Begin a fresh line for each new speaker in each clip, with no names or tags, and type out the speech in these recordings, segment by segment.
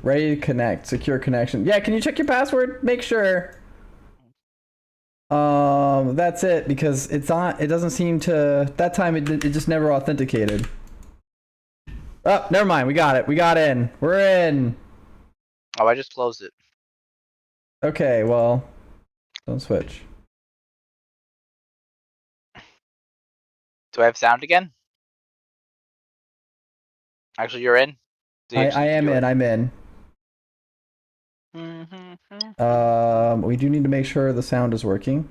Ready to connect. Secure connection. Yeah, can you check your password? Make sure. That's it, because it's not. It doesn't seem to. That time it just never authenticated. Oh, never mind. We got it. We got in. We're in.
Oh, I just closed it.
Okay, well, don't switch.
Do I have sound again? Actually, you're in.
I am in. I'm in. We do need to make sure the sound is working.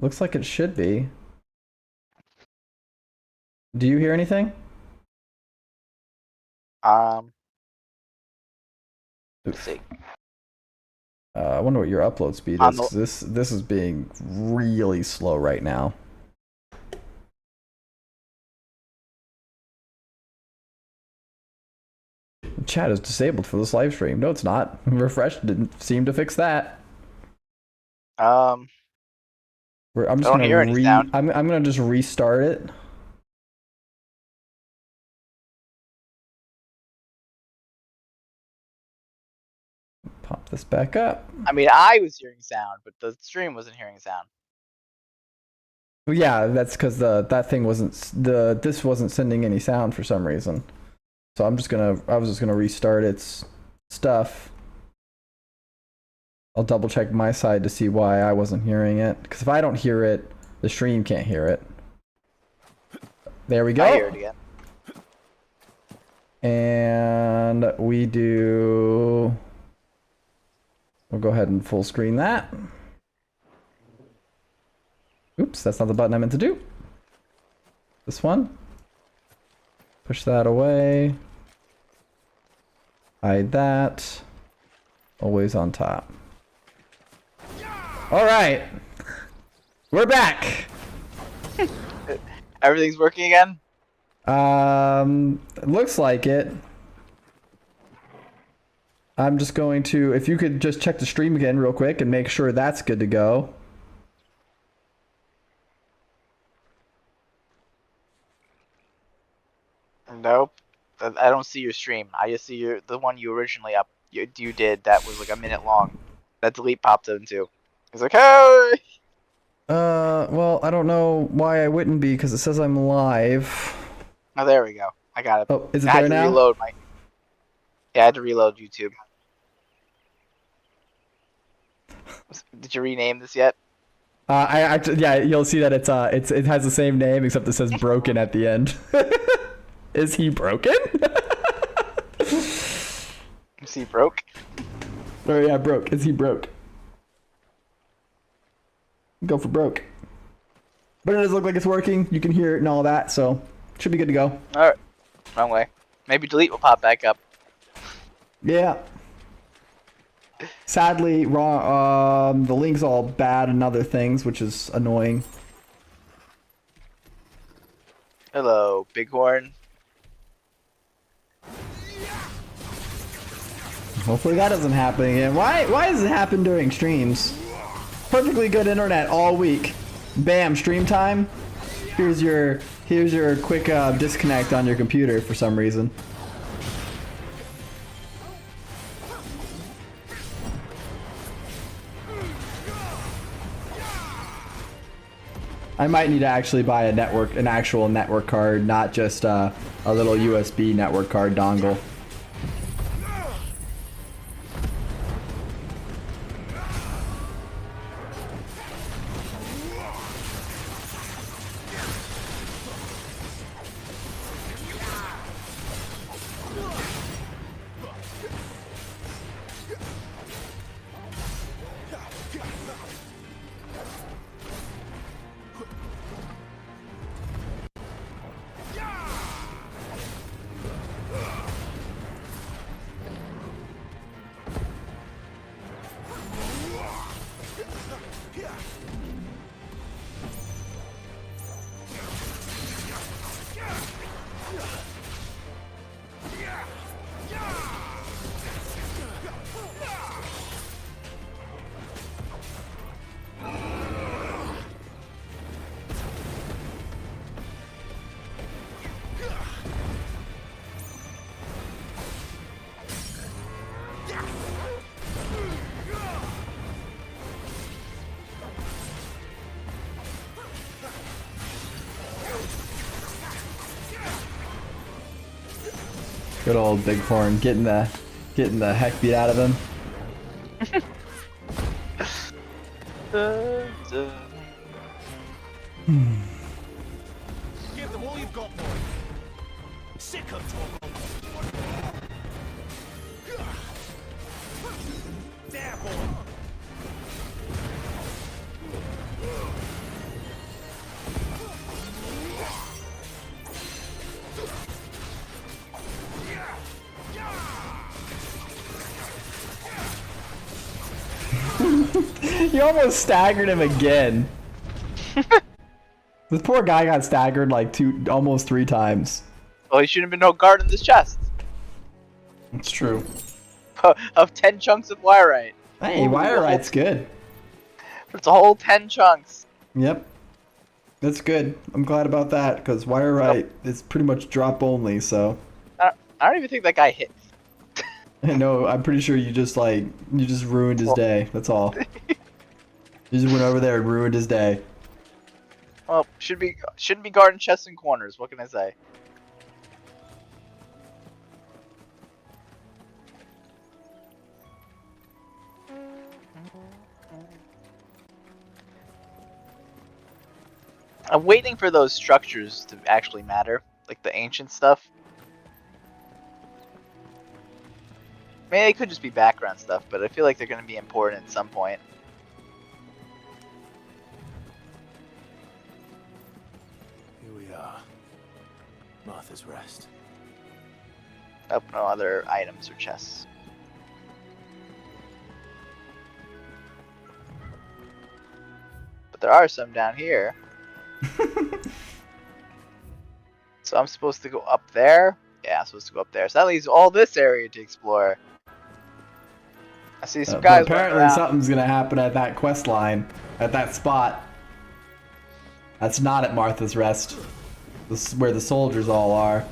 Looks like it should be. Do you hear anything?
Let's see.
I wonder what your upload speed is, 'cause this is being really slow right now. Chat is disabled for this live stream. No, it's not. Refresh didn't seem to fix that.
I'm just gonna
I'm gonna just restart it. Pop this back up.
I mean, I was hearing sound, but the stream wasn't hearing sound.
Yeah, that's because this wasn't sending any sound for some reason. So I was just gonna restart its stuff. I'll double check my side to see why I wasn't hearing it. Because if I don't hear it, the stream can't hear it. There we go.
I hear it again.
And we'll go ahead and full screen that. Oops, that's not the button I meant to do. This one. Push that away. Hide that. Always on top. All right. We're back.
Everything's working again?
It looks like it. I'm just going to, if you could just check the stream again real quick and make sure that's good to go.
Nope. I don't see your stream. I just see the one you originally you did that was like a minute long. That delete popped into. It's like, hey!
Well, I don't know why I wouldn't be, because it says I'm live.
Oh, there we go. I got it.
Oh, is it
I had
there
to
now?
reload Yeah, I had to reload YouTube. Did you rename this yet?
Yeah, you'll see that it has the same name except it says broken at the end. Is he broken?
Is he broke?
Oh yeah, broke. Is he broke? Go for broke. But it does look like it's working. You can hear it and all that, so should be good to go.
Alright. Wrong way. Maybe delete will pop back up.
Yeah. Sadly, wrong. The link's all bad and other things, which is annoying.
Hello, Bighorn.
Hopefully that doesn't happen again. Why does it happen during streams? Perfectly good internet all week. Bam, stream time. Here's your quick disconnect on your computer for some reason. I might need to actually buy an actual network card, not just a little USB network card dongle. Good old Bighorn getting the heck beat out of him.
Give them all you've got, boy. Sick of talk. There, boy.
You almost staggered him again. This poor guy got staggered like almost 3 times.
Well, he shouldn't have been no guard in this chest.
It's true.
Of 10 chunks of wirite.
Hey, wirite's good.
It's a whole 10 chunks.
Yep. That's good. I'm glad about that, because wirite is pretty much drop only, so.
I don't even think that guy hit me.
No, I'm pretty sure you just ruined his day. That's all. You just went over there and ruined his day.
Well, shouldn't be guarding chests and corners. What can I say? I'm waiting for those structures to actually matter, like the ancient stuff. Maybe they could just be background stuff, but I feel like they're going to be important at some point.
Here we are. Martha's Rest.
Nope, no other items or chests. But there are some down here. So I'm supposed to go up there? Yeah, I'm supposed to go up there. So that leaves all this area to explore. I see some guys.
Apparently something's gonna happen at that quest line, at that spot. That's not at Martha's Rest. This is where the soldiers all are.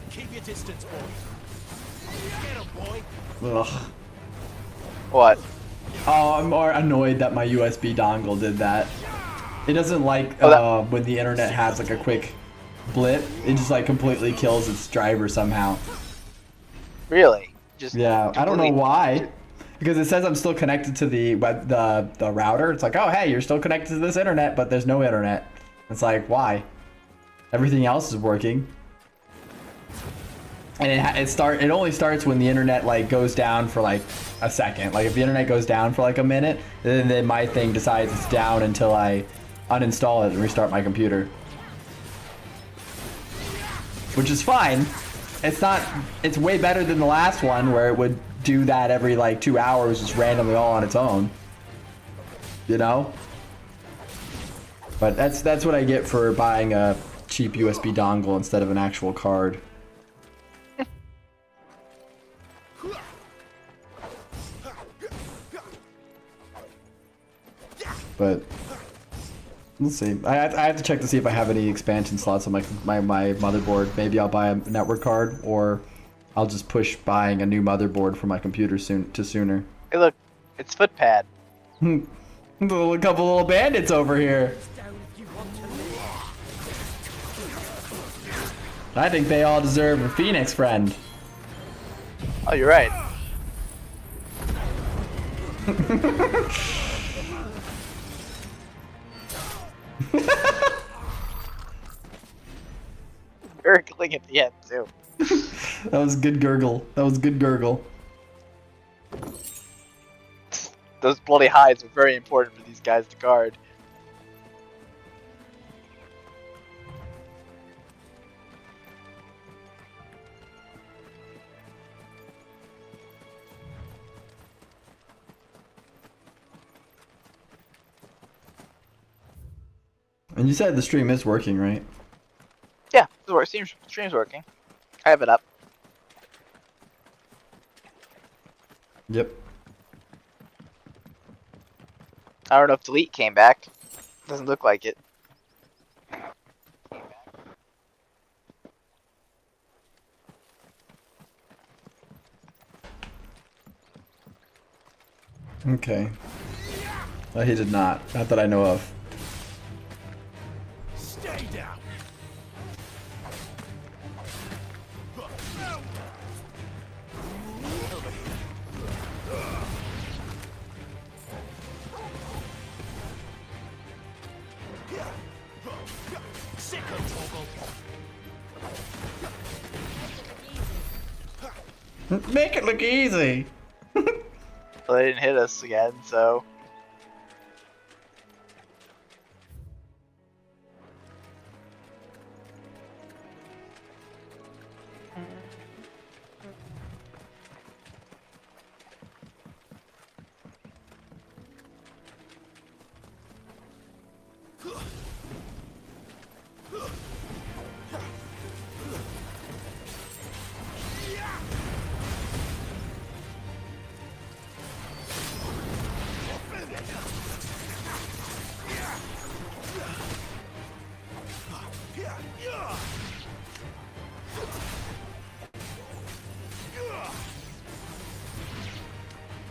Keep your distance, boy. Get him, boy.
Ugh.
What?
Oh, I'm more annoyed that my USB dongle did that. It doesn't like when the internet has like a quick blip. It just like completely kills its driver somehow.
Really? Just
Yeah, I don't know why. Because it says I'm still connected to the router. It's like, oh hey, you're still connected to this internet, but there's no internet. It's like, why? Everything else is working. And it only starts when the internet like goes down for like a second. Like if the internet goes down for like a minute, then my thing decides it's down until I uninstall it and restart my computer. Which is fine. It's way better than the last one where it would do that every like 2 hours just randomly all on its own. You know? But that's what I get for buying a cheap USB dongle instead of an actual card. But let's see. I have to check to see if I have any expansion slots on my motherboard. Maybe I'll buy a network card, or I'll just push buying a new motherboard for my computer sooner.
Hey, look, it's Footpad.
A couple little bandits over here. I think they all deserve a Phoenix friend.
Oh, you're right. Gurgling at the end too.
That was good gurgle. That was good gurgle.
Those bloody hides are very important for these guys to guard.
And you said the stream is working, right?
Yeah, stream's working. I have it up.
Yep.
I don't know if delete came back. Doesn't look like it.
Okay. He did not. Not that I know of.
Stay down. Sick of trouble.
Make it look easy.
Well, they didn't hit us again, so.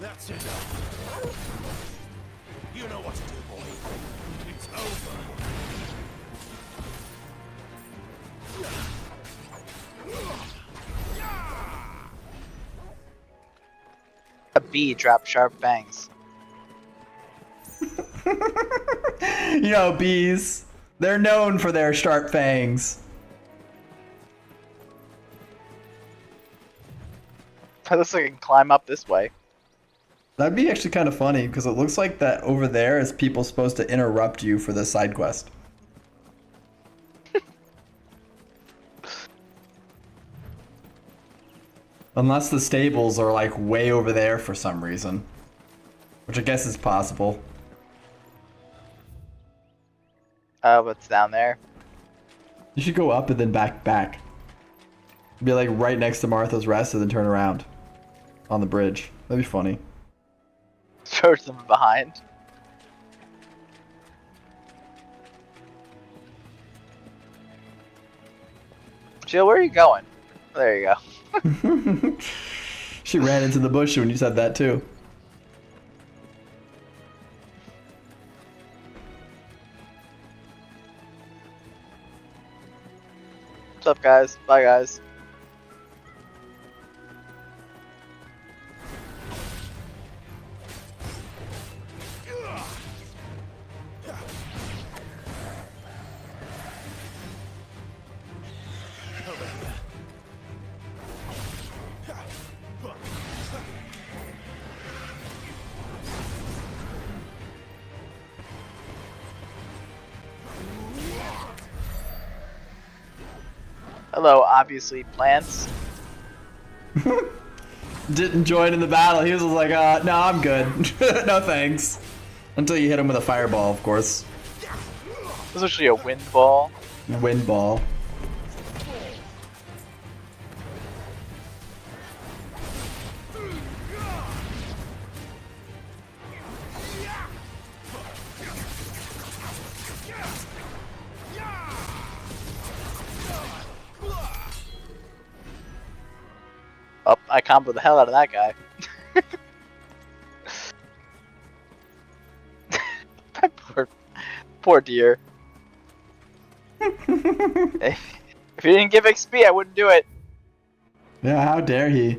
That's enough. You know what to do, boy. It's over.
A bee dropped sharp fangs.
You know, bees. They're known for their sharp fangs.
It looks like I can climb up this way.
That'd be actually kind of funny, because it looks like that over there is people supposed to interrupt you for the side quest. Unless the stables are like way over there for some reason. Which I guess is possible.
What's down there?
You should go up and then back. Be like right next to Martha's Rest and then turn around. On the bridge. That'd be funny.
Throw them behind. Jill, where are you going? There you go.
She ran into the bush when you said that too.
What's up, guys? Bye, guys. Hello, obviously plants.
Didn't join in the battle. He was like, no, I'm good. No thanks. Until you hit him with a fireball, of course.
This is actually a wind ball.
Wind ball.
Oh, I comboed the hell out of that guy. poor deer. If he didn't give XP, I wouldn't do it.
Yeah, how dare he?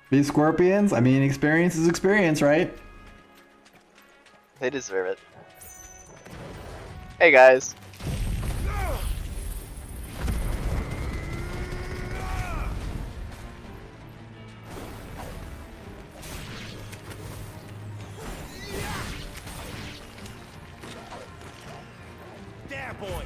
These scorpions? I mean, experience is experience, right?
They deserve it. Hey guys.
There, boy.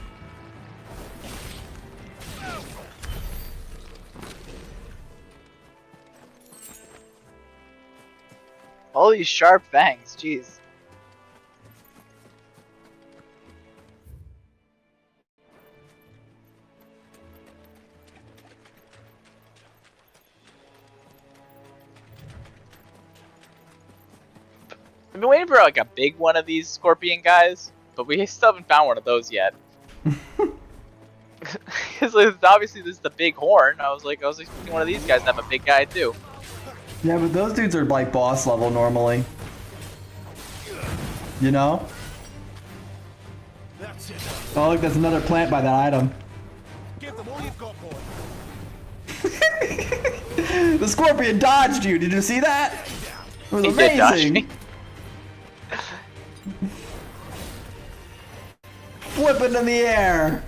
All these sharp fangs, jeez. I've been waiting for like a big one of these scorpion guys, but we still haven't found one of those yet. Because obviously this is the big horn. I was expecting one of these guys to have a big guy too.
Yeah, but those dudes are like boss level normally. You know?
That's enough.
Oh, look, there's another plant by that item.
Give them all you've got, boy.
The scorpion dodged you. Did you see that? It was
He did dodge
amazing.
me.
Flipping in the air.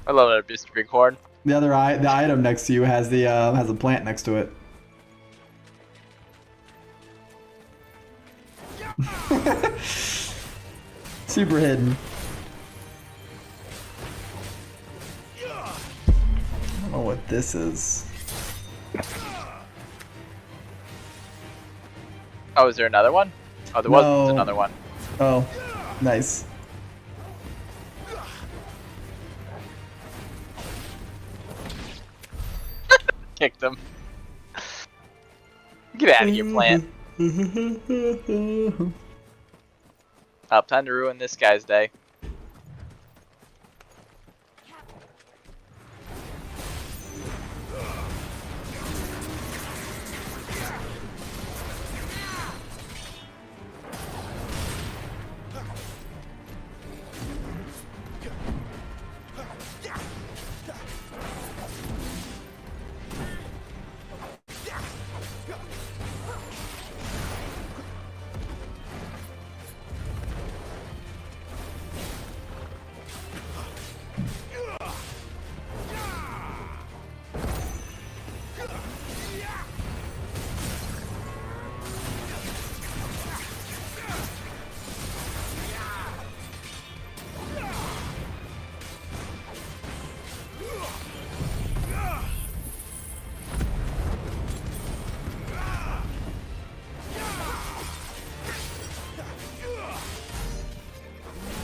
I love that, Mr. Bighorn.
The the item next to you has the has a plant next to it. Super hidden. I don't know what this is.
Oh, is there another one? Oh, there was
No.
another one.
Oh, nice.
Kicked him. Get out of here, plant. Oh, time to ruin this guy's day.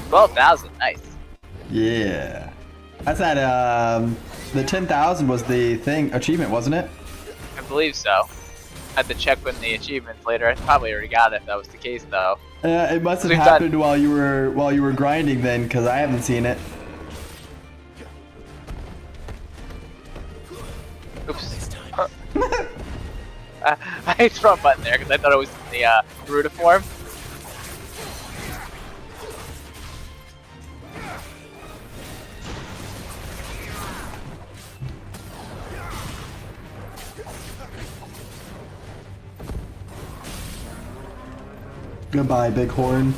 $12,000, nice.
Yeah. That's at the 10,000 was the thing achievement, wasn't it?
I believe so. I had to check when the achievements later. I probably already got it if that was the case, though.
It must have
We've
happened
done-
while you were grinding then, because I haven't seen it.
Oops. I hate to throw a button there because I thought it was in the Rutiform.
Goodbye, Bighorn.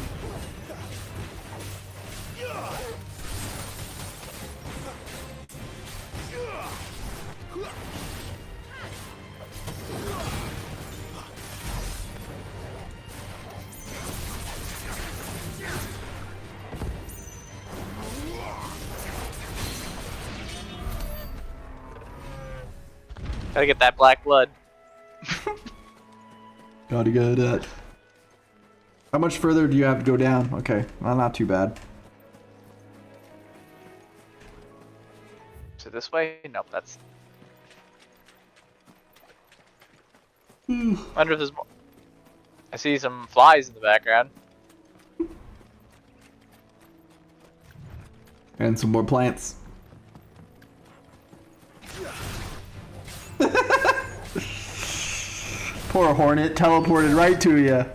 Gotta get that black blood.
Gotta get it. How much further do you have to go down? Okay, well, not too bad.
So this way? Nope, that's. Wonder if there's more. I see some flies in the background.
And some more plants. Poor Hornet teleported right to you.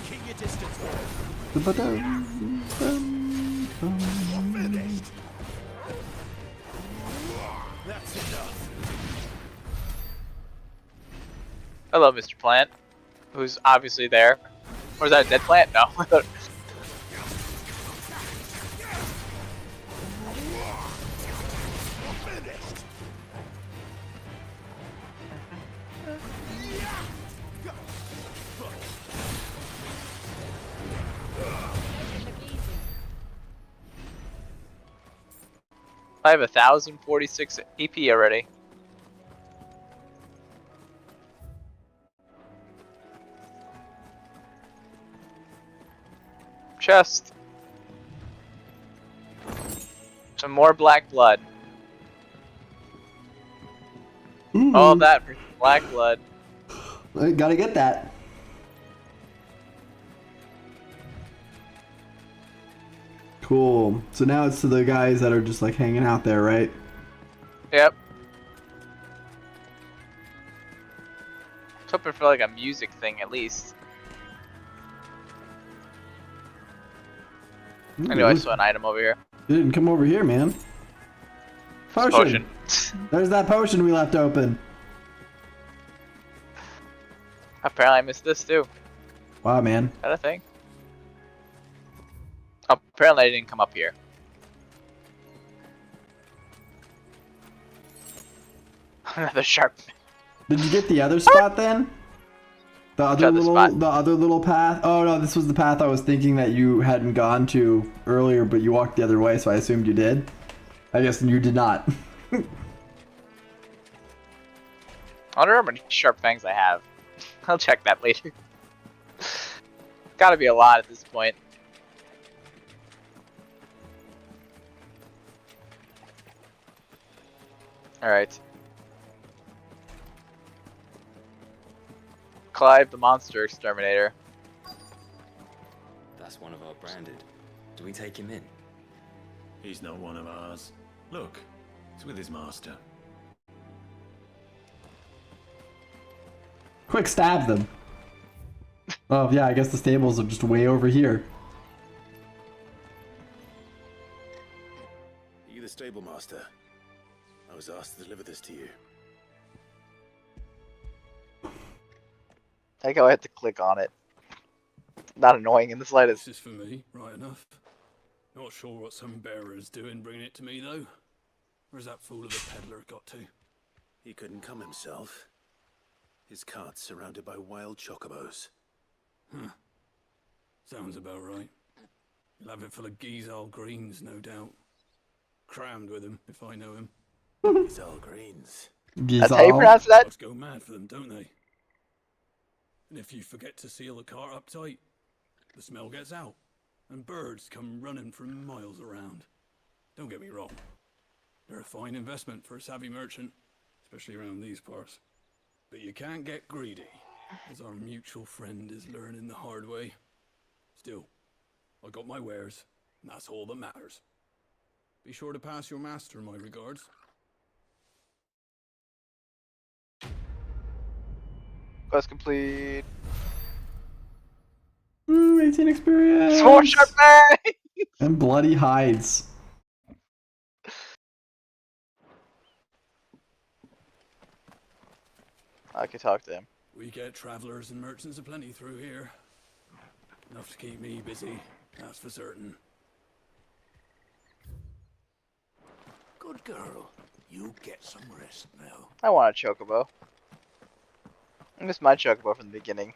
Keep your distance, boy. Finished. That's enough.
I love Mr. Plant, who's obviously there. Or is that a dead plant? No.
Finished.
I have 1,046 EP already. Chest. Some more black blood. All that for black blood.
I gotta get that. Cool. So now it's to the guys that are just like hanging out there, right?
Yep. hoping for like a music thing at least. I know I saw an item over here.
You didn't come over here, man. Potion. There's that potion we left open.
Apparently I missed this too.
Wow, man.
Is that a thing? Oh, apparently I didn't come up here. Another sharp.
Did you get the other spot then? The other little path? Oh no, this was the path I was thinking that you hadn't gone to earlier, but you walked the other way, so I assumed you did. I guess you did not.
I wonder how many sharp fangs I have. I'll check that later. Gotta be a lot at this point. Alright. Clive the monster exterminator.
That's one of our branded. Do we take him in?
He's not one of ours. Look, he's with his master.
Quick, stab them. Oh yeah, I guess the stables are just way over here.
Are you the stable master? I was asked to deliver this to you.
I think I had to click on it. Not annoying in the slightest.
This is for me, right enough. Not sure what some bearer's doing bringing it to me, though. Where's that fool of a peddler got to?
He couldn't come himself. His cart's surrounded by wild chocobos.
Huh. Sounds about right. He'll have it full of Gizal greens, no doubt. Crammed with him, if I know him.
Gizal greens.
That's how you pronounce that?
Dogs go mad for them, don't they? And if you forget to seal the cart up tight, the smell gets out, and birds come running from miles around. Don't get me wrong. They're a fine investment for a savvy merchant, especially around these parts. But you can't get greedy, as our mutual friend is learning the hard way. Still, I got my wares, and that's all that matters. Be sure to pass your master my regards.
Quest complete.
Ooh, 18 experience!
More sharp fangs!
And bloody hides.
I could talk to him.
We get travelers and merchants aplenty through here. Enough to keep me busy, that's for certain.
Good girl. You get some rest now.
I want a chocobo. I miss my chocobo from the beginning.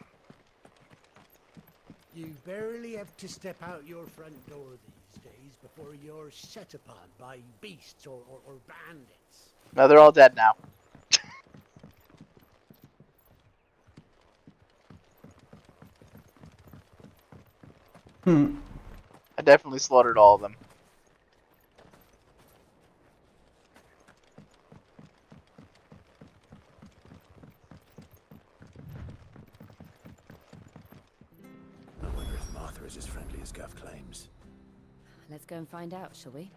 You barely have to step out your front door these days before you're set upon by beasts or bandits.
No, they're all dead now. I definitely slaughtered all of them.
I wonder if Martha is as friendly as Gav claims.
Let's go and find out, shall we?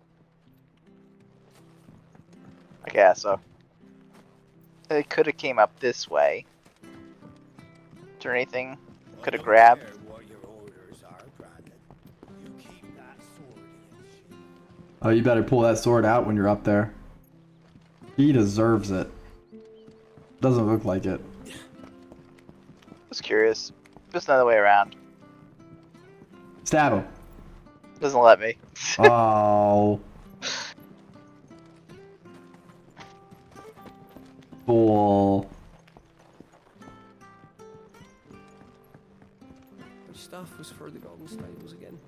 I guess so. It could have came up this way. Is there anything could have grabbed?
What your orders are, Brandon. You keep that sword in shape.
Oh, you better pull that sword out when you're up there. He deserves it. Doesn't look like it.
Just curious. Just another way around.
Stab him.
Doesn't let me.
Oh. Fool.
Which stuff was for the golden stables again?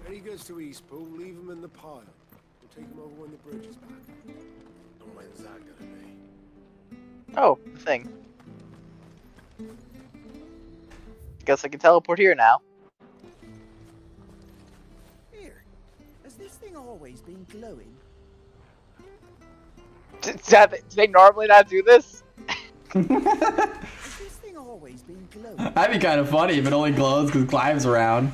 When he goes to Eastpool, leave him in the pile. We'll take him over when the bridge is back.
And when's that gonna be?
Oh, the thing. Guess I can teleport here now.
Here, has this thing always been glowing?
Do they normally not do this?
Has this thing always been glowing?
That'd be kind of funny if it only glows because Clive's around.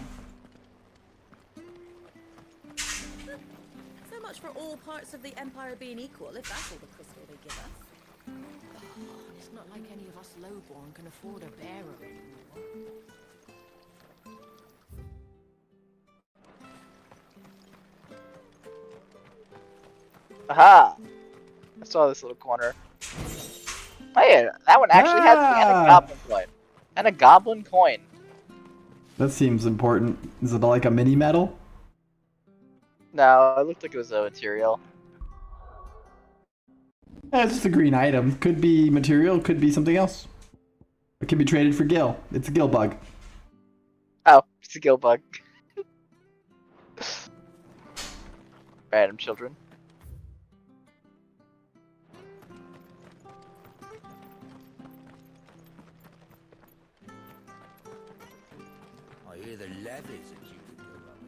parts of the Empire being equal, if that's all the crystal they give us. It's not like any of us lowborn can afford a bearer anymore.
Aha! I saw this little corner. Oh yeah, that one actually has me and a goblin coin. And a goblin coin.
That seems important. Is it like a mini medal?
No, it looked like it was a material.
It's just a green item. Could be material, could be something else. It can be traded for gil. It's a gil bug.
Oh, it's a gill bug. Random children.
I hear the levies that you could go up.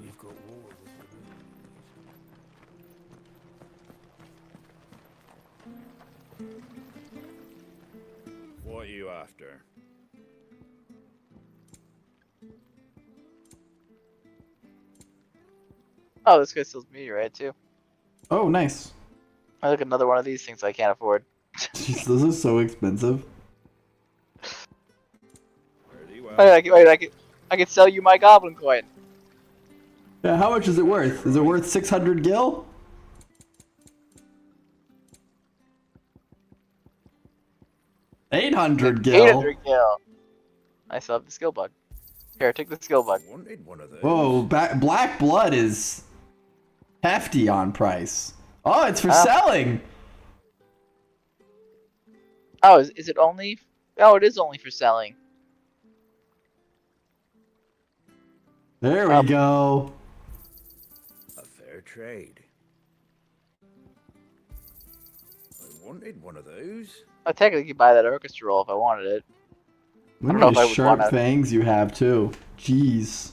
We've got war with the
What are you after?
Oh, this guy sells meteorite too.
Oh, nice.
I look another one of these things I can't afford.
Jeez, those are so expensive.
Pretty well.
Wait, I could sell you my goblin coin.
Yeah, how much is it worth? Is it worth 600 gil? $800 gil.
800 gil. I still have the skill bug. Here, take the skill bug.
Wanted one of those.
Whoa, black blood is hefty on price. Oh, it's for
Oh.
selling.
Oh, is it only? Oh, it is only for selling.
There we go.
A fair trade. I wanted one of those.
I technically could buy that orchestra roll if I wanted it.
Look
I
at
don't know
how
if I would
sharp
wanna-
fangs you have too. Jeez.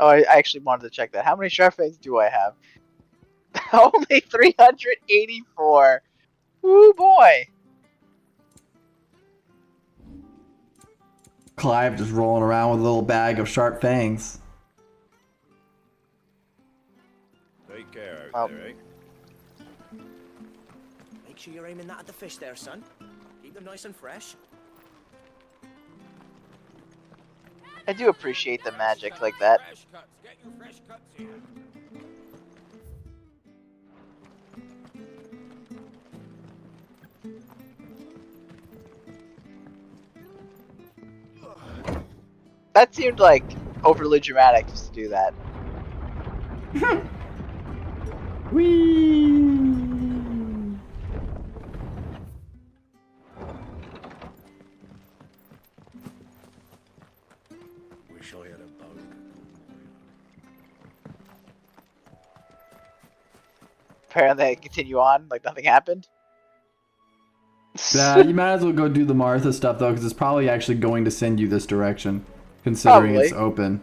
Oh, I actually wanted to check that. How many sharp fangs do I have? Only 384. Woo boy.
Clive just rolling around with a little bag of sharp fangs.
Take care
Oh.
out there, eh?
Make sure you're aiming that at the fish there, son. Keep them nice and fresh.
I do appreciate the magic like that.
Fresh cuts. Get your fresh cuts here.
That seemed like overly dramatic just to do that.
Whee!
Wish I had a bow.
Apparently, I continue on like nothing happened.
You might as well go do the Martha stuff though, because it's probably actually going to send you this direction, considering it's
Probably.
open.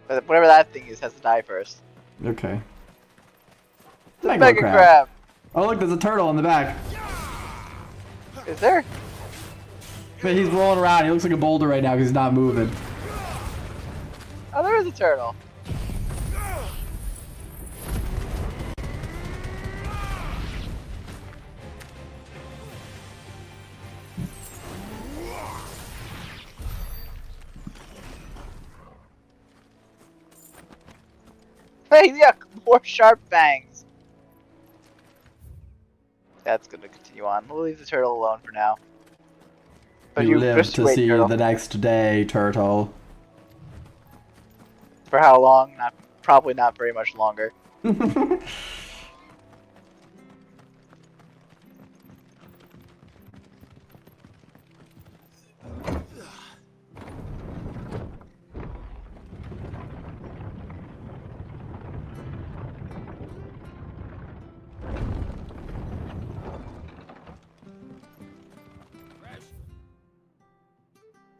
But whatever that thing is has to die first.
Okay.
The
Mega
Mega
crab.
Crab.
Oh look, there's a turtle in the back.
Is there?
But he's rolling around. He looks like a boulder right now because he's not moving.
Oh, there is a turtle. Hey, yeah, more sharp fangs. That's gonna continue on. We'll leave the turtle alone for now. But
You live
just
to
wait,
see
turtle.
the next day, turtle.
For how long? Probably not very much longer.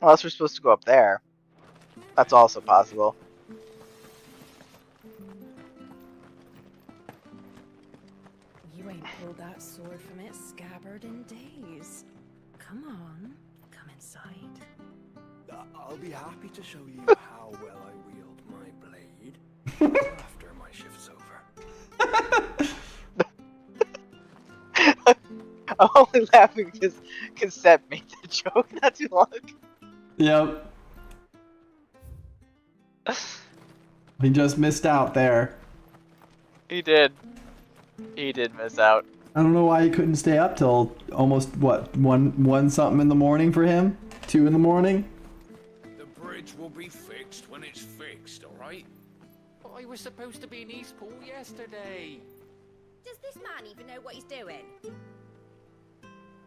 Unless we're supposed to go up there. That's also possible.
You ain't pulled that sword from its scabbard in days. Come on, come inside.
I'll be happy to show you how well I wield my blade after my shift's over.
I'm only laughing because Cassette made that joke not too long ago.
Yep. He just missed out there.
He did. He did miss out.
I don't know why he couldn't stay up till almost, what, one something in the morning for him? 2 in the morning?
The bridge will be fixed when it's fixed, alright?
I was supposed to be in Eastpool yesterday.
Does this man even know what he's doing?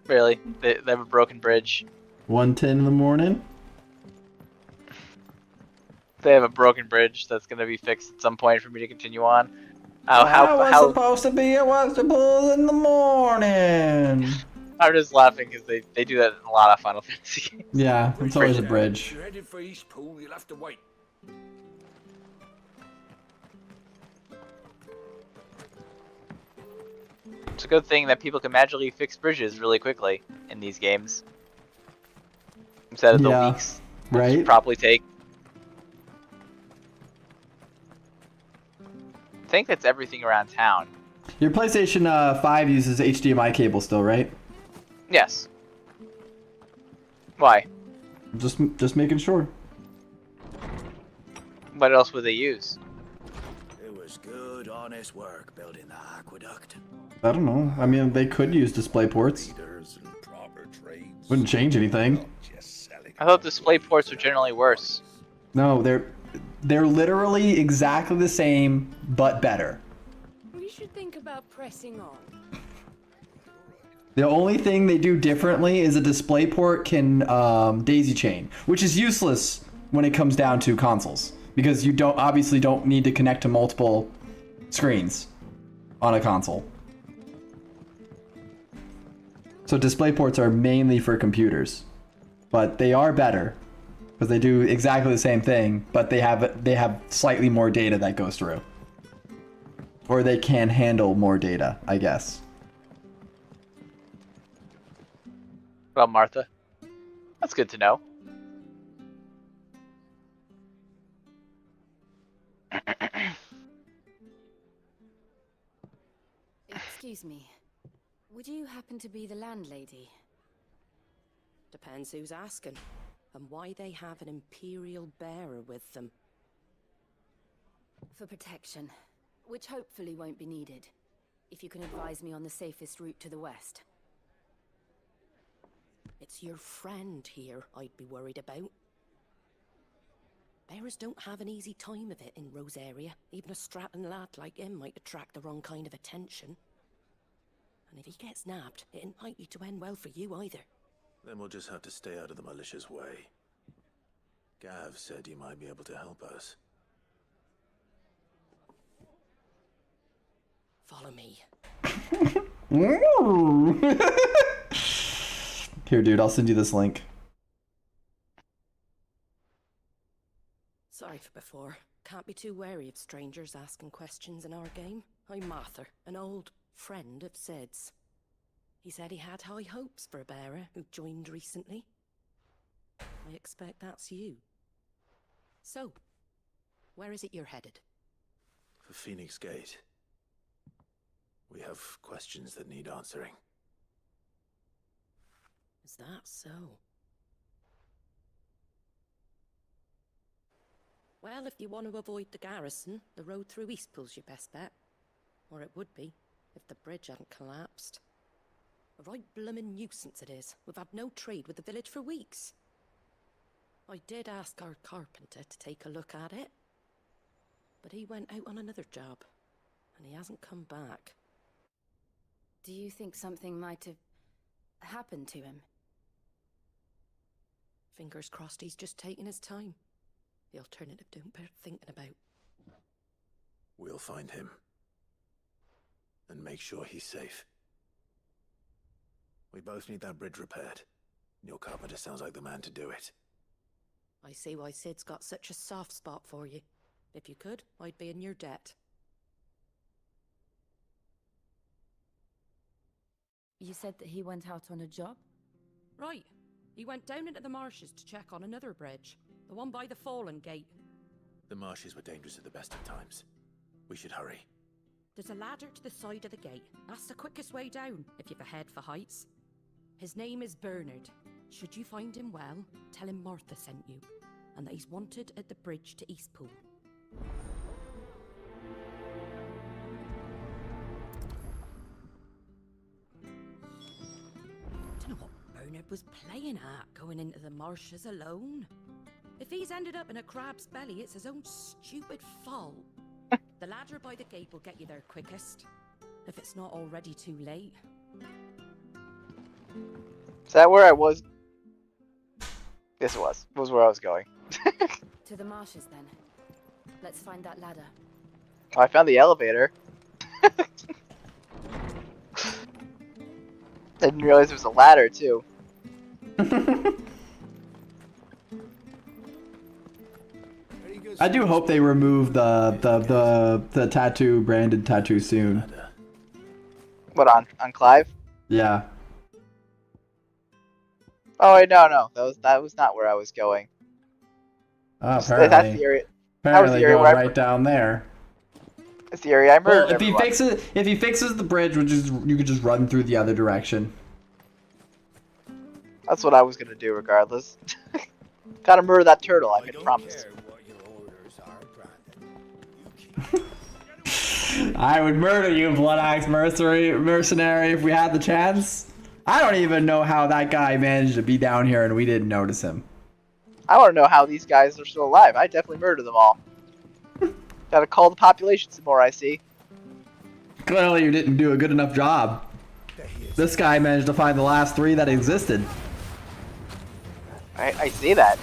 Really? They have a broken bridge.
1:10 in the morning?
They have a broken bridge that's gonna be fixed at some point for me to continue on.
I was supposed to be at Westpool in the morning.
I'm just laughing because they do that in a lot of Final Fantasy games.
Yeah, it's always a
If
bridge.
you're headed for Eastpool, you'll have to wait.
It's a good thing that people can magically fix bridges really quickly in these games. Instead of the
Yeah,
weeks
right?
it should probably take. I think that's everything around town.
Your PlayStation 5 uses HDMI cable still, right?
Yes. Why?
Just making sure.
What else would they use?
It was good, honest work building the aqueduct.
I don't know. I mean, they could use display ports.
Leaders and proper trades.
Wouldn't change anything.
Just selling.
I thought display ports were generally worse.
No, they're literally exactly the same, but better.
We should think about pressing on.
The only thing they do differently is a display port can daisy chain, which is useless when it comes down to consoles, because you obviously don't need to connect to multiple screens on a console. So display ports are mainly for computers, but they are better because they do exactly the same thing, but they have slightly more data that goes through, or they can handle more data, I guess.
Well, Martha, that's good to know.
Excuse me. Would you happen to be the landlady?
Depends who's asking, and why they have an Imperial bearer with them.
For protection, which hopefully won't be needed. If you can advise me on the safest route to the west.
It's your friend here I'd be worried about. Bearers don't have an easy time of it in Rose area. Even a strapping lad like him might attract the wrong kind of attention. And if he gets nabbed, it ain't likely to end well for you either.
Then we'll just have to stay out of the malicious way. Gav said you might be able to help us.
Follow me.
Here, dude, I'll send you this link.
Sorry for before. Can't be too wary of strangers asking questions in our game. I'm Martha, an old friend of Sid's. He said he had high hopes for a bearer who joined recently. I expect that's you. So, where is it you're headed?
For Phoenix Gate. We have questions that need answering.
Is that so? Well, if you want to avoid the garrison, the road through Eastpool's your best bet. Or it would be, if the bridge hadn't collapsed. A right bloomin' nuisance it is. We've had no trade with the village for weeks. I did ask our carpenter to take a look at it. But he went out on another job, and he hasn't come back.
Do you think something might have happened to him?
Fingers crossed he's just taking his time. The alternative don't bear thinking about.
We'll find him. And make sure he's safe. We both need that bridge repaired. Your carpenter sounds like the man to do it.
I see why Sid's got such a soft spot for you. If you could, I'd be in your debt.
You said that he went out on a job?
Right. He went down into the marshes to check on another bridge. The one by the Fallen Gate.
The marshes were dangerous at the best of times. We should hurry.
There's a ladder to the side of the gate. That's the quickest way down, if you've a head for heights. His name is Bernard. Should you find him well, tell him Martha sent you, and that he's wanted at the bridge to Eastpool. Don't know what Bernard was playing at, going into the marshes alone. If he's ended up in a crab's belly, it's his own stupid fault. The ladder by the gate will get you there quickest, if it's not already too late.
Is that where I was? Yes, it was. It was where I was going.
To the marshes, then. Let's find that ladder.
Oh, I found the elevator. Didn't realize there was a ladder, too.
I do hope they remove the tattoo, branded tattoo soon.
What, on Clive?
Yeah.
Oh, wait, no. That was not where I was going.
Oh,
That's
apparently.
the area.
Apparently,
area
going
where
right down there.
That's the area I murdered.
Well, if he fixes the bridge, which is you could just run through the other direction.
That's what I was gonna do, regardless. Gotta murder that turtle. I've been promised.
I would murder you, Blood Axe mercenary, if we had the chance. I don't even know how that guy managed to be down here and we didn't notice him.
I want to know how these guys are still alive. I definitely murdered them all. Gotta call the population some more, I see.
Clearly you didn't do a good enough job. This guy managed to find the last 3 that existed.
I see that.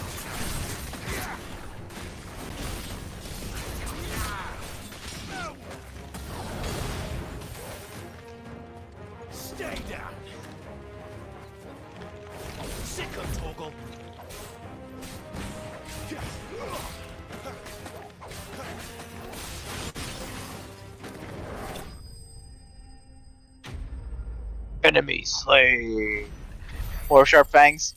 Stay down. Sick of Toggle.
Enemy slain. More sharp fangs.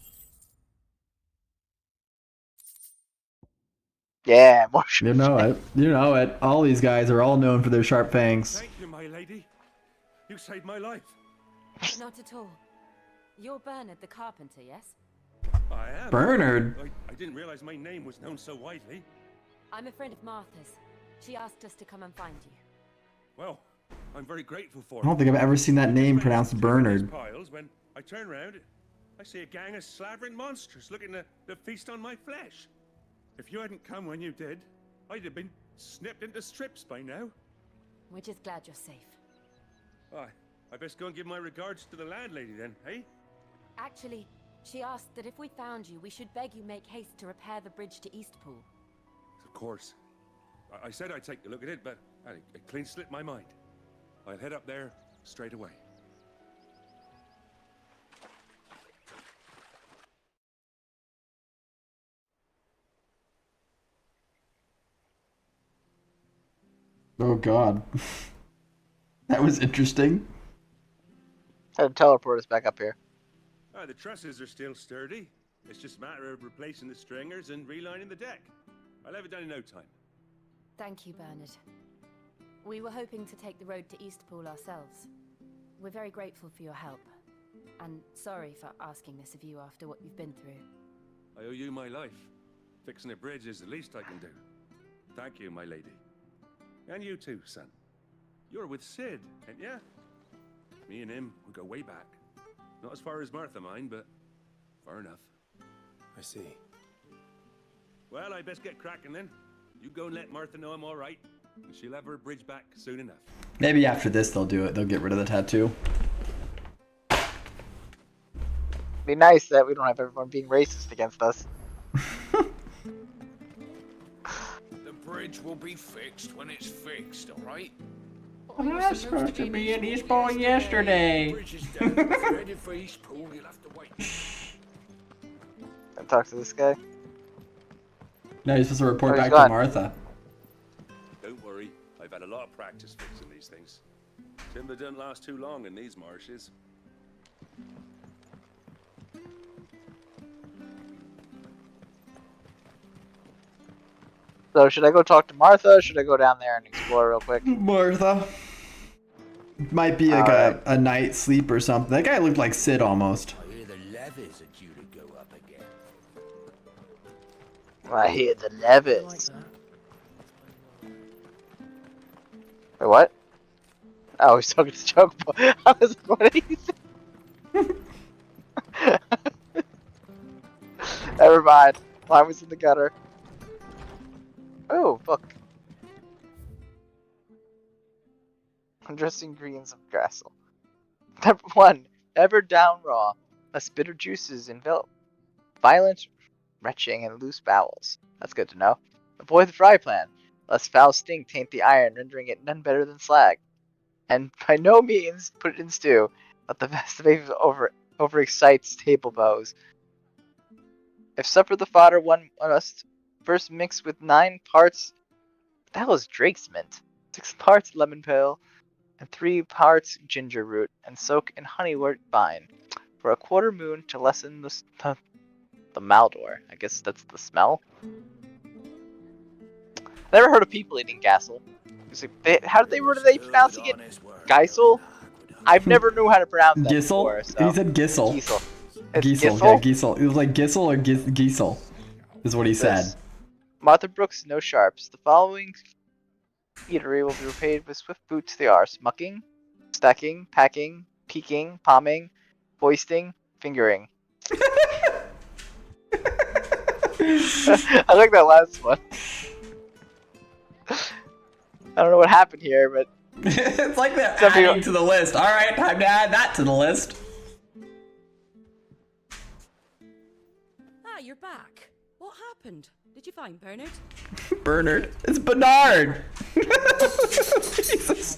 Yeah, more sharp.
You know it. You know it. All these guys are all known for their sharp fangs.
Thank you, my lady. You saved my life.
Not at all. You're Bernard the carpenter, yes?
I am.
Bernard?
I didn't realize my name was known so widely.
I'm a friend of Martha's. She asked us to come and find you.
Well, I'm very grateful for it.
I don't think I've ever seen that name pronounced Bernard.
Piles when I turn around, I see a gang of slavering monsters looking to feast on my flesh. If you hadn't come when you did, I'd have been snipped into strips by now.
We're just glad you're safe.
I best go and give my regards to the landlady then, eh?
Actually, she asked that if we found you, we should beg you make haste to repair the bridge to Eastpool.
Of course. I said I'd take a look at it, but it clean slipped my mind. I'll head up there straight away.
Oh god. That was interesting.
Had to teleport us back up here.
The trusses are still sturdy. It's just a matter of replacing the stringers and relining the deck. I'll have it done in no time.
Thank you, Bernard. We were hoping to take the road to Eastpool ourselves. We're very grateful for your help. And sorry for asking this of you after what you've been through.
I owe you my life. Fixing a bridge is the least I can do. Thank you, my lady. And you too, son. You're with Sid, ain't ya? Me and him, we go way back. Not as far as Martha, mind, but far enough.
I see.
Well, I best get cracking then. You go and let Martha know I'm all right, and she'll have her bridge back soon enough.
Maybe after this they'll do it. They'll get rid of the tattoo.
Be nice that we don't have everyone being racist against us.
The bridge will be fixed when it's fixed, alright?
I'm not supposed to be in Eastpool yesterday.
Bridge is down. If you're headed for Eastpool, you'll have to wait.
I talk to this guy.
No, you're supposed to report
Oh, he's
back
gone.
to Martha.
Don't worry, I've had a lot of practice fixing these things. Timber doesn't last too long in these marshes.
So should I go talk to Martha? Or should I go down there and explore real quick?
Martha. Might be like a night's sleep or something. That guy looked like Sid almost.
I hear the levies are due to go up again.
I hear the levies. Wait, what? Oh, he's talking to Chocobo. I was like, what did he say? Never mind. Mine was in the gutter. Oh, book. Undressing greens of Grassel. Number 1. Never down raw, lest bitter juices envelop. Violent retching and loose bowels. That's good to know. Avoid the fry pan, lest foul stink taint the iron, rendering it none better than slag. And by no means put it in stew, let the festive overexcites table bows. If supper the fodder, one must first mix with 9 parts. What the hell is Drake's mint? 6 parts lemon peel, and 3 parts ginger root, and soak in honeywort fine for a quarter moon to lessen the maldor. I guess that's the smell. Never heard of people eating gassel. How did they pronounce it? Geisel? I've never knew how to pronounce that before. So.
He said Gissel.
Gissel.
Gissel, yeah, Gissel. It was like Gissel or Giesel, is what he said.
Martha Brooks, no sharps. The following eatery will be repaid with swift boot to the arse. Mucking, stacking, packing, peeking, palming, foisting, fingering. I like that last one. I don't know what happened here, but...
It's like they're adding to the list. Alright, time to add that to the list.
Ah, you're back. What happened? Did you find Bernard?
Bernard. It's Bernard! Jesus.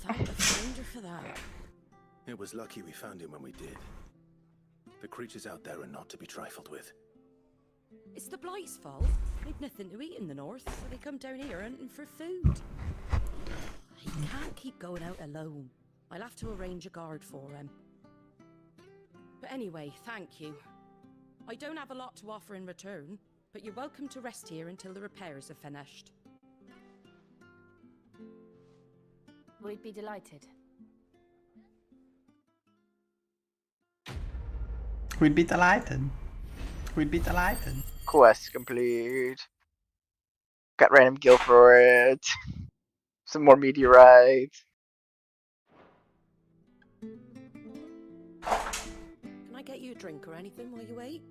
Thank the finder for that.
It was lucky we found him when we did. The creatures out there are not to be trifled with.
It's the Blight's fault. They've nothing to eat in the north, so they come down here hunting for food. He can't keep going out alone. I'll have to arrange a guard for him. But anyway, thank you. I don't have a lot to offer in return, but you're welcome to rest here until the repairs are finished.
We'd be delighted.
We'd be delighted. We'd be delighted.
Quest complete. Got random gil for it. Some more meteorites.
Can I get you a drink or anything while you wait?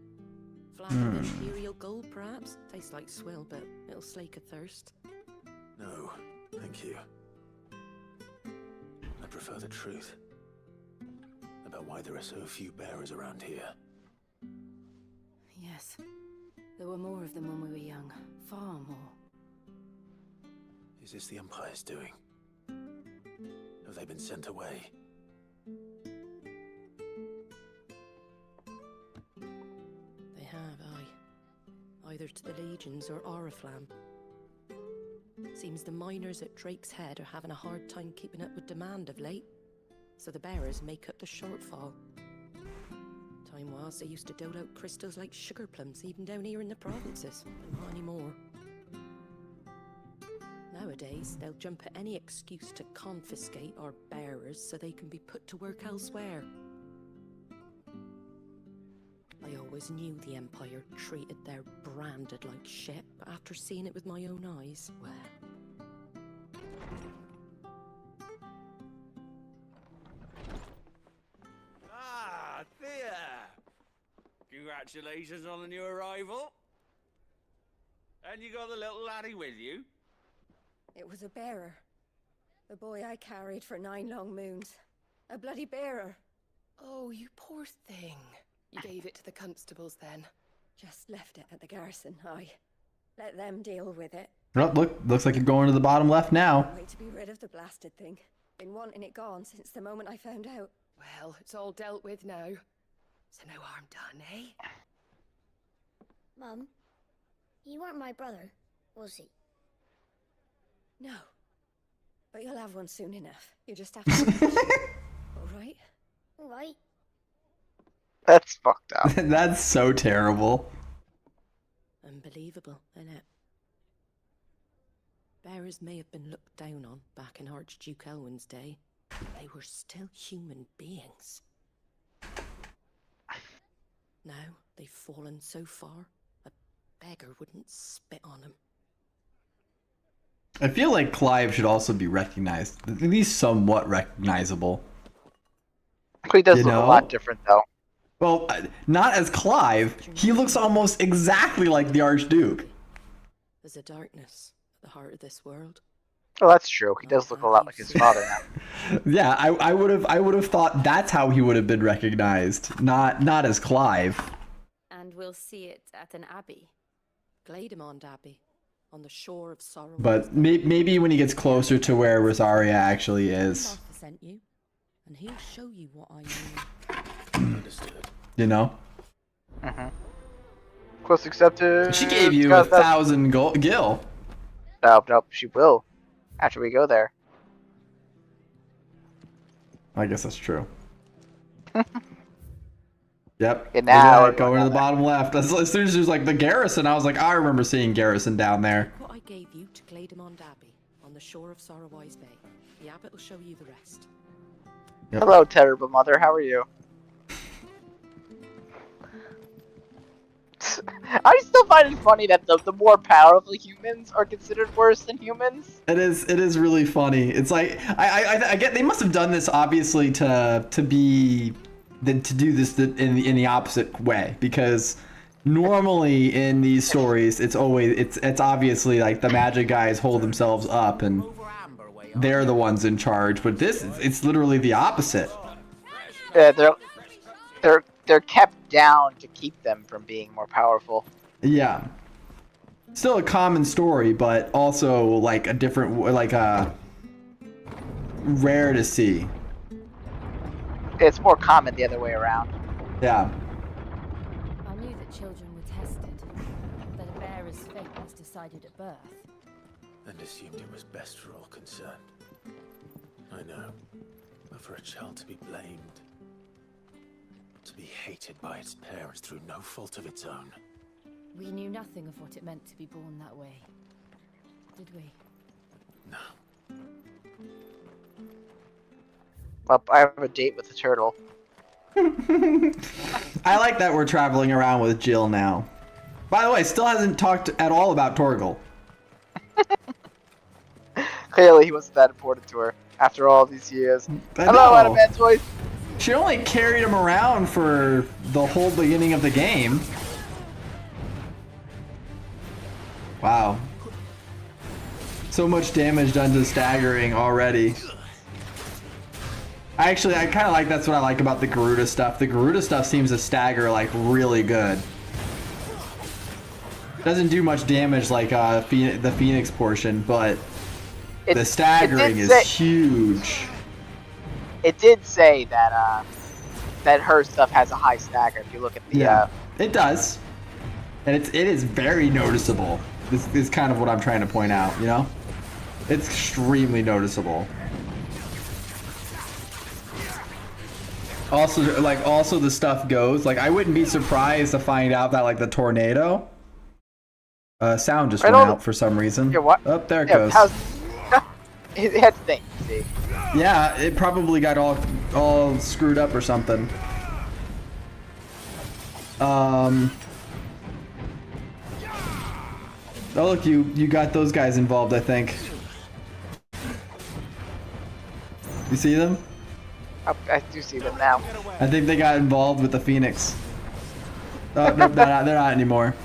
Flat of Imperial Gold, perhaps? Tastes like swill, but it'll slake a thirst.
No, thank you. I prefer the truth. About why there are so few bearers around here.
Yes. There were more of them when we were young. Far more.
Is this the Empire's doing? Have they been sent away?
They have, aye. Either to the Legions or Oriflamme. Seems the miners at Drake's Head are having a hard time keeping up with demand of late, so the bearers make up the shortfall. Time was they used to dole out crystals like sugar plums even down here in the provinces, but not anymore. Nowadays, they'll jump at any excuse to confiscate our bearers so they can be put to work elsewhere. I always knew the Empire treated their branded like shit, but after seeing it with my own eyes, well...
Ah, Thea! Congratulations on the new arrival. And you got the little laddie with you?
It was a bearer. The boy I carried for 9 long moons. A bloody bearer.
Oh, you poor thing. You gave it to the constables then?
Just left it at the garrison, aye. Let them deal with it.
Oh, looks like you're going to the bottom left now.
Way to be rid of the blasted thing. Been wanting it gone since the moment I found out.
Well, it's all dealt with now. So no harm done, eh?
Mum, you weren't my brother, was he?
No. But you'll have one soon enough. You just have to... Alright?
Alright.
That's fucked up.
That's so terrible.
A Unbelievable, innit? Bearers may have been looked down on back in Archduke Elwin's day. They were still human beings. Now they've fallen so far, a beggar wouldn't spit on them.
I feel like Clive should also be recognized, at least somewhat recognizable.
He does look a lot different, though.
Well, not as Clive. He looks almost exactly like the Archduke.
There's a darkness at the heart of this world.
Oh, that's true. He does look a lot like his father now.
Yeah, I would have thought that's how he would have been recognized, not as Clive.
And we'll see it at an abbey.
Glademond Abbey, on the shore of Sorrow.
But maybe when he gets closer to where Rosaria actually is.
Martha sent you, and he'll show you what I mean.
Understood.
You know?
Quest accepted.
She gave you 1,000 gil.
Nope, she will. After we go there.
I guess that's true. Yep.
And now
going to the bottom left. As soon as there's like the garrison, I was like, I remember seeing garrison down there.
What I gave you to Glademond Abbey, on the shore of Sorrowwise Bay. The abbot will show you the rest.
Yep.
Hello, terrible mother. How are you? I still find it funny that the more powerful humans are considered worse than humans.
It is really funny. It's like I get they must have done this obviously to do this in the opposite way, because normally in these stories it's obviously like the magic guys hold themselves up and they're the ones in charge, but it's literally the opposite.
Yeah, they're kept down to keep them from being more powerful.
Yeah. Still a common story, but also like a different, like rare to see.
It's more common the other way around.
Yeah.
I knew that children were tested, that a bearer's fate was decided at birth.
And assumed it was best for all concerned. I know. But for a child to be blamed, to be hated by its parents through no fault of its own.
We knew nothing of what it meant to be born that way, did we?
No.
Well, I have a date with the turtle.
I like that we're traveling around with Jill now. By the way, still hasn't talked at all about Torgal.
Clearly, he wasn't that important to her after all these years.
I
Hello,
know.
Adamantoid.
She only carried him around for the whole beginning of the game. Wow. So much damage done to staggering already. I kind of like, that's what I like about the Garuda stuff. The Garuda stuff seems to stagger like really good. Doesn't do much damage like the Phoenix portion, but the staggering is huge.
It did say that that her stuff has a high stagger. If you look at the
it does, and it is very noticeable. This is kind of what I'm trying to point out. You know, it's extremely noticeable. Also the stuff goes like I wouldn't be surprised to find out that like the tornado sound just went out for some reason.
Yeah, what?
Oh, there it goes.
It had to think. See.
Yeah, it probably got all screwed up or something. Oh look, you got those guys involved, I think. You see them?
I do see them now.
I think they got involved with the Phoenix. Oh, no, they're not anymore.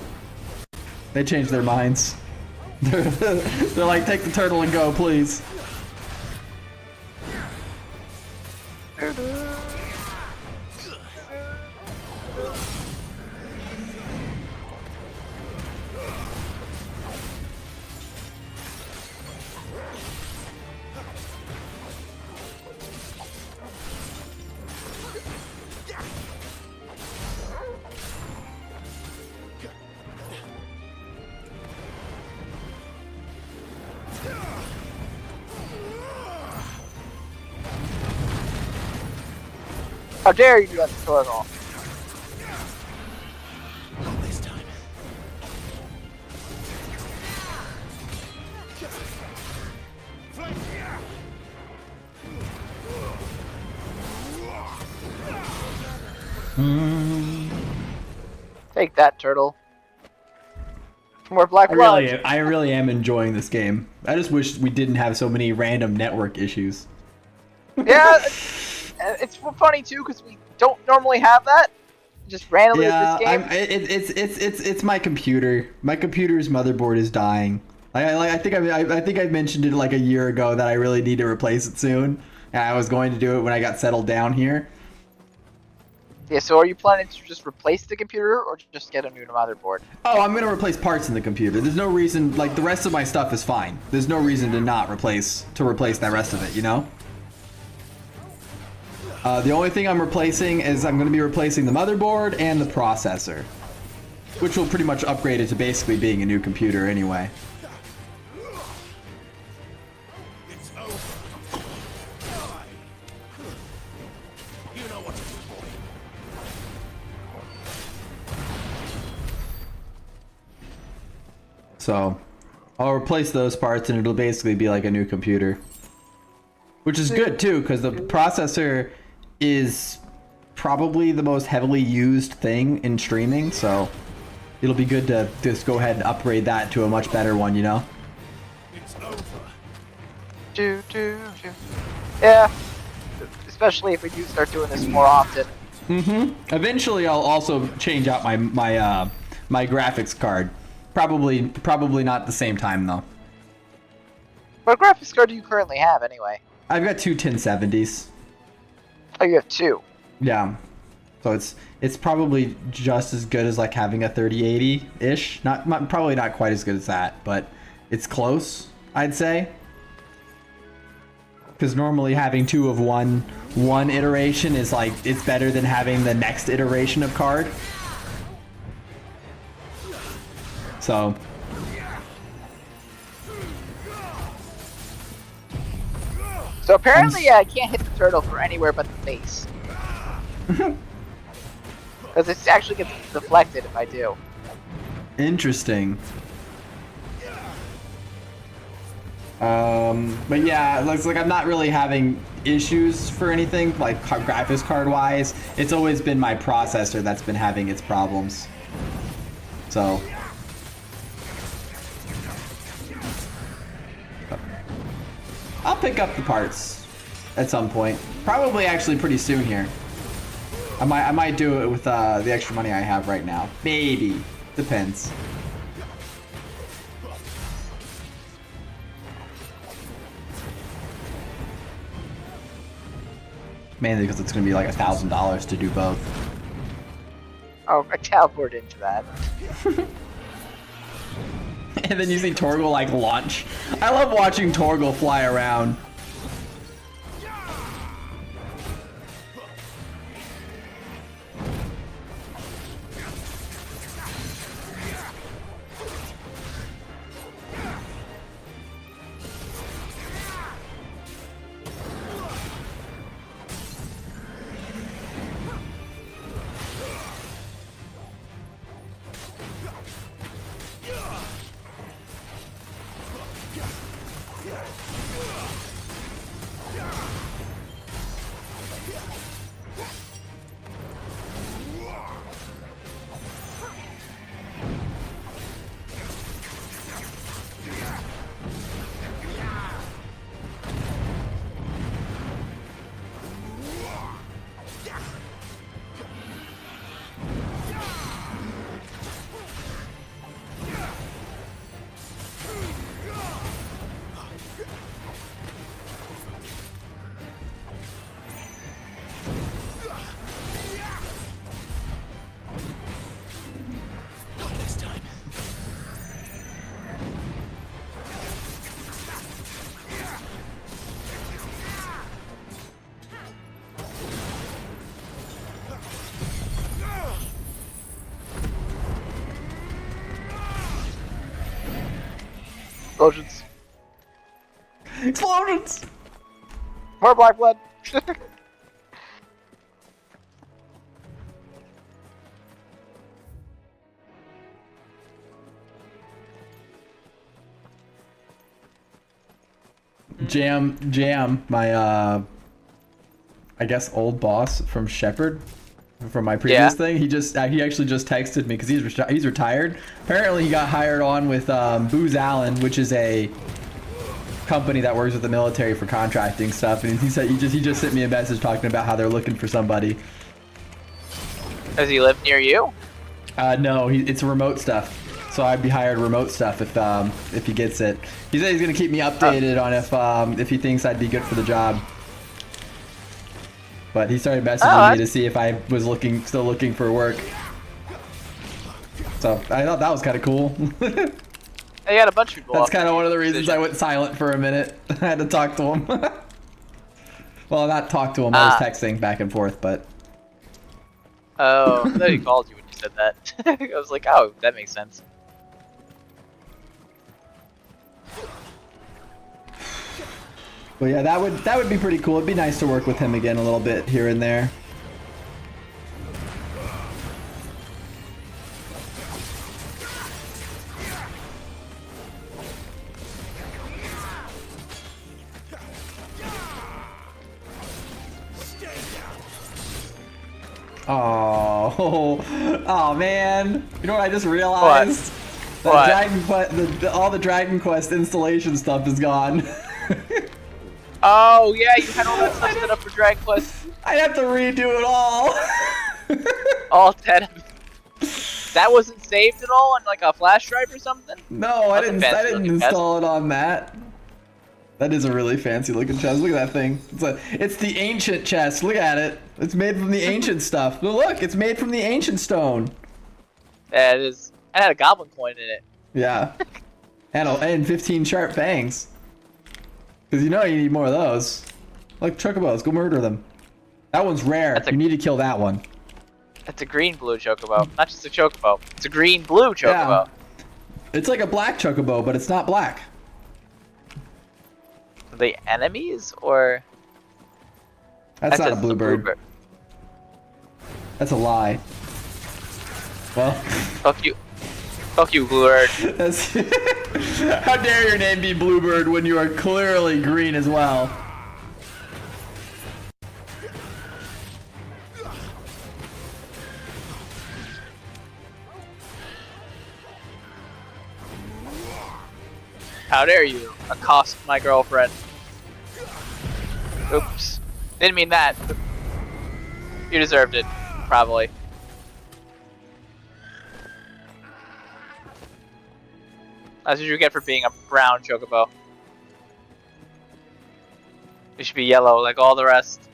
They changed their minds. They're like, take the turtle and go, please.
How dare you do that to Torgal?
Not this time.
Take that, turtle. More black blood.
I really am enjoying this game. I just wish we didn't have so many random network issues.
Yeah, it's funny too because we don't normally have that. Just randomly
Yeah,
this game.
it's my computer. My computer's motherboard is dying. I think I mentioned it like a year ago that I really need to replace it soon. And I was going to do it when I got settled down here.
Yeah, so are you planning to just replace the computer or just get a new motherboard?
Oh, I'm gonna replace parts in the computer. There's no reason, like the rest of my stuff is fine. There's no reason to not replace that rest of it, you know? The only thing I'm replacing is I'm gonna be replacing the motherboard and the processor, which will pretty much upgrade it to basically being a new computer anyway. So, I'll replace those parts and it'll basically be like a new computer. Which is good too, because the processor is probably the most heavily used thing in streaming, so it'll be good to just go ahead and upgrade that to a much better one, you know?
It's over.
Yeah. Especially if we do start doing this more often.
Eventually I'll also change out my graphics card. Probably not at the same time though.
What graphics card do you currently have anyway?
I've got two 1070s.
Oh, you have two.
Yeah. So it's probably just as good as like having a 3080-ish. Not probably not quite as good as that, but it's close, I'd say. Because normally having two of one iteration is like it's better than having the next iteration of card. So
apparently I can't hit the turtle for anywhere but the face. Because it actually gets deflected if I do.
Interesting. But yeah, it looks like I'm not really having issues for anything like graphics card wise. It's always been my processor that's been having its problems. So I'll pick up the parts at some point. Probably actually pretty soon here. I might do it with the extra money I have right now. Maybe. Depends. Mainly because it's going to be like $1,000 to do both.
Oh, I teleport into that.
And then you see Torgal like launch. I love watching Torgal fly around.
Explosions.
Explosions!
More black blood.
Jam, my I guess old boss from Shepherd from my previous thing. He actually just texted me because he's retired. Apparently, he got hired on with Booz Allen, which is a company that works with the military for contracting stuff. And he said he just sent me a message talking about how they're looking for somebody.
Does he live near you?
No, it's remote stuff. So I'd be hired remote stuff if he gets it. He said he's gonna keep me updated on if he thinks I'd be good for the job. But he started messaging me to see if I was still looking for work. So I thought that was kind of cool.
I got a bunch of people.
That's kind of one of the reasons I went silent for a minute. I had to talk to him. Well, not talk to him. I was texting back and forth, but.
Oh, I thought he called you when you said that. I was like, oh, that makes sense.
But yeah, that would be pretty cool. It'd be nice to work with him again a little bit here and there. Oh man! You know what I just realized?
What?
All the Dragon Quest installation stuff is gone.
Oh yeah, you had all that stuff set up for Dragon Quest.
I'd have to redo it all.
All 10 of it. That wasn't saved at all on like a flash drive or something?
No, I didn't install it on that. That is a really fancy looking chest. Look at that thing. It's the ancient chest. Look at it. It's made from the ancient stuff. Look, it's made from the ancient stone.
Yeah, it is. It had a goblin coin in it.
Yeah. and 15 sharp fangs. Because you know you need more of those. Like chocobos, go murder them. That one's rare. You need to kill that one.
It's a green-blue chocobo. Not just a chocobo. It's a green-blue chocobo.
Yeah. It's like a black chocobo, but it's not black.
Are they enemies, or...?
That's not a bluebird. That's a lie. Well...
Fuck you. Fuck you, Bluebird.
How dare your name be Bluebird when you are clearly green as well?
How dare you accost my girlfriend? Oops. Didn't mean that. You deserved it, probably. That's what you get for being a brown chocobo. You should be yellow like all the rest.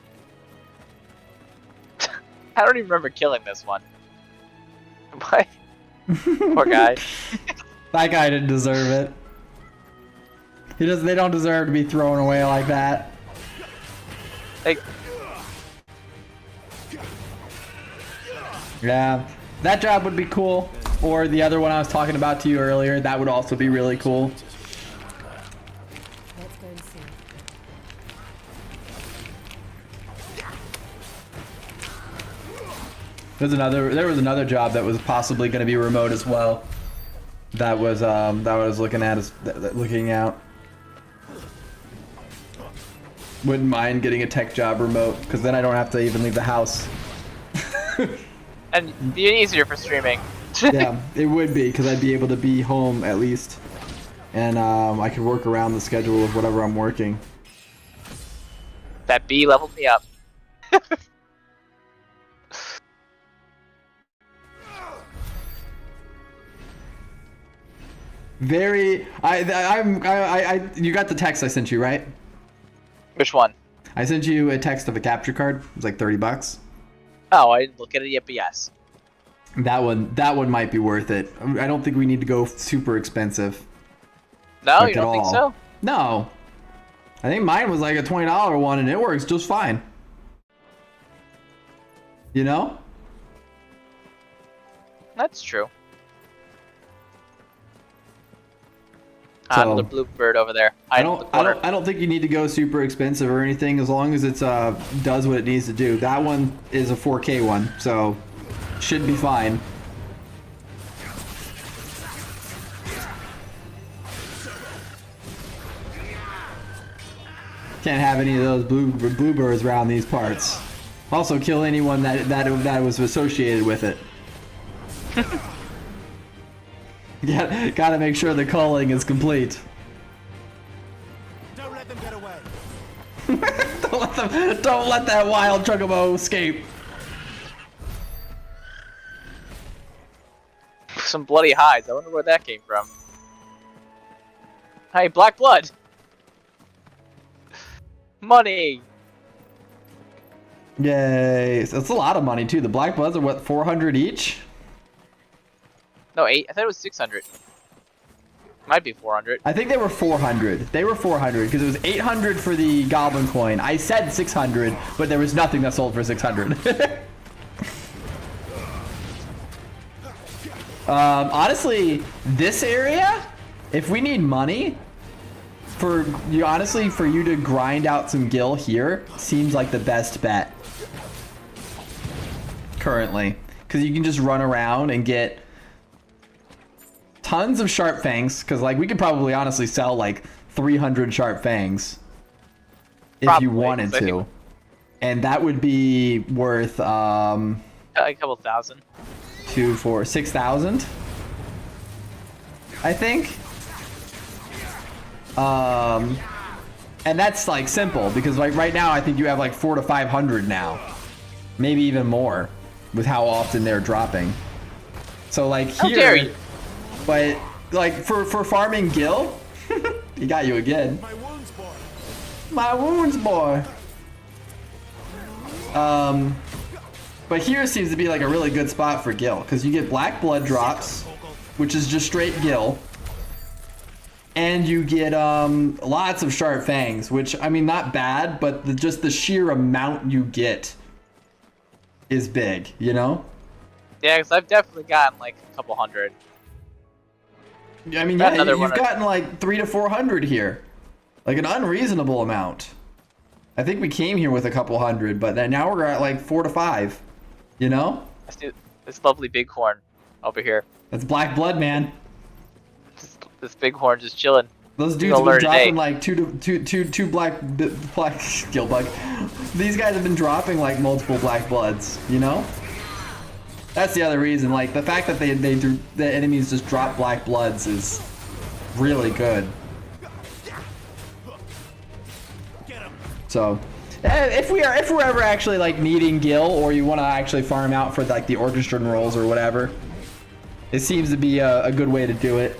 I don't even remember killing this one. Why? Poor guy.
That guy didn't deserve it. They don't deserve to be thrown away like that.
Like,
yeah, that job would be cool. Or the other one I was talking about to you earlier, that would also be really cool.
Let's go and see.
There was another job that was possibly going to be remote as well. That was I was looking out. Wouldn't mind getting a tech job remote, because then I don't have to even leave the house.
And it'd be easier for streaming.
Yeah, it would be, because I'd be able to be home at least. And I could work around the schedule of whatever I'm working.
That bee leveled me up.
You got the text I sent you, right?
Which one?
I sent you a text of a capture card. It was like $30.
Oh, I didn't look at it yet, but yes.
That one might be worth it. I don't think we need to go super expensive.
No, you don't think so?
No. I think mine was like a $20 one and it works just fine. You know?
That's true.
So,
another bluebird over there.
I don't think you need to go super expensive or anything, as long as it's does what it needs to do. That one is a 4K one, so should be fine. Can't have any of those bluebirds around these parts. Also, kill anyone that was associated with it. Yeah, gotta make sure the culling is complete.
Don't let them get away.
Don't let that wild chocobo escape.
Some bloody hides. I wonder where that came from. Hey, black blood. Money.
Yay! That's a lot of money too. The black bloods are what, 400 each?
No, 8. I thought it was 600. Might be 400.
I think they were 400. They were 400 because it was 800 for the goblin coin. I said 600, but there was nothing that sold for 600. Honestly, this area, if we need money, for you to grind out some gil here, seems like the best bet currently, because you can just run around and get tons of sharp fangs, because like we could probably honestly sell like 300 sharp fangs if you wanted to, and that would be worth
a couple thousand.
2, 4, 6,000, I think. And that's like simple because like right now I think you have like 400 to 500 now, maybe even more, with how often they're dropping. So like here,
how dare you?
But like for farming gil, he got you again.
My wounds, boy.
My wounds, boy. But here seems to be like a really good spot for gil because you get black blood drops, which is just straight gil. And you get lots of sharp fangs, which, I mean, not bad, but just the sheer amount you get is big, you know?
Yeah, because I've definitely gotten like a couple hundred.
I mean, yeah, you've gotten like 300 to 400 here. Like an unreasonable amount. I think we came here with a couple hundred, but then now we're at like 4 to 5, you know?
Let's do this lovely bighorn over here.
That's black blood, man.
This bighorn just chilling.
Those dudes have been dropping like two black skill bug. These guys have been dropping like multiple black bloods, you know? That's the other reason. Like the fact that the enemies just drop black bloods is really good. So, if we're ever actually like needing gil, or you want to actually farm out for like the orchestran rolls or whatever, it seems to be a good way to do it.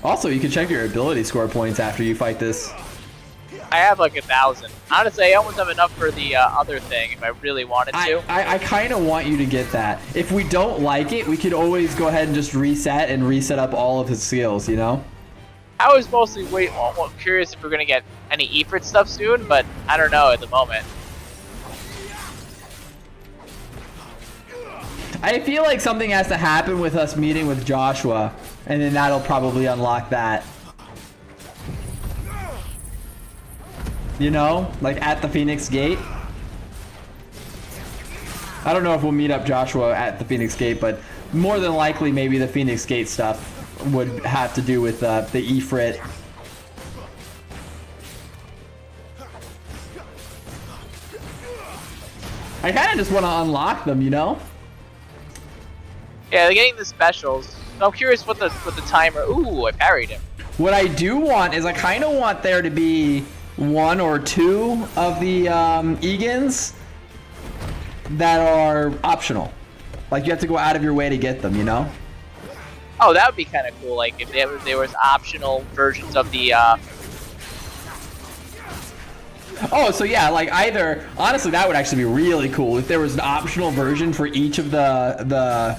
Also, you can check your ability score points after you fight this.
I have like 1,000. Honestly, I almost have enough for the other thing if I really wanted to.
I kind of want you to get that. If we don't like it, we could always go ahead and just reset up all of his skills, you know?
I was mostly curious if we're going to get any Ifrit stuff soon, but I don't know at the moment.
I feel like something has to happen with us meeting with Joshua, and then that'll probably unlock that. You know? Like at the Phoenix Gate. I don't know if we'll meet up Joshua at the Phoenix Gate, but more than likely maybe the Phoenix Gate stuff would have to do with the Ifrit. I kind of just want to unlock them, you know?
Yeah, they're getting the specials. So I'm curious what the timer. Ooh, I parried him.
What I do want is I kind of want there to be 1 or 2 of the Egans that are optional. Like you have to go out of your way to get them, you know?
Oh, that would be kind of cool. Like if there was optional versions of the.
Oh, so yeah, like either. Honestly, that would actually be really cool if there was an optional version for each of the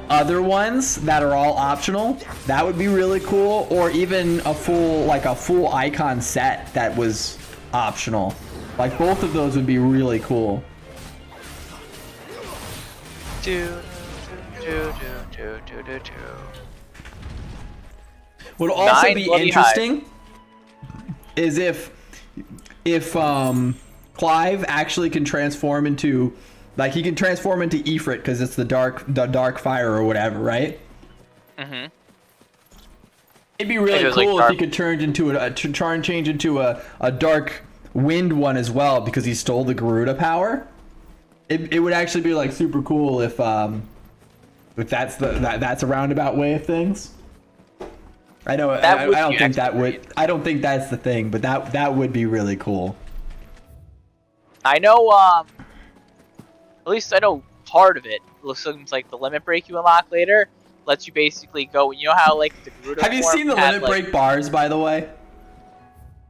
other ones that are all optional. That would be really cool, or even a full icon set that was optional. Like both of those would be really cool. Would also be interesting is if Clive actually can transform into, like, he can transform into Ifrit because it's the dark fire or whatever, right?
Mm-hmm.
It'd be really
was, like,
cool if he
dark.
could change into a dark wind one as well, because he stole the Garuda power. It would actually be like super cool if that's that's a roundabout way of things. I know. I don't think that would. I don't think that's the thing, but that would be really cool.
I know. At least I know part of it. Looks like the limit break you unlock later lets you basically go. You know how like the Garuda
Have you
form
seen the
had,
limit break bars, by the way?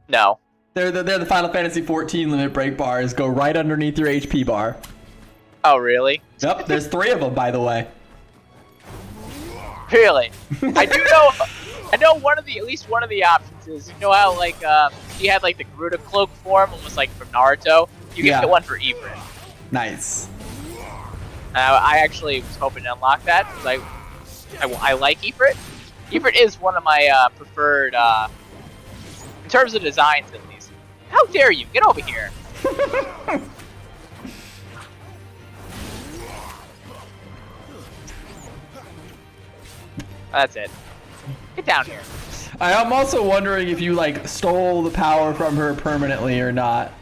No.
They're the Final Fantasy XIV limit break bars. Go right underneath your HP bar.
Oh really?
Yep. There's 3 of them, by the way.
Really? I do know. I know at least one of the options is, you know how like she had like the Garuda cloak form, almost like from Naruto. You can get one for Ifrit.
Nice.
I actually was hoping to unlock that because I like Ifrit. Ifrit is one of my preferred in terms of designs, at least. How dare you? Get over here. That's it. Get down here.
I'm also wondering if you like stole the power from her permanently or not.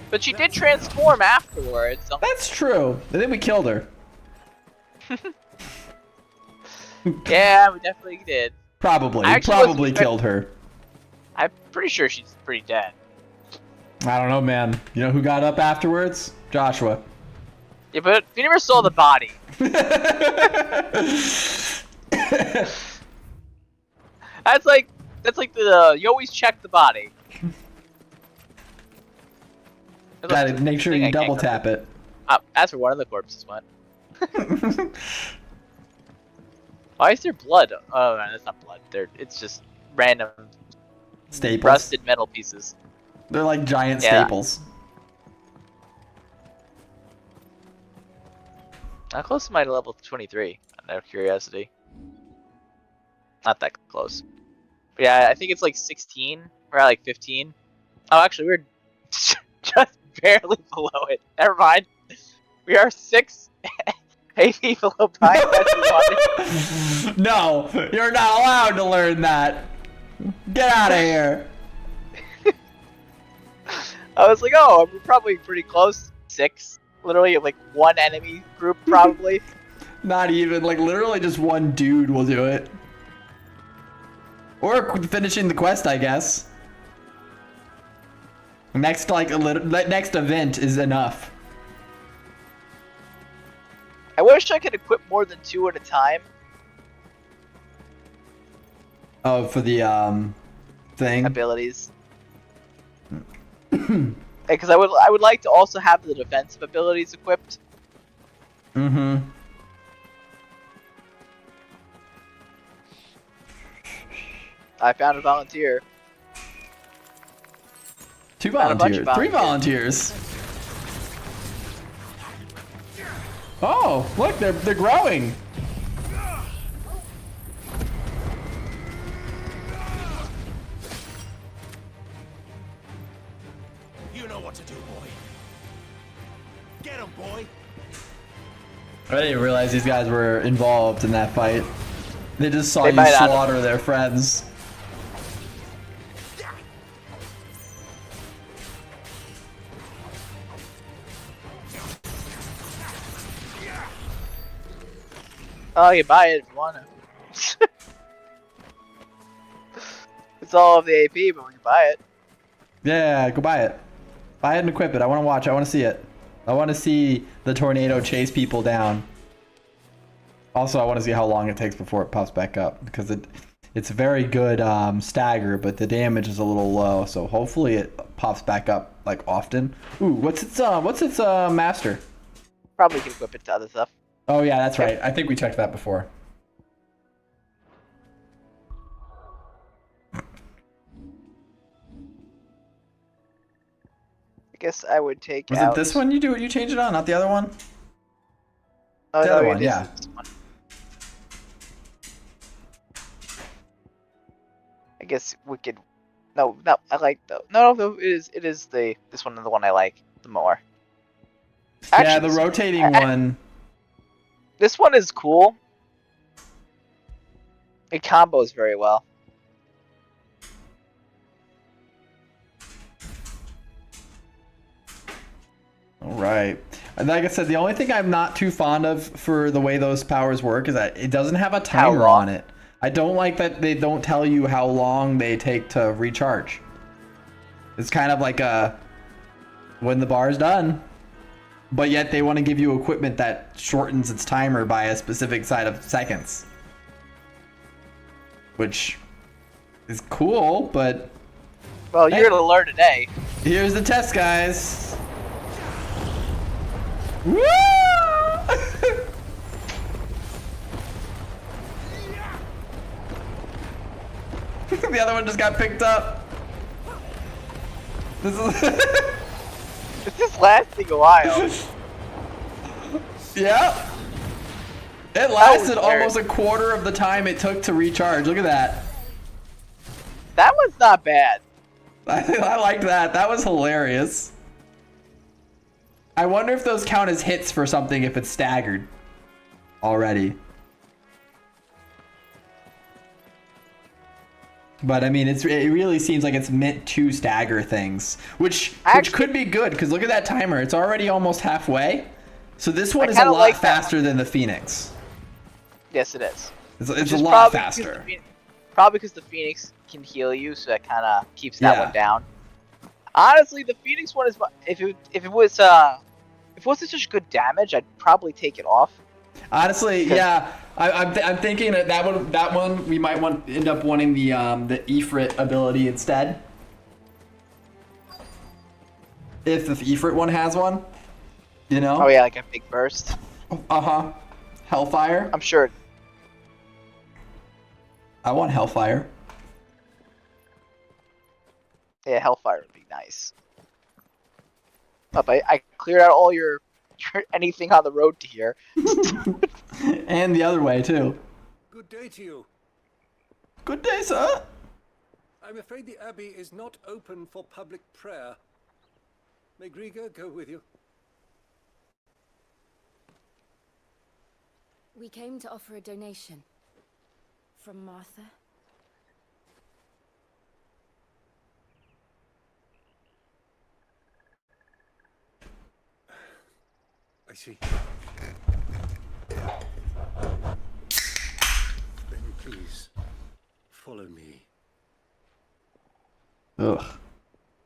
But she did transform afterwards. So.
That's true. I think we killed her.
Yeah, we definitely did.
Probably. Probably killed her.
I'm pretty sure she's pretty dead.
I don't know, man. You know who got up afterwards? Joshua.
Yeah, but you never saw the body. That's like the you always check the body.
Gotta make sure you double tap it.
That's where one of the corpses went. Why is there blood? Oh, no, that's not blood. It's just random
staples.
Rusted metal pieces.
They're like giant staples.
How close am I to level 23? Out of curiosity. Not that close. But yeah, I think it's like 16. We're at like 15. Oh, actually, we're just barely below it. Never mind. We are 6 AP below Pine.
No, you're not allowed to learn that. Get out of here.
I was like, oh, we're probably pretty close. 6. Literally, like one enemy group, probably.
Not even. Like, literally just one dude will do it. Or finishing the quest, I guess. Next, like, next event is enough.
I wish I could equip more than 2 at a time.
Oh, for the, thing?
Abilities. Because I would like to also have the defensive abilities equipped.
Mm-hmm.
I found a volunteer.
2 volunteers. 3 volunteers. Oh, look, they're growing.
You know what to do, boy. Get him, boy.
I didn't realize these guys were involved in that fight. They just saw you slaughter their friends.
Oh, you buy it if you want to. It's all of the AP, but we can buy it.
Yeah, go buy it. Buy it and equip it. I want to watch. I want to see it. I want to see the tornado chase people down. Also, I want to see how long it takes before it pops back up, because it's very good stagger, but the damage is a little low. So hopefully it pops back up like often. Ooh, what's its master?
Probably can equip it to other stuff.
Oh yeah, that's right. I think we checked that before.
I guess I would take
Was it this one you change it on, not the other one?
Oh,
the
no,
other one, yeah.
I guess we could. No, I like the. No, it is this one, the one I like the more. Actually,
yeah, the rotating one.
This one is cool. It combos very well.
Right. And like I said, the only thing I'm not too fond of for the way those powers work is that it doesn't have a timer on it. I don't like that they don't tell you how long they take to recharge. It's kind of like a when the bar's done, but yet they want to give you equipment that shortens its timer by a specific side of seconds. Which is cool, but
well, you're gonna learn today.
Here's the test, guys. Woo! The other one just got picked up. This is
This is lasting a while.
Yeah. It lasted almost a quarter of the time it took to recharge. Look at that.
That one's not bad.
I liked that. That was hilarious. I wonder if those count as hits for something if it's staggered already. But I mean, it really seems like it's meant to stagger things, which could be good because look at that timer. It's already almost halfway. So this one is a lot faster than the Phoenix.
Yes, it is.
It's a lot faster.
Probably because the Phoenix can heal you, so that kind of keeps that one down. Honestly, the Phoenix one is if it wasn't such good damage, I'd probably take it off.
Honestly, yeah, I'm thinking that one we might end up wanting the Ifrit ability instead. If the Ifrit one has one, you know.
Oh yeah, like a big burst.
Hellfire.
I'm sure.
I want Hellfire.
Yeah, Hellfire would be nice. Oh, but I cleared out all your anything on the road to here.
And the other way too.
Good day to you.
Good day, sir.
I'm afraid the Abbey is not open for public prayer. May Griga go with you?
We came to offer a donation. From Martha.
I see. Then please, follow me.
Ugh.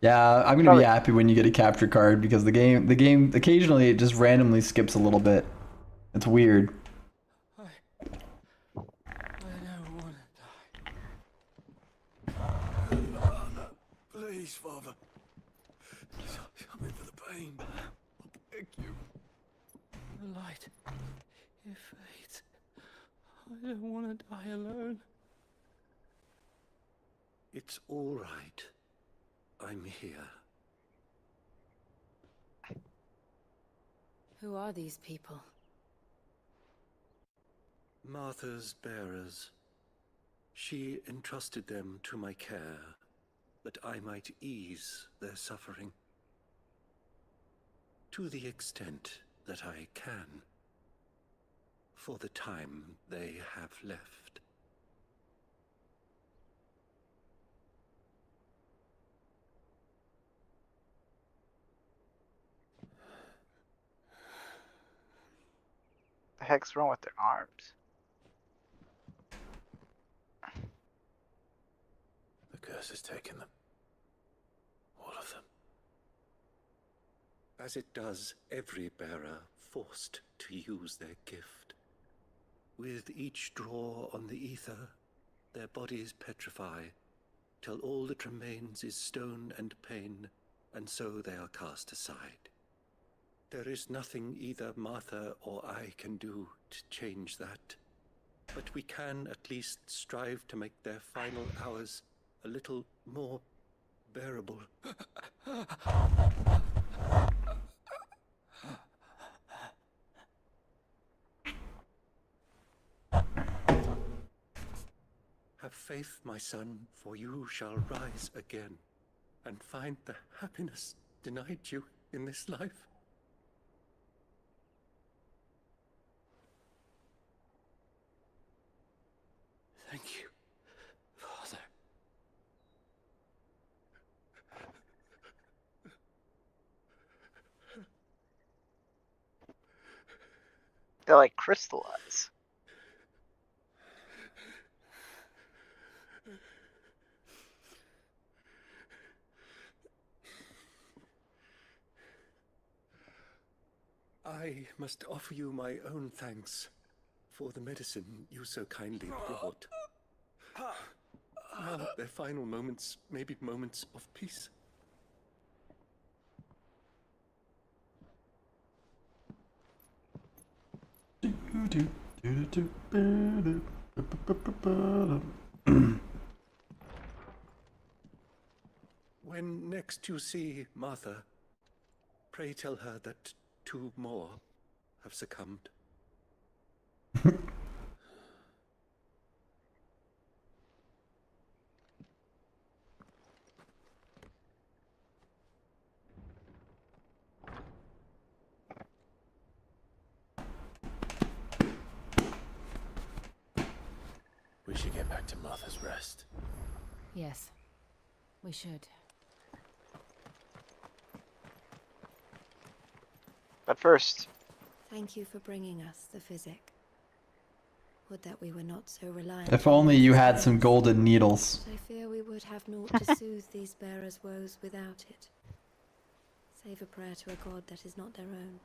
Yeah, I'm gonna be happy when you get a capture card because the game occasionally it just randomly skips a little bit. It's weird.
Please, Father. Come in for the pain. I beg you.
The light. It fades. I don't want to die alone.
It's all right. I'm here.
Who are these people?
Martha's bearers. She entrusted them to my care, that I might ease their suffering. To the extent that I can, for the time they have left.
The heck's wrong with their arms?
The curse has taken them. All of them.
As it does every bearer forced to use their gift. With each draw on the ether, their bodies petrify, till all that remains is stone and pain, and so they are cast aside. There is nothing either Martha or I can do to change that, but we can at least strive to make their final hours a little more bearable. Have faith, my son, for you shall rise again, and find the happiness denied you in this life.
Thank you, Father.
They're like crystallize.
I must offer you my own thanks for the medicine you so kindly brought. Now, their final moments may be moments of peace. When next you see Martha, pray tell her that 2 more have succumbed.
We should get back to Martha's Rest.
Yes, we should.
But first,
Thank you for bringing us the physic. Would that we were not so reliant.
If only you had some golden needles.
I fear we would have naught to soothe these bearers' woes without it. Save a prayer to a god that is not their own.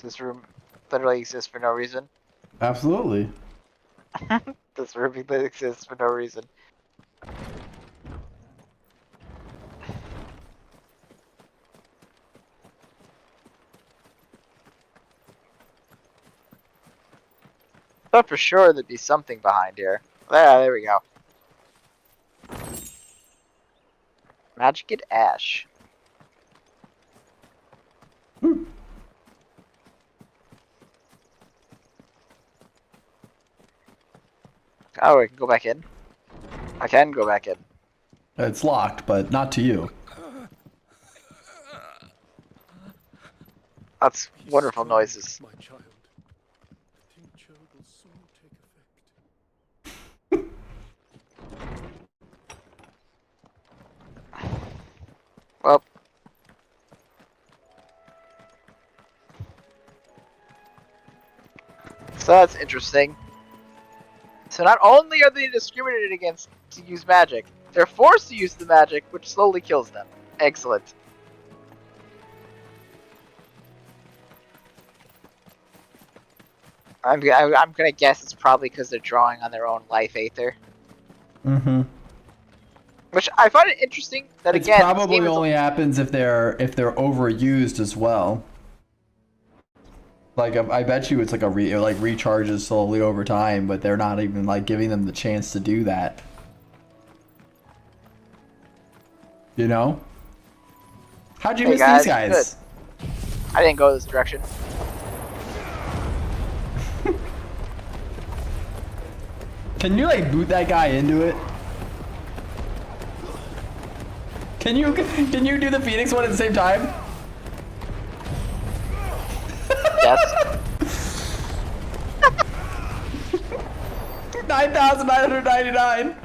this room literally exists for no reason.
Absolutely.
This room exists for no reason. Thought for sure there'd be something behind here. There we go. Magic and Ash. Oh, I can go back in? I can go back in.
It's locked, but not to you.
That's wonderful noises.
My child. The tincture will soon take effect.
Well. So that's interesting. So not only are they discriminated against to use magic, they're forced to use the magic, which slowly kills them. Excellent. I'm gonna guess it's probably because they're drawing on their own life aether.
Mm-hmm.
Which I find it interesting that
It's
again
probably only happens if they're overused as well. Like I bet you it's like it recharges slowly over time, but they're not even like giving them the chance to do that. You know? How'd you miss these guys?
Good. I didn't go this direction.
Can you like boot that guy into it? Can you do the Phoenix one at the same time?
Yes.
9,999.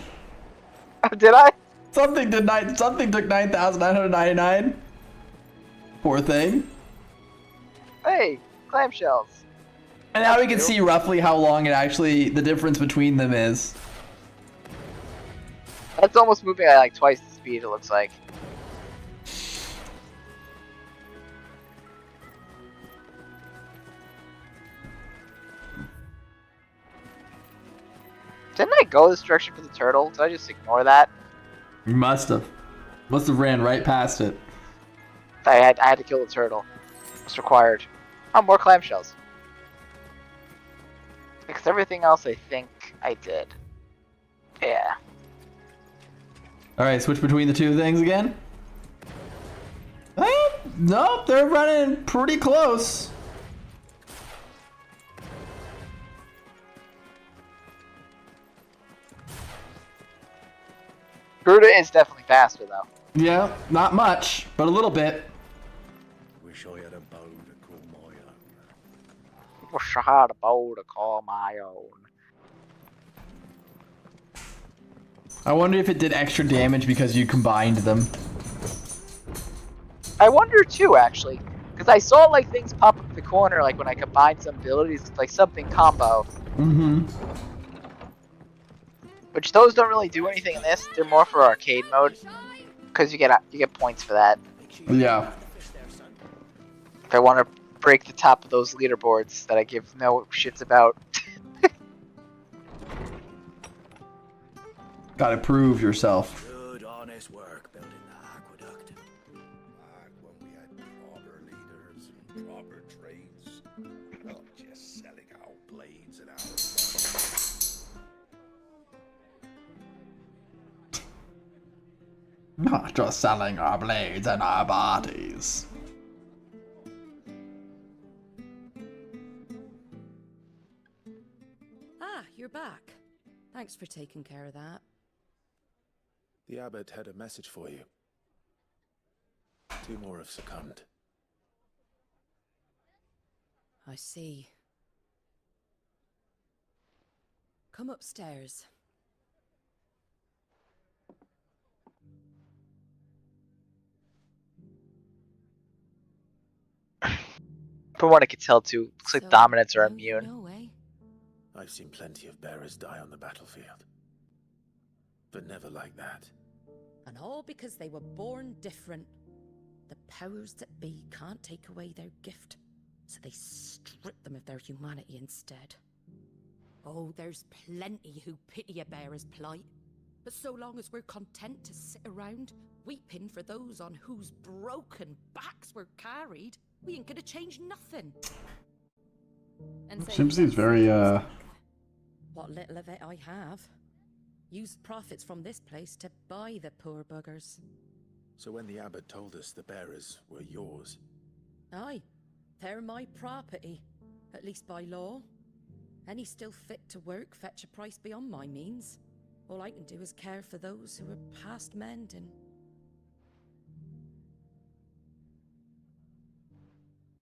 Did I?
Something took 9,999. Poor thing.
Hey, clamshells.
And now we can see roughly how long the difference between them is.
That's almost moving at like twice the speed, it looks like. Didn't I go this direction for the turtle? Did I just ignore that?
You must have. Must have ran right past it.
I had to kill the turtle. It's required. Oh, more clamshells. Because everything else I think I did. Yeah.
Alright, switch between the two things again? Nope, they're running pretty close.
Gruda is definitely faster though.
Yeah, not much, but a little bit.
Wish I had a bow to call my own.
Wish I had a bow to call my own.
I wonder if it did extra damage because you combined them.
I wonder too, actually, because I saw like things pop up the corner, like when I combined some abilities, it's like something combo.
Mm-hmm.
Which those don't really do anything in this. They're more for arcade mode, because you get points for that.
Yeah.
If I want to break the top of those leaderboards that I give no shits about.
Gotta prove yourself.
Good, honest work building the aqueduct.
Back when we had proper leaders and proper trades, not just selling our blades and our
Not just selling our blades and our bodies.
Ah, you're back. Thanks for taking care of that.
The abbot had a message for you. 2 more have succumbed.
I see. Come upstairs.
From what I could tell too, looks like dominants are immune.
No way.
I've seen plenty of bearers die on the battlefield. But never like that.
And all because they were born different. The powers that be can't take away their gift, so they strip them of their humanity instead. Oh, there's plenty who pity a bearer's plight. But so long as we're content to sit around, weeping for those on whose broken backs we're carried, we ain't gonna change nothing.
And so
Seems he's very,
What little of it I have. Used profits from this place to buy the poor buggers.
So when the abbot told us the bearers were yours...
Aye, they're my property, at least by law. Any still fit to work fetch a price beyond my means. All I can do is care for those who are past mending.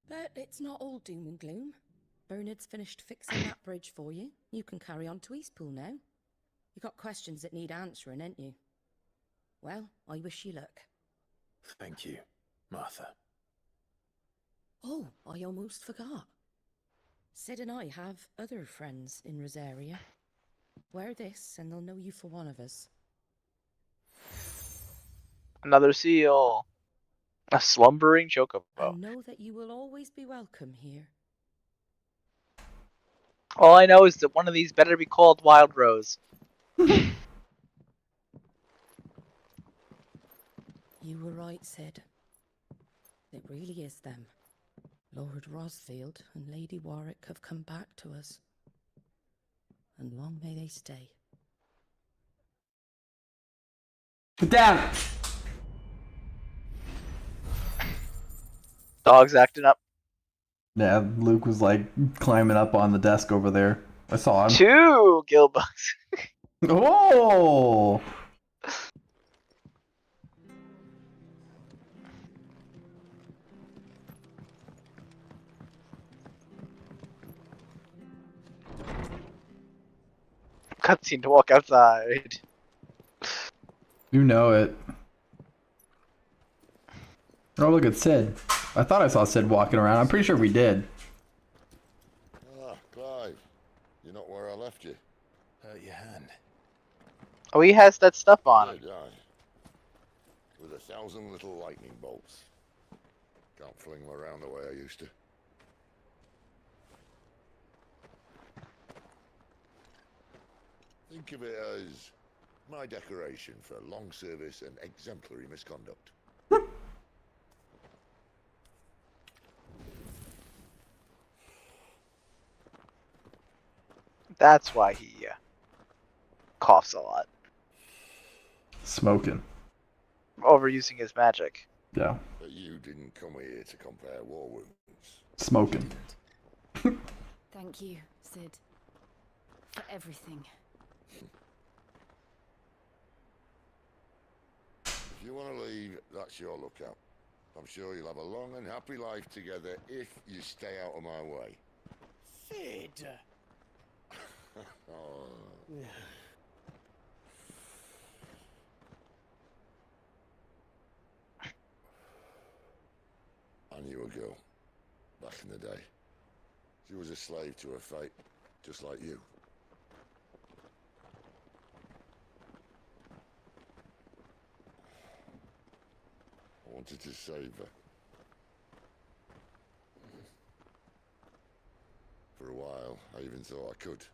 But it's not all doom and gloom. Bernard's finished fixing that bridge for you. You can carry on to Eastpool now. You got questions that need answering, ain't you? Well, I wish you luck.
Thank you, Martha.
Oh, I almost forgot. Sid and I have other friends in Rosaria. Wear this and they'll know you for one of us.
Another seal. A slumbering chocobo.
And know that you will always be welcome here.
All I know is that one of these better be called Wild Rose.
You were right, Sid. It really is them. Lord Rosfield and Lady Warwick have come back to us. And long may they stay.
Get down!
Dog's acting up.
Yeah, Luke was like climbing up on the desk over there. I saw him.
2 gillbugs.
Oh!
Cutscene to walk outside.
You know it. Oh, look at Sid. I thought I saw Sid walking around. I'm pretty sure we did.
Ah, Clive. You're not where I left you.
Hurt your hand.
Oh, he has that stuff on him.
Did I? With 1,000 little lightning bolts. Can't fling them around the way I used to. Think of it as my decoration for long service and exemplary misconduct.
That's why he coughs a lot.
Smoking.
Overusing his magic.
Yeah.
But you didn't come here to compare war wounds.
Smoking.
Thank you, Sid, for everything.
If you want to leave, that's your lookout. I'm sure you'll have a long and happy life together if you stay out of my way.
Sid!
Oh. knew a girl back in the day. She was a slave to her fate, just like you. I wanted to save her. For a while, I even thought I could.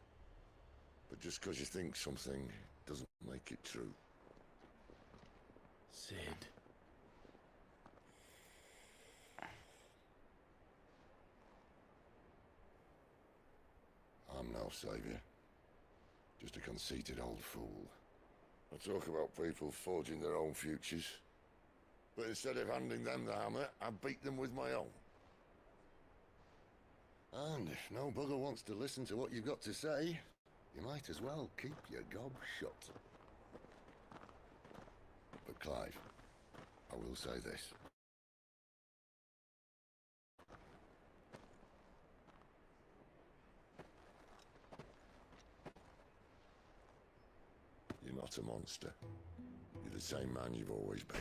But just because you think something doesn't make it true.
Sid.
I'm no savior. Just a conceited old fool. I talk about people forging their own futures. But instead of handing them the hammer, I beat them with my own. And if no bugger wants to listen to what you've got to say, you might as well keep your gob shut. But Clive, I will say this. You're not a monster. You're the same man you've always been.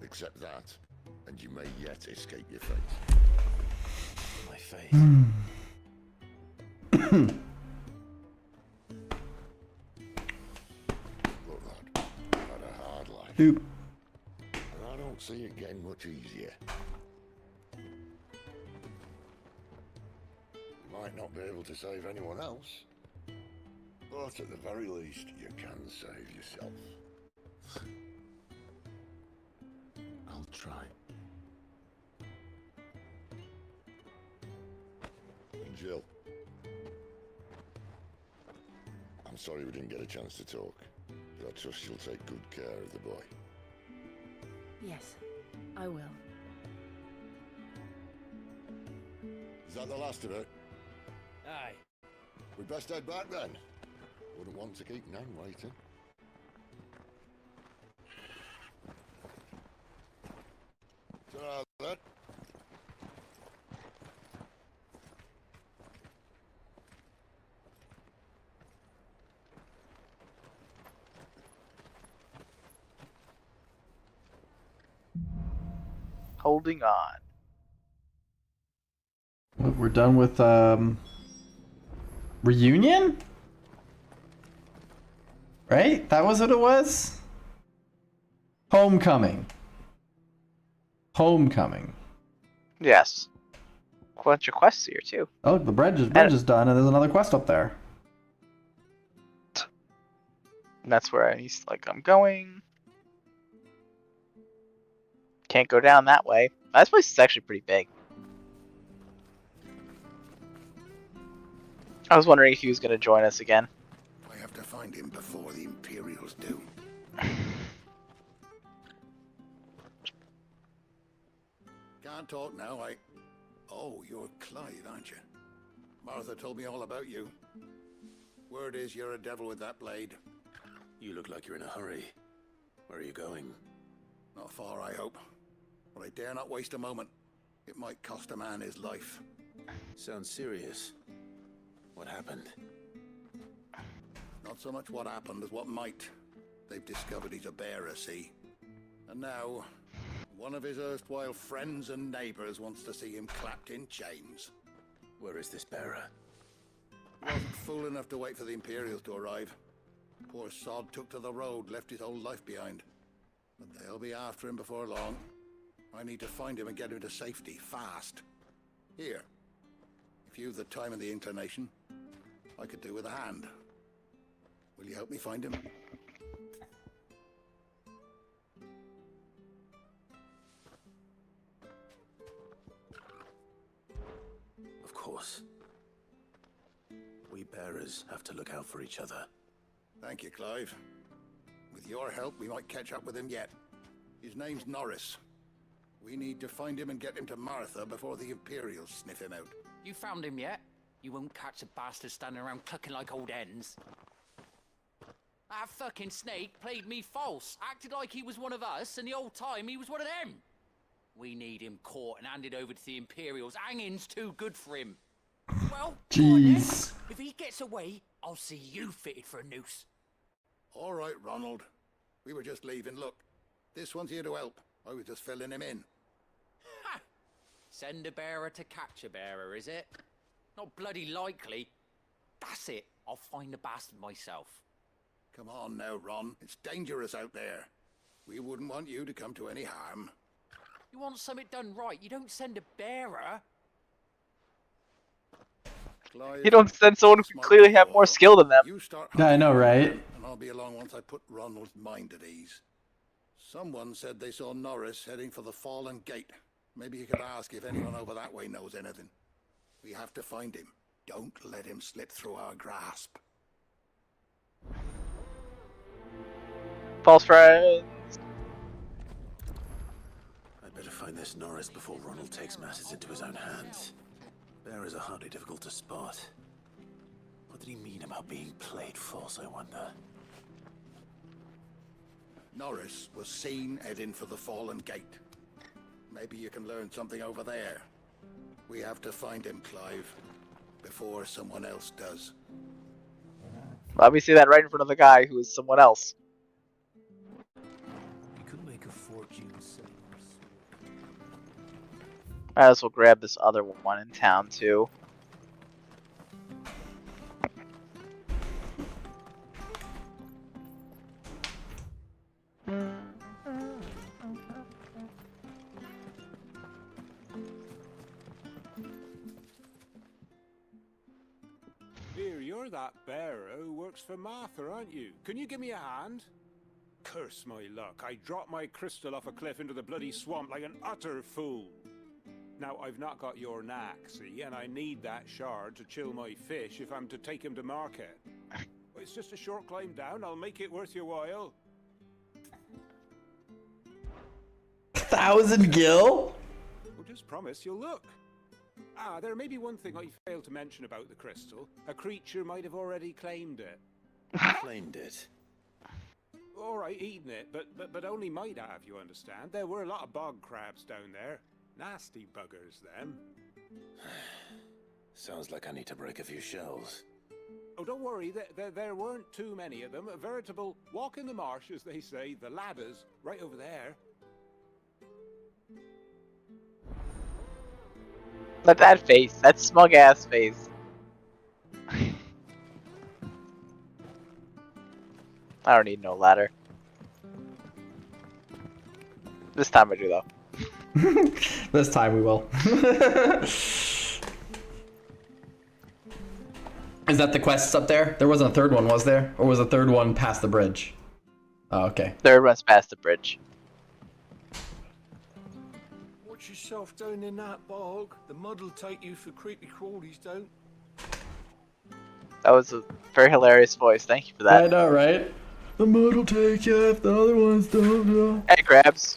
Accept that, and you may yet escape your fate.
My fate.
Look, lad, I've had a hard life.
Oop.
And I don't see it getting much easier. You might not be able to save anyone else, but at the very least, you can save yourself.
I'll try.
And Jill, I'm sorry we didn't get a chance to talk, but I trust you'll take good care of the boy.
Yes, I will.
Is that the last of it?
Aye.
We'd best head back then. Wouldn't want to keep Nan waiting. Ta-ra, lad.
Holding on.
We're done with reunion? Right? That was what it was? Homecoming. Homecoming.
Yes. A bunch of quests here too.
Oh, the bridge is done, and there's another quest up there.
And that's where I'm going. Can't go down that way. This place is actually pretty big. I was wondering if he was going to join us again.
I have to find him before the Imperials do. Can't talk now, Oh, you're Clyde, aren't you? Martha told me all about you. Word is you're a devil with that blade.
You look like you're in a hurry. Where are you going?
Not far, I hope. But I dare not waste a moment. It might cost a man his life.
Sounds serious. What happened?
Not so much what happened as what might. They've discovered he's a bearer, see? And now, one of his erstwhile friends and neighbors wants to see him clapped in chains.
Where is this bearer?
He wasn't fool enough to wait for the Imperials to arrive. Poor sod took to the road, left his whole life behind. But they'll be after him before long. I need to find him and get him to safety, fast. Here. If you've the time and the inclination, I could do with a hand. Will you help me find him?
Of course. We bearers have to look out for each other.
Thank you, Clive. With your help, we might catch up with him yet. His name's Norris. We need to find him and get him to Martha before the Imperials sniff him out.
You found him yet? You won't catch a bastard standing around clucking like old hens. That fucking snake played me false, acted like he was one of us, and the whole time he was one of them. We need him caught and handed over to the Imperials. Hanging's too good for him. Well,
jeez.
If he gets away, I'll see you fitted for a noose.
All right, Ronald. We were just leaving. Look, this one's here to help. I was just filling him in.
Ha! Send a bearer to catch a bearer, is it? Not bloody likely. That's it. I'll find the bastard myself.
Come on now, Ron. It's dangerous out there. We wouldn't want you to come to any harm.
You want something done right, you don't send a bearer.
Clive,
You don't send someone who can clearly have more skill than them.
You start
Yeah, I know, right?
and I'll be along once I put Ronald's mind at ease. Someone said they saw Norris heading for the Fallen Gate. Maybe you could ask if anyone over that way knows anything. We have to find him. Don't let him slip through our grasp.
False friends.
I'd better find this Norris before Ronald takes matters into his own hands. Bearers are hardly difficult to spot. What did he mean about being played false, I wonder?
Norris was seen heading for the Fallen Gate. Maybe you can learn something over there. We have to find him, Clive, before someone else does.
Let me see that right in front of the guy who is someone else.
You could make a fortune selling.
Might as well grab this other one in town too.
Here, you're that bearer who works for Martha, aren't you? Can you give me a hand? Curse my luck, I dropped my crystal off a cliff into the bloody swamp like an utter fool. Now, I've not got your knack, see, and I need that shard to chill my fish if I'm to take him to market. It's just a short climb down, I'll make it worth your while.
1,000 gil?
Well, just promise you'll look. Ah, there may be one thing I failed to mention about the crystal. A creature might have already claimed it.
Claimed it?
All right, eaten it, but only might have, you understand. There were a lot of bog crabs down there. Nasty buggers, them.
Sounds like I need to break a few shells.
Oh, don't worry, there weren't too many of them. A veritable walk in the marsh, as they say, the ladders, right over there.
Look at that face, that smug ass face. I don't need no ladder. This time I do though.
This time we will. Is that the quests up there? There wasn't a third one, was there? Or was the third one past the bridge? Oh, okay.
Third one's past the bridge.
Watch yourself down in that bog. The mud'll take you for creepy crawlies, don't.
That was a very hilarious voice. Thank you for that.
I know, right? The mud will take you if the other ones don't know.
Hey, crabs.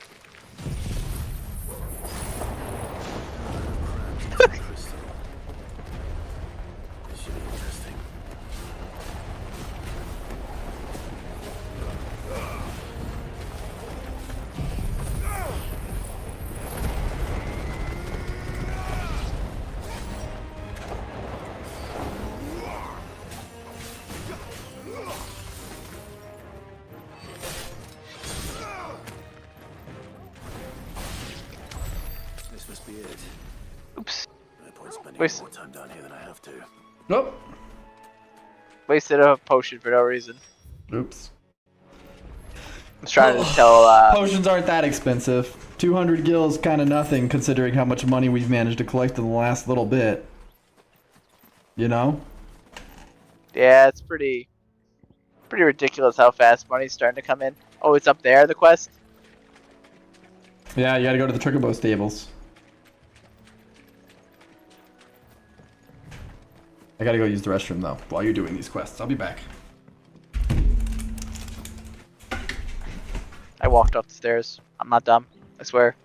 This must be it.
Oops.
No point spending
Waste-
more time down here than I have to.
Nope.
Wasted a potion for no reason.
Oops.
I was trying to tell,
Potions aren't that expensive. 200 gil is kind of nothing considering how much money we've managed to collect in the last little bit. You know?
Yeah, it's pretty ridiculous how fast money's starting to come in. Oh, it's up there, the quest?
Yeah, you gotta go to the Triggerbow stables. I gotta go use the restroom though, while you're doing these quests. I'll be back.
I walked up the stairs. I'm not dumb. I swear.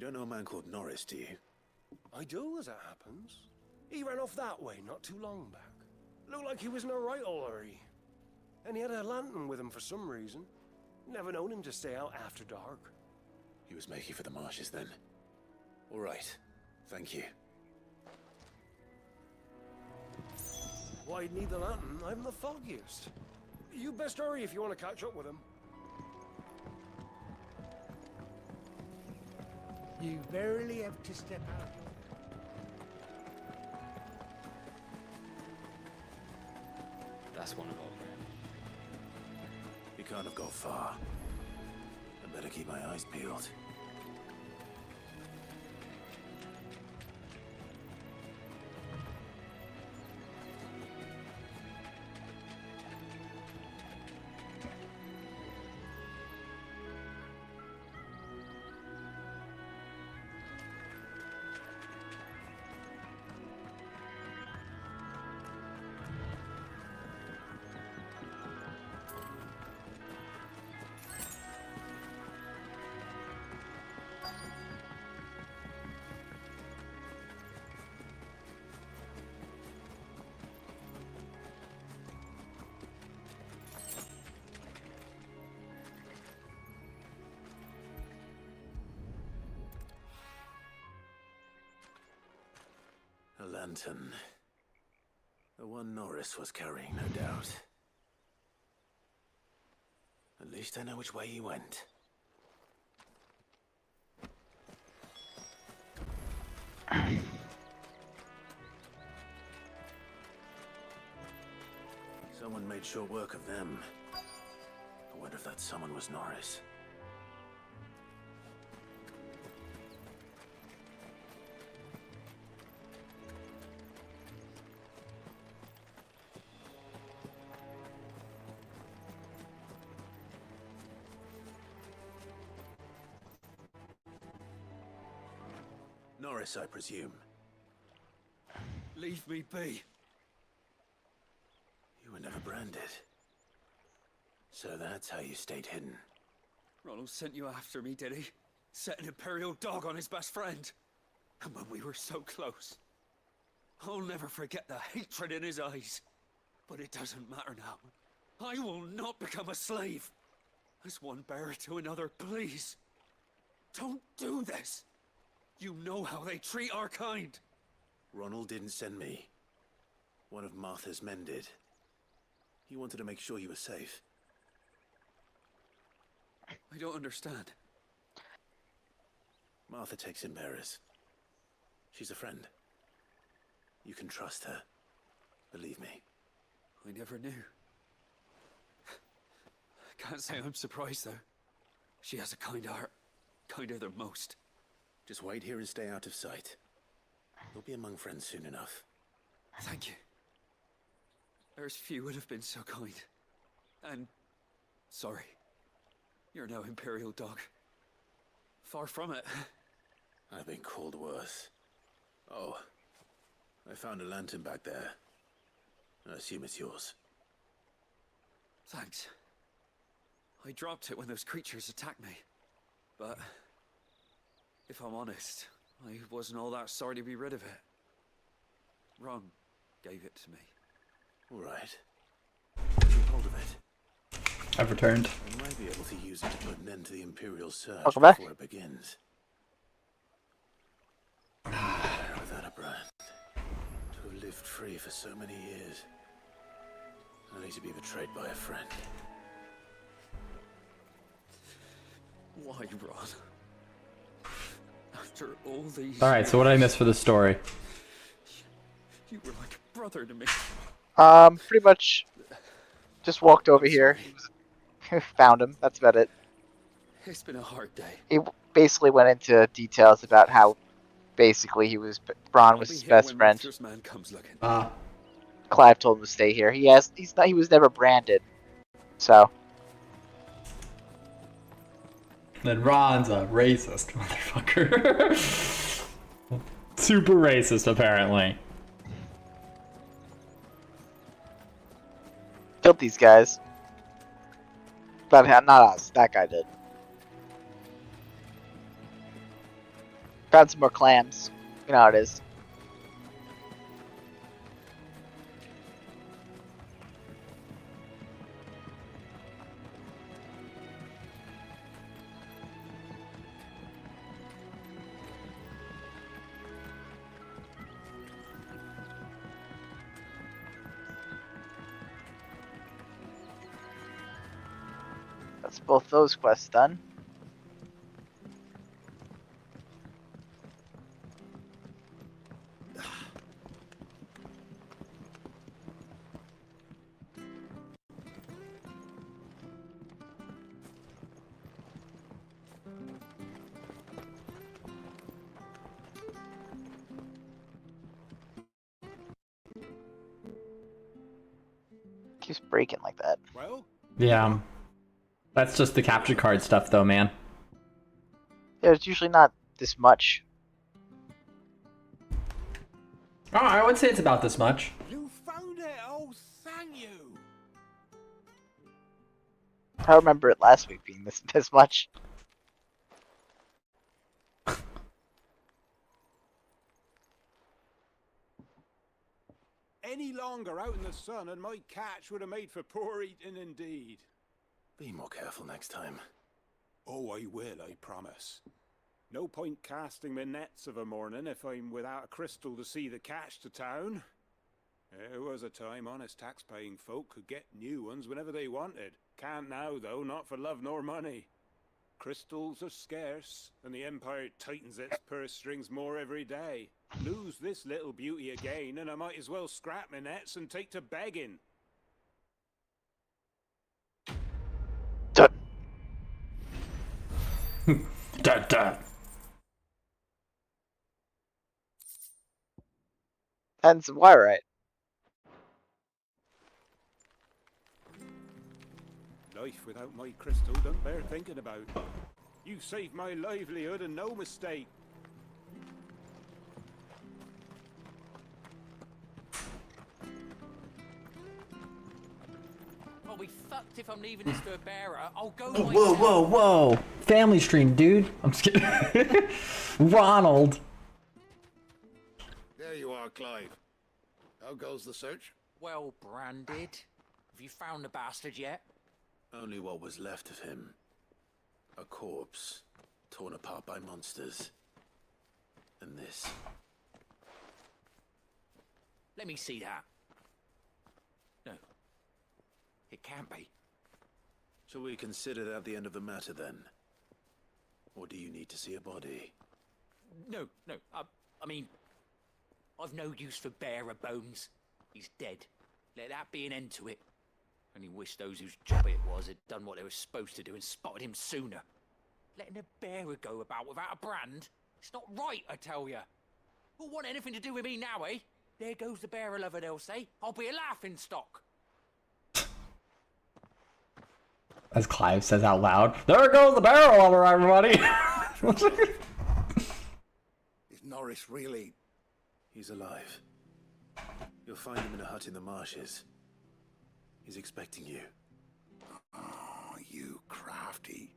You don't know a man called Norris, do you?
I do, as it happens. He ran off that way not too long back. Looked like he was in a right old hurry. And he had a lantern with him for some reason. Never known him to stay out after dark.
He was making for the marshes then. All right. Thank you.
Why'd need the lantern? I haven't the foggiest. You best hurry if you want to catch up with him.
You verily have to step out.
That's one of our men. He can't have gone far. I better keep my eyes peeled. A lantern. The one Norris was carrying, no doubt. At least I know which way he went. Someone made short work of them. I wonder if that someone was Norris. Norris, I presume.
Leave me be.
You were never branded. So that's how you stayed hidden.
Ronald sent you after me, did he? Set an Imperial dog on his best friend. And when we were so close. I'll never forget the hatred in his eyes. But it doesn't matter now. I will not become a slave. As one bearer to another, please. Don't do this. You know how they treat our kind.
Ronald didn't send me. One of Martha's men did. He wanted to make sure you were safe.
I don't understand.
Martha takes in bearers. She's a friend. You can trust her. Believe me.
I never knew. Can't say I'm surprised, though. She has a kind heart. Kinder than most.
Just wait here and stay out of sight. You'll be among friends soon enough.
Thank you. There's few would have been so kind. And... sorry. You're no Imperial dog. Far from it.
I've been called worse. Oh. I found a lantern back there. I assume it's yours.
Thanks. I dropped it when those creatures attacked me. But... if I'm honest, I wasn't all that sorry to be rid of it. Ron gave it to me.
All right. Keep hold of it.
I've returned.
I might be able to use it to put an end to the Imperial surge
Welcome back.
before it begins. Without a brand. To have lived free for so many years. Only to be betrayed by a friend.
Why, Ron? After all these
Alright, so what did I miss for the story?
You were like a brother to me.
Pretty much just walked over here. Found him. That's about it.
It's been a hard day.
He basically went into details about how basically Bron was his best friend.
Man comes looking.
Clive told him to stay here. He was never branded. So
Then Ron's a racist motherfucker. Super racist, apparently.
killed these guys. But not us. That guy did. Found some more clams. You know how it is. That's both those quests done. Keeps breaking like that.
Well,
Yeah. That's just the capture card stuff, though, man.
Yeah, it's usually not this much.
Oh, I would say it's about this much.
you found it. Oh, thank you.
I remember it last week being this much.
Any longer out in the sun and my catch would have made for poor eating indeed.
Be more careful next time.
Oh, I will, I promise. No point casting my nets of a morning if I'm without a crystal to see the catch to town. There was a time honest tax-paying folk could get new ones whenever they wanted. Can't now, though, not for love nor money. Crystals are scarce, and the Empire tightens its purse strings more every day. Lose this little beauty again, and I might as well scrap my nets and take to begging.
Dun, dun.
And some wire.
Life without my crystal don't bear thinking about. You saved my livelihood and no mistake.
I'll be fucked if I'm leaving this to a bearer. I'll go
Whoa,
myself.
whoa, whoa. Family stream, dude. I'm just kidding. Ronald.
There you are, Clive. How goes the search?
Well branded. Have you found the bastard yet?
Only what was left of him. A corpse, torn apart by monsters. And this.
Let me see that. No. It can't be.
Shall we consider that the end of the matter then? Or do you need to see a body?
No. I mean, I've no use for bearer bones. He's dead. Let that be an end to it. Only wish those whose job it was had done what they were supposed to do and spotted him sooner. Letting a bearer go about without a brand? It's not right, I tell ya. Who'll want anything to do with me now, eh? There goes the bearer lover, they'll say. I'll be a laughing stock.
As Clive says out loud, there goes the barrel lover, everybody.
Is Norris really?
He's alive. You'll find him in a hut in the marshes. He's expecting you.
Oh, you crafty.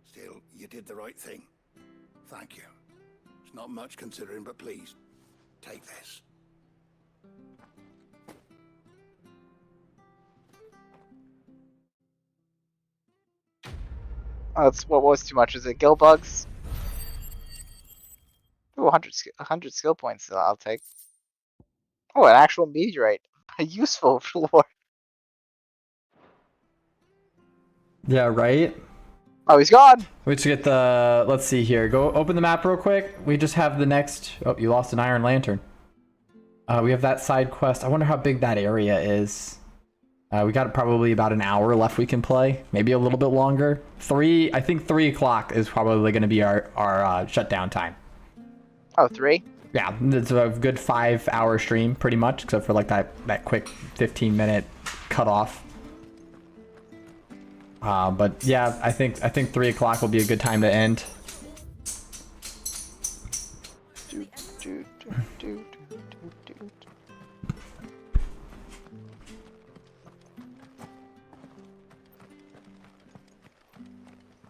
Still, you did the right thing. Thank you. It's not much considering, but please, take this.
Oh, that's what was too much. Is it gill bugs? Ooh, 100 skill points. I'll take. Oh, an actual meteorite. A useful floor.
Yeah, right?
Oh, he's gone!
We should get the... Let's see here. Go open the map real quick. We just have the next... Oh, you lost an iron lantern. We have that side quest. I wonder how big that area is. We got probably about an hour left we can play. Maybe a little bit longer. I think 3 o'clock is probably going to be our shutdown time.
Oh, 3?
Yeah, it's a good 5-hour stream, pretty much, except for like that quick 15-minute cutoff. But yeah, I think 3 o'clock will be a good time to end.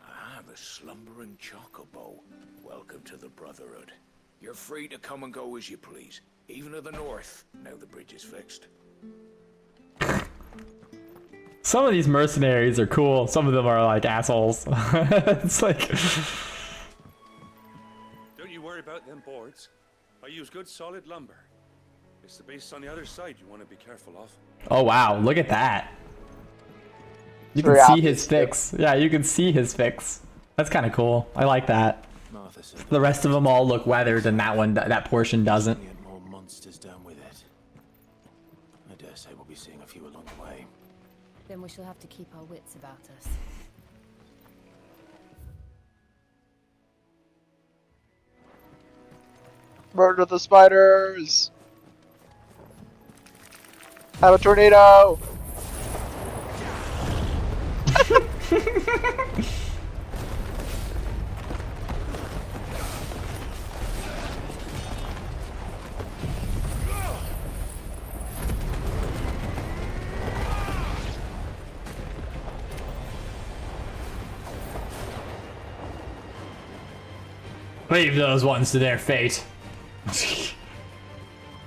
I have a slumbering chocobo.
Welcome to the Brotherhood. You're free to come and go as you please, even to the north, now the bridge is fixed.
Some of these mercenaries are cool. Some of them are like assholes. It's like...
Don't you worry about them boards. I use good solid lumber. It's the base on the other side you want to be careful of.
Oh wow, look at that. You
Very
can see
obvious,
his fix. Yeah, you can see his fix. That's kind of cool. I like that. The rest of them all look weathered, and that portion doesn't.
Get more monsters down with it. I dare say we'll be seeing a few along the way.
Then we shall have to keep our wits about us.
Murder the spiders! Have a tornado!
Leave those ones to their fate.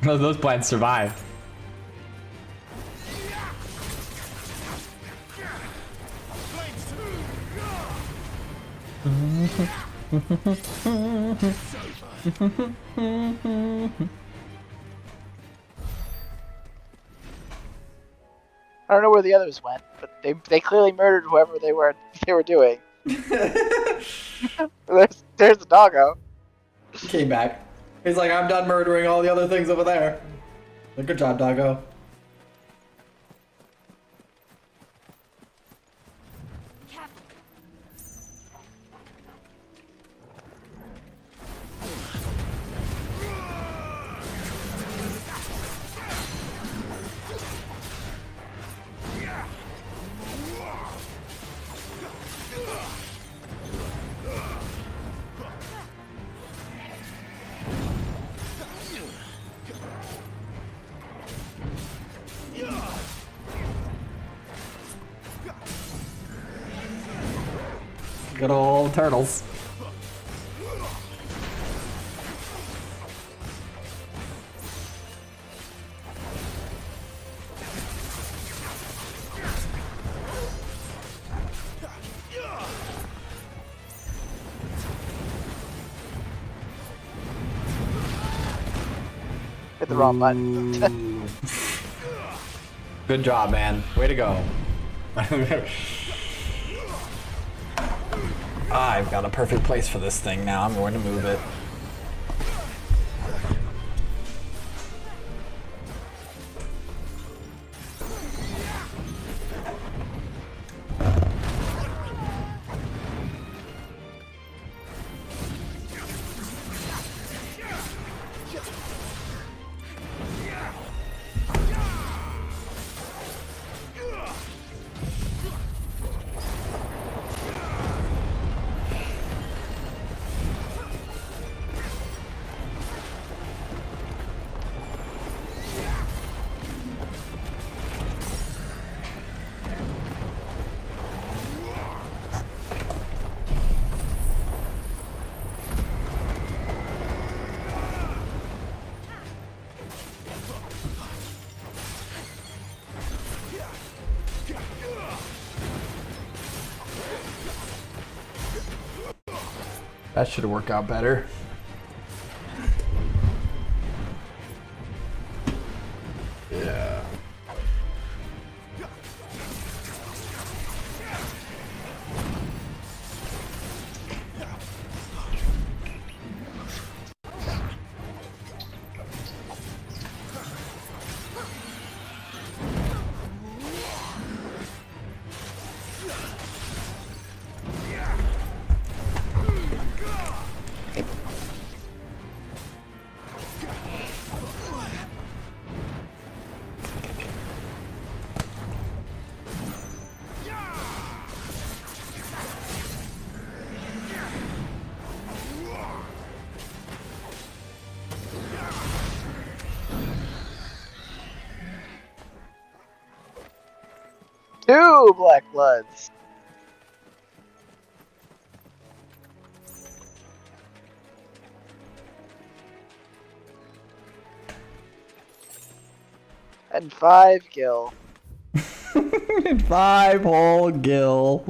Those plants survived.
I don't know where the others went, but they clearly murdered whoever they were doing. there's the doggo.
He came back. He's like, I'm done murdering all the other things over there. Like, good job, doggo.
Good old turtles.
Hit the wrong button.
Good job, man. Way to go. I've got a perfect place for this thing now. I'm going to move it. That should work out better.
Yeah.
Two Black Bloods. And 5 gil.
5 whole gil.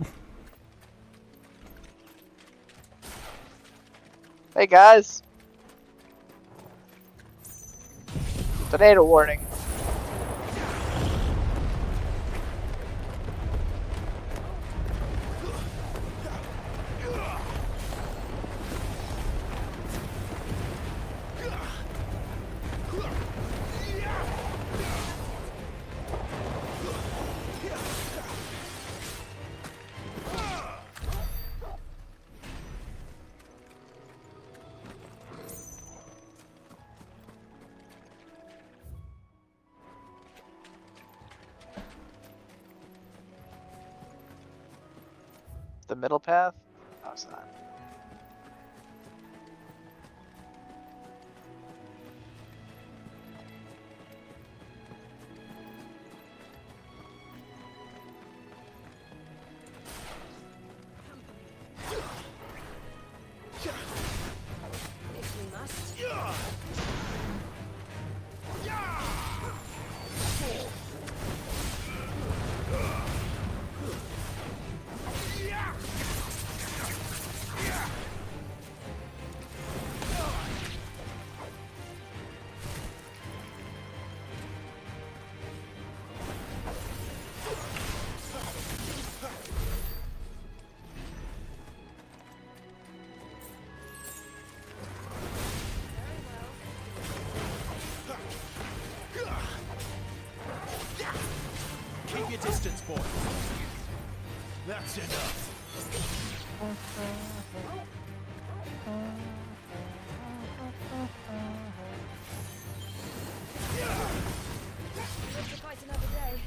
Hey guys. Tornado warning. The middle path? No, it's not.
If we must.
Keep your distance, boy. That's enough.
Live to fight another day.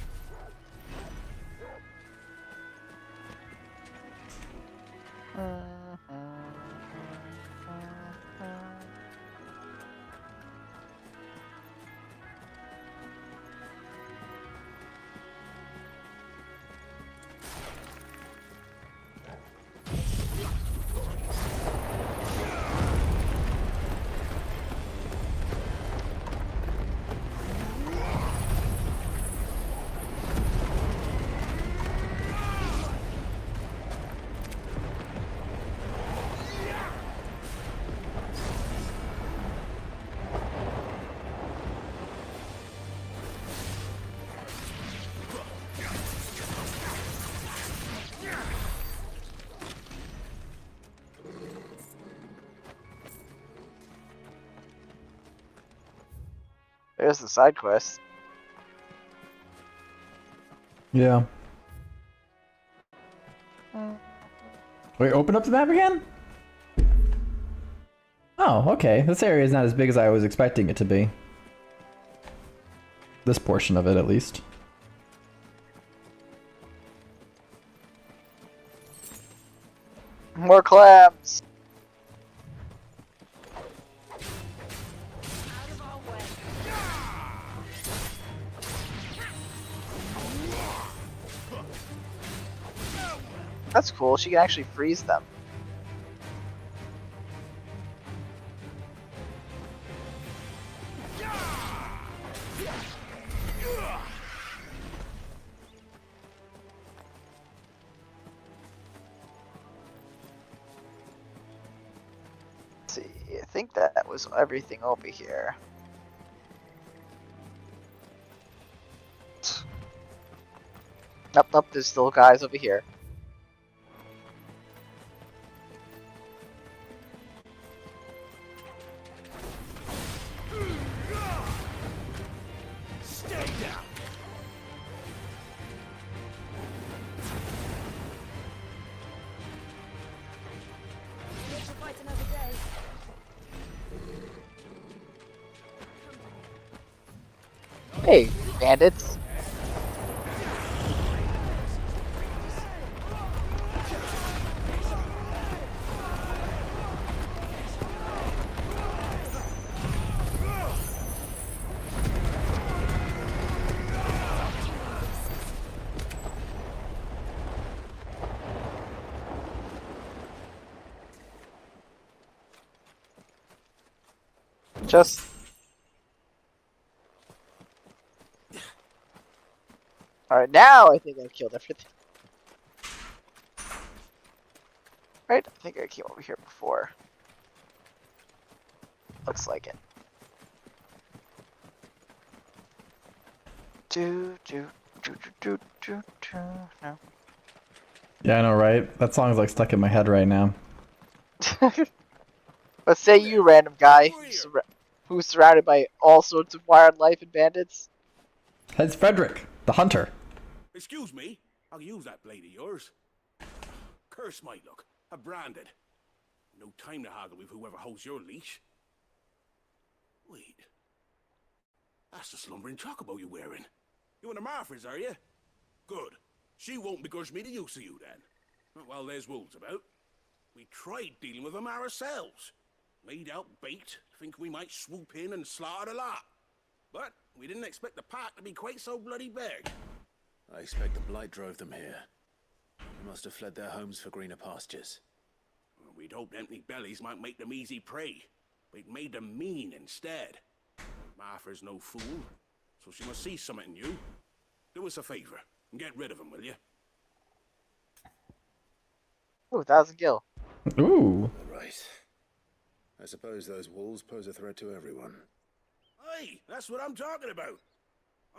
There's the side quest.
Yeah. Wait, open up the map again? Oh, okay. This area is not as big as I was expecting it to be. This portion of it, at least.
More clams. That's cool. She can actually freeze them. Let's see, I think that was everything over here. Nope, nope, there's still guys over here.
Stay down.
Live to fight another day.
Hey, bandits. Just Alright, now I think I've killed everything. Right? I think I came over here before. Looks like it. No.
Yeah, I know, right? That song's like stuck in my head right now.
Let's say you, random guy, who's surrounded by all sorts of wildlife and bandits.
It's Frederick, the hunter.
Excuse me, I'll use that blade of yours. Curse my luck, I'm branded. No time to haggle with whoever holds your leash. Wait, that's the slumbering chocobo you're wearing. You and the Marfers, are you? Good. She won't begrudge me the use of you then. Not while there's wolves about. We tried dealing with them ourselves. Laid out bait, think we might swoop in and slaughter the lot. But we didn't expect the pack to be quite so bloody big.
I expect the blight drove them here. They must have fled their homes for greener pastures.
Well, we'd hoped empty bellies might make them easy prey. But it made them mean instead. Martha's no fool, so she must see something in you. Do us a favor and get rid of them, will you?
Ooh, 1,000 gil.
Ooh.
Right. I suppose those wolves pose a threat to everyone.
Aye, that's what I'm talking about.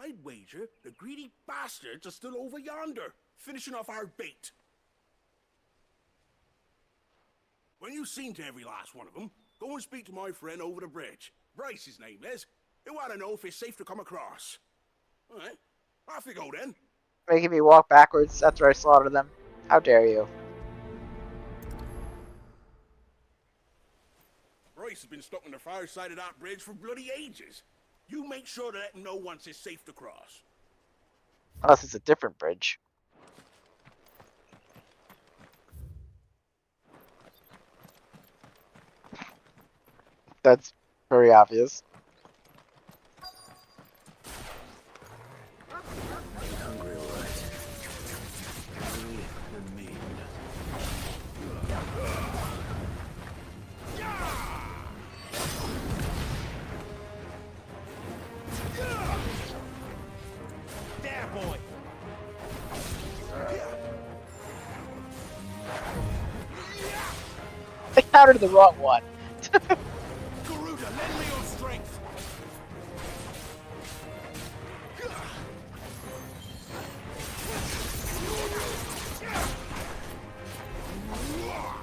I'd wager the greedy bastards are still over yonder, finishing off our bait. When you've seen to every last one of them, go and speak to my friend over the bridge. Bryce, his name is. He'll want to know if it's safe to come across. All right, off you go then.
Making me walk backwards after I slaughter them. How dare you?
Bryce has been stuck on the far side of that bridge for bloody ages. You make sure to let him know once it's safe to cross.
Unless it's a different bridge. That's very obvious.
Hungry, all right. Hungry and mean.
There, boy.
I countered the wrong one.
Garuda, lend me your strength.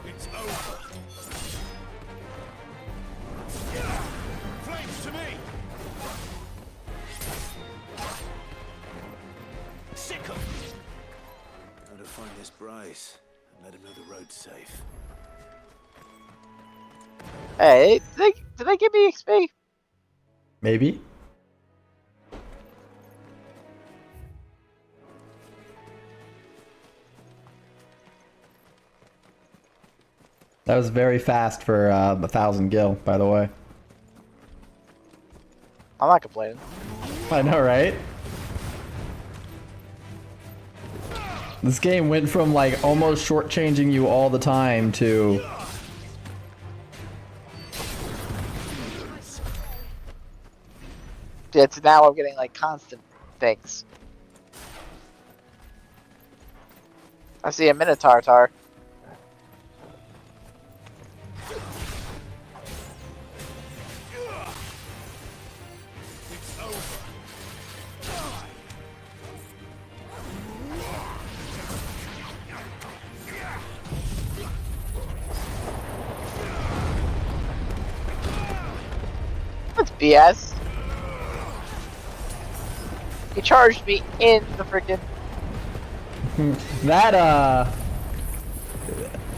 It's over. Flames to me.
Sick of it. How to find this Bryce and let him know the road's safe.
Hey, did they give me XP?
Maybe. That was very fast for 1,000 gil, by the way.
I'm not complaining.
I know, right? This game went from like almost shortchanging you all the time to
yeah, so now I'm getting like constant things. I see a Minotaur tar.
It's over.
That's BS. He charged me in the freaking.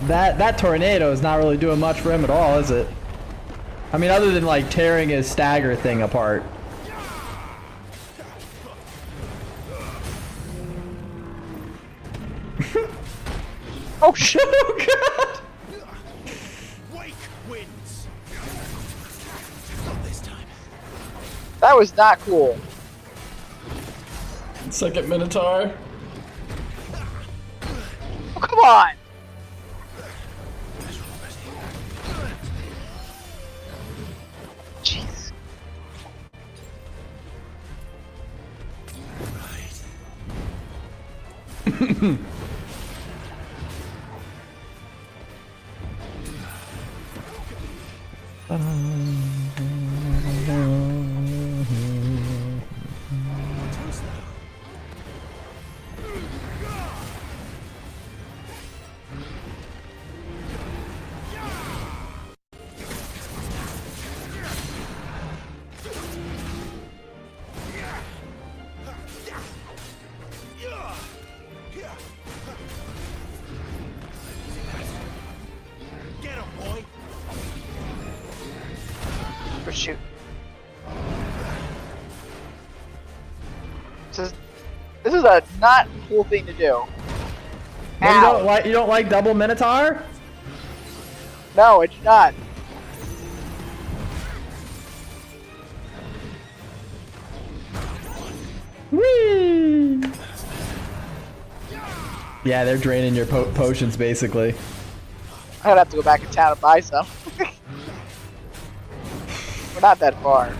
that tornado is not really doing much for him at all, is it? I mean, other than like tearing his stagger thing apart.
Oh shit!
Oh god!
Wake wins. Not this time.
That was not cool.
Second Minotaur.
Oh, come on! Jeez.
Get him, boy.
Oh, shoot. This is a not cool thing to do.
No, you don't like double Minotaur?
No, I do not.
Whee! Yeah, they're draining your potions basically.
I'm gonna have to go back in town and buy some. We're not that far.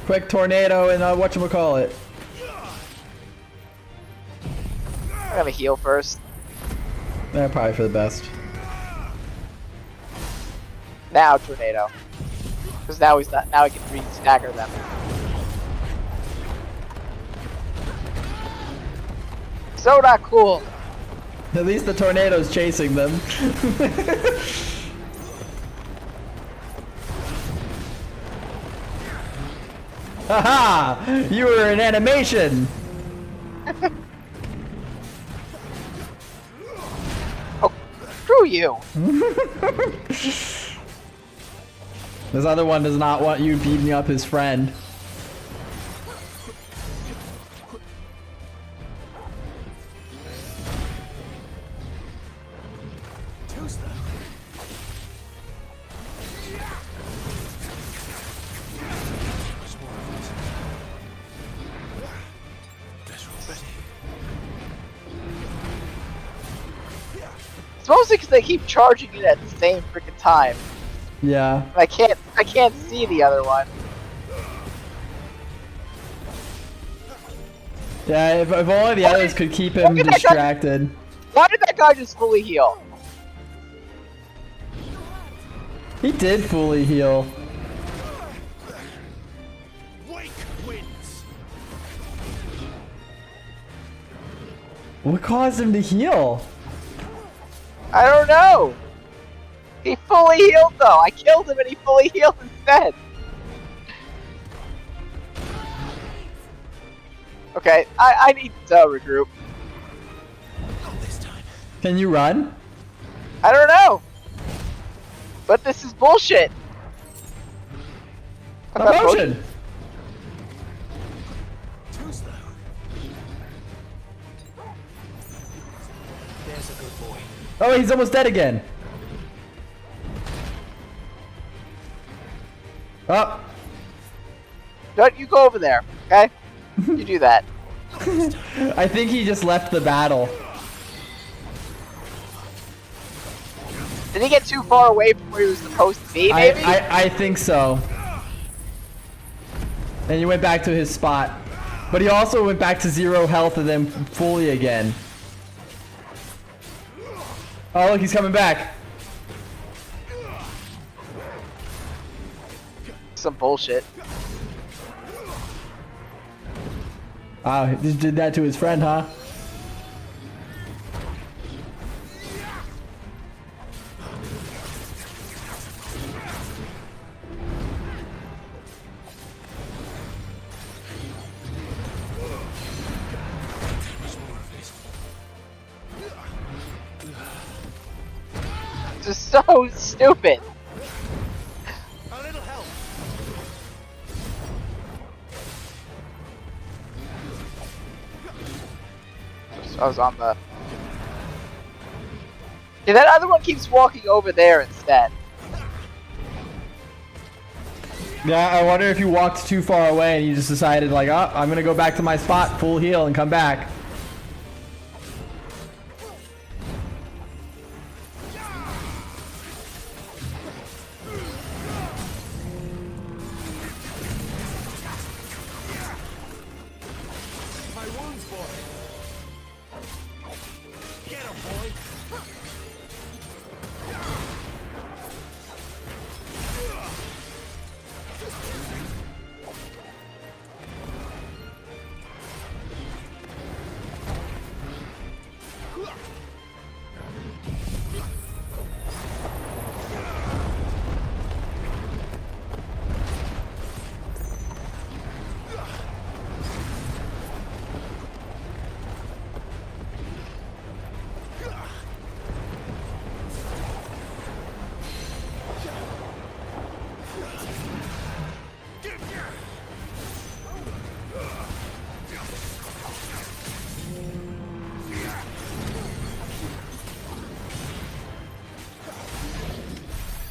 Quick tornado and whatchamacallit.
I'm gonna heal first.
Yeah, probably for the best.
Now tornado. Because now he's not. Now I can re-stagger them. So not cool.
At least the tornado's chasing them. Haha! You were in animation!
Oh, screw you!
This other one does not want you beating up his friend.
It's mostly because they keep charging it at the same freaking time.
Yeah.
I can't see the other one.
Yeah, if only the others could keep him distracted.
Why did that guy just fully heal?
He did fully heal. What caused him to heal?
I don't know. He fully healed though. I killed him and he fully healed instead. Okay, I need to regroup.
Can you run?
I don't know. But this is bullshit.
A potion.
There's a good boy.
Oh, he's almost dead again. Oh.
Don't you go over there, okay? You do that.
I think he just left the battle.
Did he get too far away from where he was supposed to be, maybe?
I think so. And he went back to his spot. But he also went back to 0 health and then fully again. Oh, look, he's coming back.
Some bullshit.
Wow, he just did that to his friend, huh?
This is so stupid.
A little help.
I was on the... Yeah, that other one keeps walking over there instead.
Yeah, I wonder if you walked too far away and you just decided like, oh, I'm gonna go back to my spot, full heal, and come back.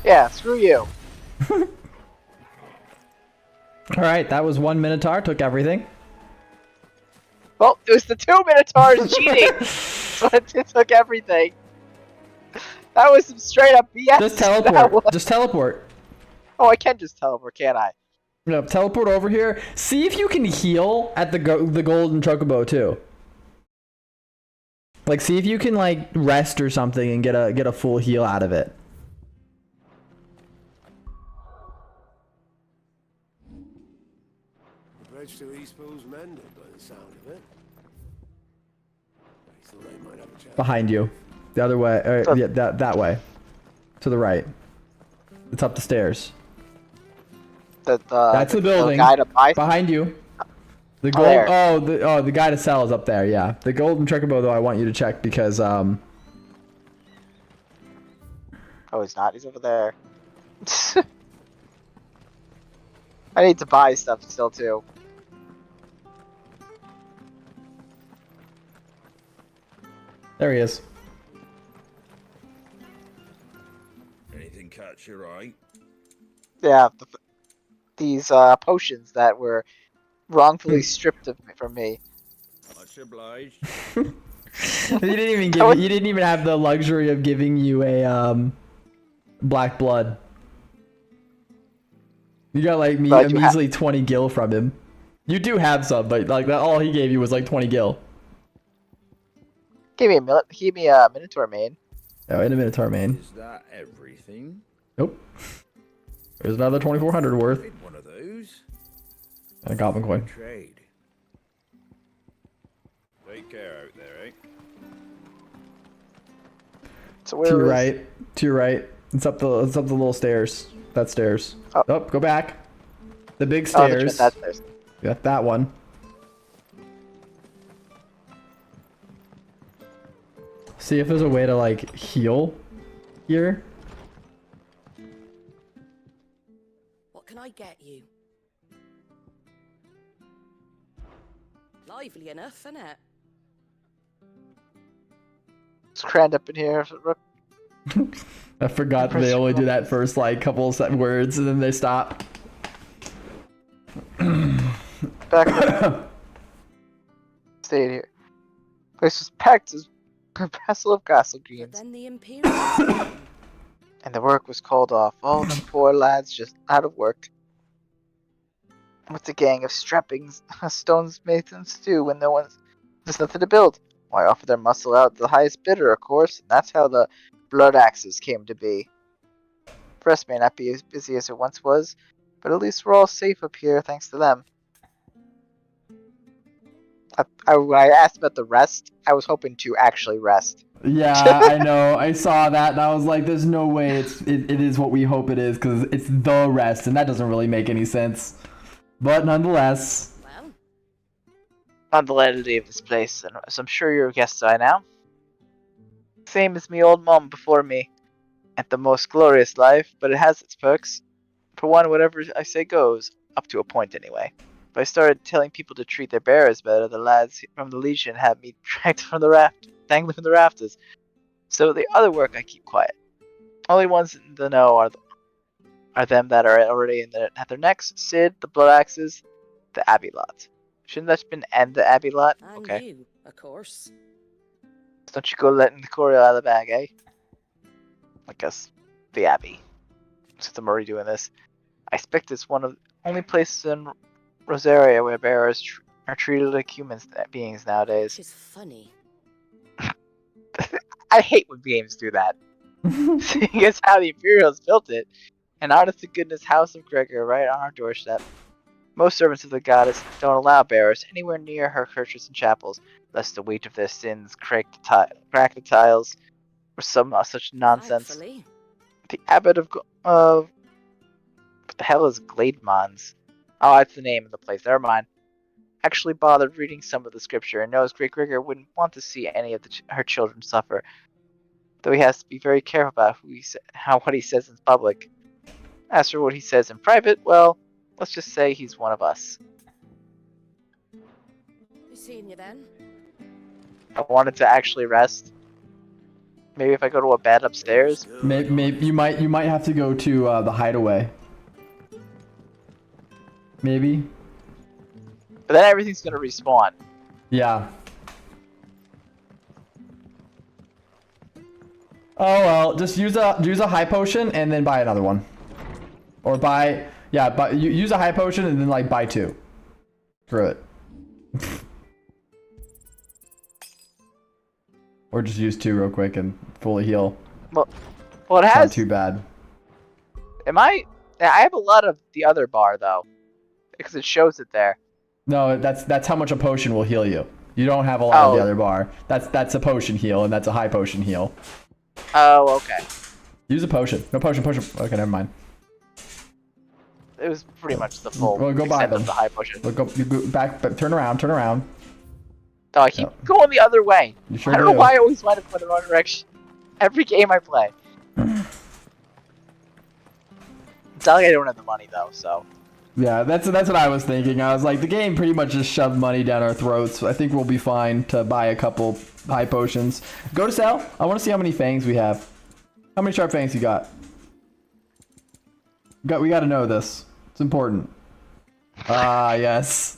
Yeah, screw you.
Alright, that was one Minotaur, took everything.
Well, it was the 2 Minotaurs cheating! So it took everything. That was some straight up BS.
Just
That
teleport.
was...
Just teleport.
Oh, I can just teleport, can't I?
No, teleport over here. See if you can heal at the golden chocobo too. Like, see if you can like rest or something and get a full heal out of it.
The bridge to East Pool's mended by the sound of it. I thought I might have a chance.
Behind you, the other way. Yeah, that way. To the right. It's up the stairs. That's the building.
Guy to buy
behind you. The gold. The guy to sell is up there. Yeah, the golden chocobo though. I want you to check because
Oh, he's not. He's over there. I need to buy stuff still too.
There he is.
Anything catch your eye?
Yeah, these potions that were wrongfully stripped from me.
Much obliged.
He didn't even give. He didn't even have the luxury of giving you a black blood. You got like a measly 20 gil from him. You do have some, but like that, all he gave you was like 20 gil.
Give me a Minotaur main.
Oh, and a Minotaur main.
Is that everything?
Nope. There's another 2,400 worth.
One of those.
And a goblin coin.
Trade. Take care out there, eh?
So where
to your right. To your right. It's up the little stairs. That stairs. Oh, go back. The big stairs.
That stairs.
Yeah, that one. See if there's a way to like heal here.
What can I get you? Lively enough, isn't it?
It's crammed up in here.
I forgot they only do that first like couple of words and then they stop.
Back. Stayed here. Place was packed as a vessel of castle greens.
Then the Imperials.
And the work was called off. All the poor lads just out of work. What's a gang of strappings stonesmasons do when there's nothing to build? Why, offer their muscle out to the highest bidder, of course, and that's how the blood axes came to be. The rest may not be as busy as it once was, but at least we're all safe up here thanks to them. When I asked about the rest, I was hoping to actually rest.
Yeah, I know. I saw that and I was like, there's no way it is what we hope it is because it's the rest and that doesn't really make any sense. But nonetheless.
Well.
On the landlady of this place, and as I'm sure you're a guest by now. Same as me old mom before me. At the most glorious life, but it has its perks. For one, whatever I say goes, up to a point anyway. If I started telling people to treat their bearers better, the lads from the Legion had me dangling from the rafters. So the other work I keep quiet. Only ones in the know are them that are already at their necks. Sid, the Blood Axes, the Abbey lot. Shouldn't that have been and the Abbey lot?
And
okay.
you, of course.
Don't you go letting the Corio out of the bag, eh? I guess the Abbey. Since I'm already doing this. I expect it's one of the only places in Rosaria where bearers are treated like human beings nowadays.
Which is funny.
I hate when games do that. Seeing as how the Imperials built it, an honest to goodness house of Gregor right on our doorstep. Most servants of the goddess don't allow bearers anywhere near her churches and chapels, lest the weight of their sins crack the tiles, or some such nonsense.
Thankfully.
The abbot of what the hell is Glademons? Oh, that's the name of the place. Never mind. Actually bothered reading some of the scripture and knows Great Gregor wouldn't want to see any of her children suffer. Though he has to be very careful about what he says in public. As for what he says in private, well, let's just say he's one of us.
Be seeing you then.
I wanted to actually rest. Maybe if I go to a bed upstairs.
Maybe you might have to go to the hideaway. Maybe.
But then everything's gonna respawn.
Yeah. Oh well, just use a high potion and then buy another one. Or but you use a high potion and then like buy 2. Screw it. Or just use 2 real quick and fully heal.
Well, it
It's
has.
not too bad.
I have a lot of the other bar though, because it shows it there.
No, that's how much a potion will heal you. You don't have a lot of the
Oh.
other bar. That's a potion heal and that's a high potion heal.
Oh, okay.
Use a potion. No potion. Okay, never mind.
It was pretty much the full
Well, go buy
extent
them.
of the high potion.
Well, you go back, turn around.
No, I keep going the other way.
You sure
I don't know
do.
why I always wind up going the wrong direction. Every game I play. It's not like I don't have the money though, so.
Yeah, that's what I was thinking. I was like, the game pretty much just shoved money down our throats. I think we'll be fine to buy a couple high potions. Go to sell. I want to see how many fangs we have. How many sharp fangs you got? We got to know this. It's important. Ah, yes.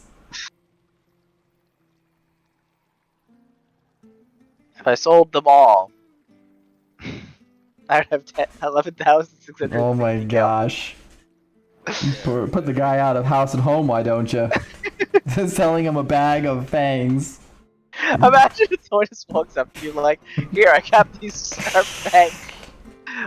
If I sold them all, I would have 11,600.
Oh my gosh. Put the guy out of house and home, why don't you? Selling him a bag of fangs.
Imagine if someone just walks up to you like, here, I got these sharp fangs.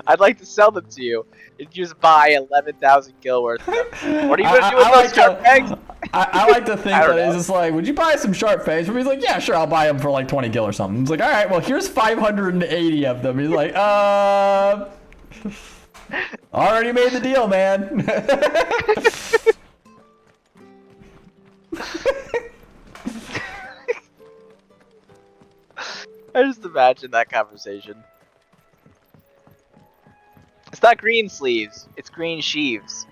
I'd like to sell them to you. And you just buy 11,000 gil worth of them. What are you going to do with those sharp fangs?
I like to think that it's just like, would you buy some sharp fangs? He's like, yeah, sure, I'll buy them for like 20 gil or something. He's like, all right, well, here's 580 of them. He's like, already made the deal, man.
I just imagine that conversation. It's not green sleeves, it's green sheaves.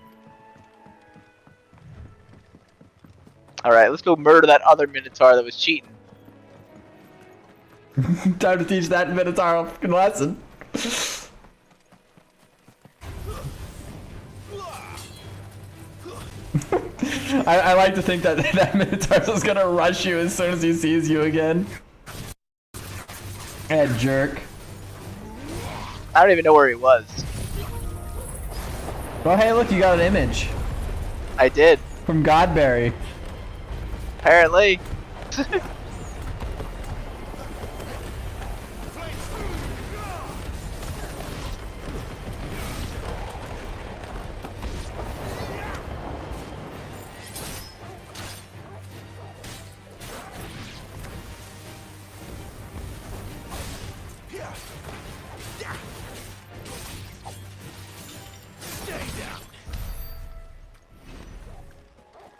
Alright, let's go murder that other Minotaur that was cheating.
Time to teach that Minotaur a fucking lesson. I like to think that that Minotaur is gonna rush you as soon as he sees you again. Jerk.
I don't even know where he was.
Oh hey, look, you got an image.
I did.
From Godberry.
Apparently.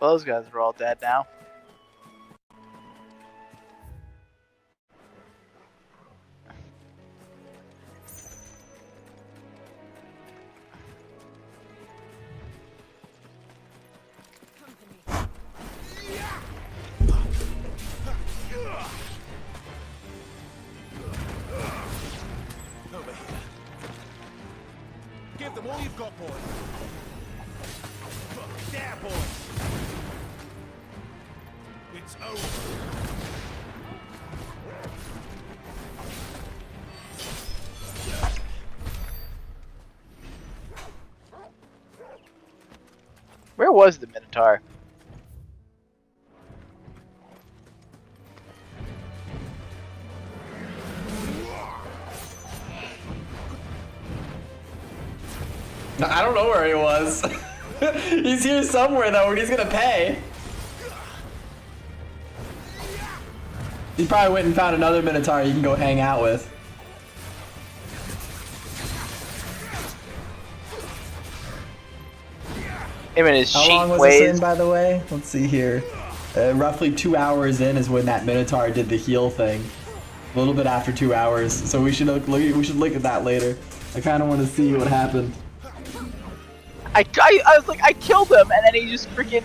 Well, those guys are all dead now.
Over here. Give them all you've got, boys. There, boys. It's over.
Where was the Minotaur?
I don't know where he was. He's here somewhere though, where he's gonna pay. He probably went and found another Minotaur you can go hang out with.
Him and his
How
sheep
long was
ways.
this in, by the way? Let's see here. Roughly 2 hours in is when that Minotaur did the heal thing. A little bit after 2 hours, so we should look at that later. I kind of want to see what happened.
I was like, I killed him, and then he just freaking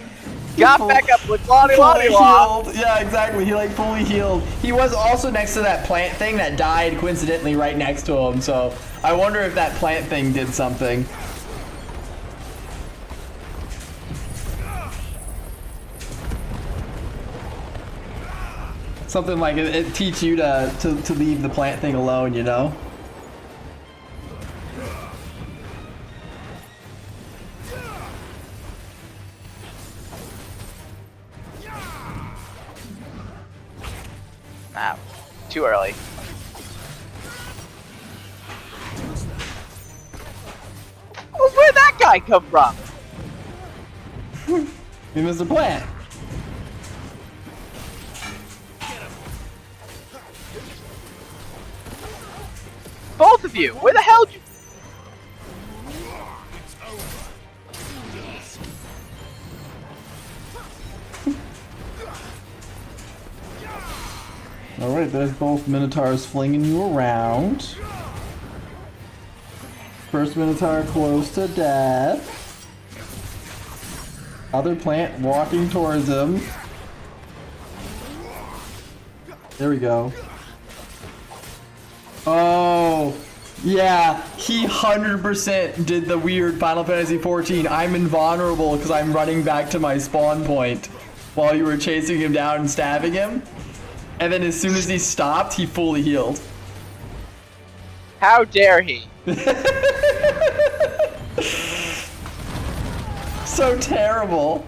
Got back up with Lonnie
fully
Law.
healed. Yeah, exactly. He like fully healed. He was also next to that plant thing that died coincidentally right next to him. So I wonder if that plant thing did something. Something like it teach you to leave the plant thing alone, you know?
Nah, too early. Oh, where'd that guy come from?
He missed a plant.
Both of you, where the hell did you...
Alright, there's both Minotaurs flinging you around. First Minotaur close to death. Other plant walking towards him. There we go. Oh, yeah, he 100% did the weird Final Fantasy XIV. I'm invulnerable because I'm running back to my spawn point while you were chasing him down and stabbing him. And then as soon as he stopped, he fully healed.
How dare he?
So terrible.